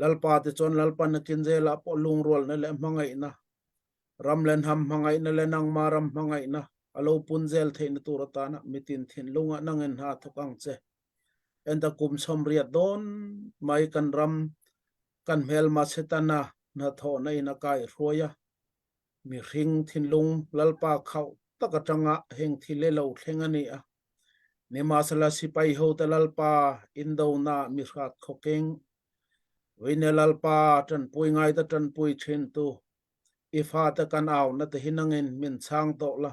lalpa te chon lalpa na kinje la po lung rol na le mangai na ramlen ham mangai na le nang maram mangai na alo punzel thein tu rata na mitin thin lunga nangen ha thokang che enda kum somria don mai kan ram kan mel ma setana na tho nei na kai roya mi ring thin lung lalpa khau takatanga heng thile lo thlengani a ni masala sipai ho ta lalpa indo na mi khat khokeng Wine lalpa tan pui ngai ta tan pui thin tu ifa ta kan aw na te hinangin min chang to la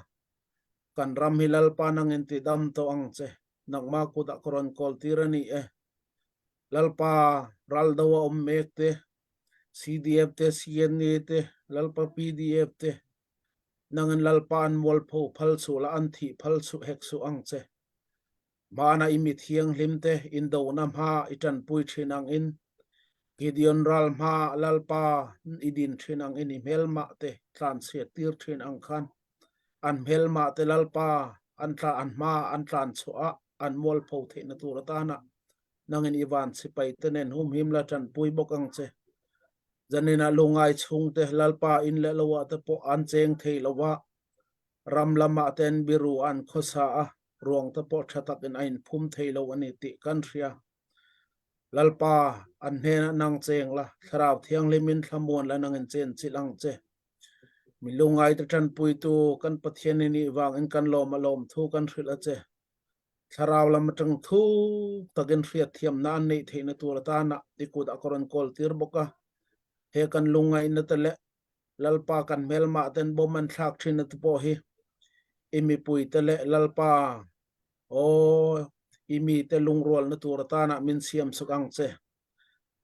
kan ram hi lalpa nangin ti dam to ang che nakma ku da koron kol tirani lalpa ral dawa mek te CDF te CNA te lalpa PDF te nangin lalpa an mol pho phal su la an thi phal su hek su ang che mana imi thiang hlim te in do nam ha itan pui thinang in Gideon ral ma lalpa idin thinang in hmel ma te tlan se tir thin ang khan an hmel ma te lalpa an tla an ma an tlan chua an mol pho the na tur ta na nangin iwan sipai te nen hum him la tan pui bok ang che janina lungai chung te lalpa in le lawa te po an cheng thei lawa ram lama ten biru an khosa a ruang te po thatak in ain phum thei lo ani ti kan ria lalpa an he nang cheng la tharau thiang limin thlamuan la nangin chen chilang che milungai te tan pui tu kan pathian ni wang in kan lom alom thu kan thril a che tharau lam tang thu takin ria thiam na an nei theina tur ta na tikut akoron kol tir boka he kan lungai na tele lalpa kan melma ten boman thak thina tu po hi imi pui tele lalpa o imi te lungrol na tur ta na min siam sukang che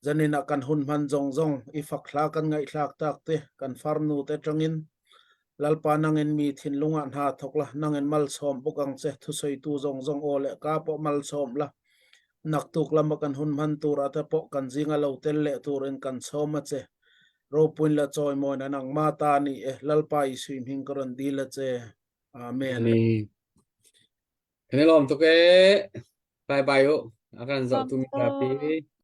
janina kan hun man jong jong ifak thla kan ngai thlak tak te kan farnu te tangin lalpa nangin mi thin lunga na thokla nangin mal som bokang che thu soi tu jong jong ole ka po mal som la nak tuk lam kan hun man tura te po kan jinga lo tel le turin kan soma che ro puin la choi mo na nang ma ta ni lalpa I swim hing karon di la che amen Ani kene lom to ke bye bye yo akan zo tu mi Lom to. tapi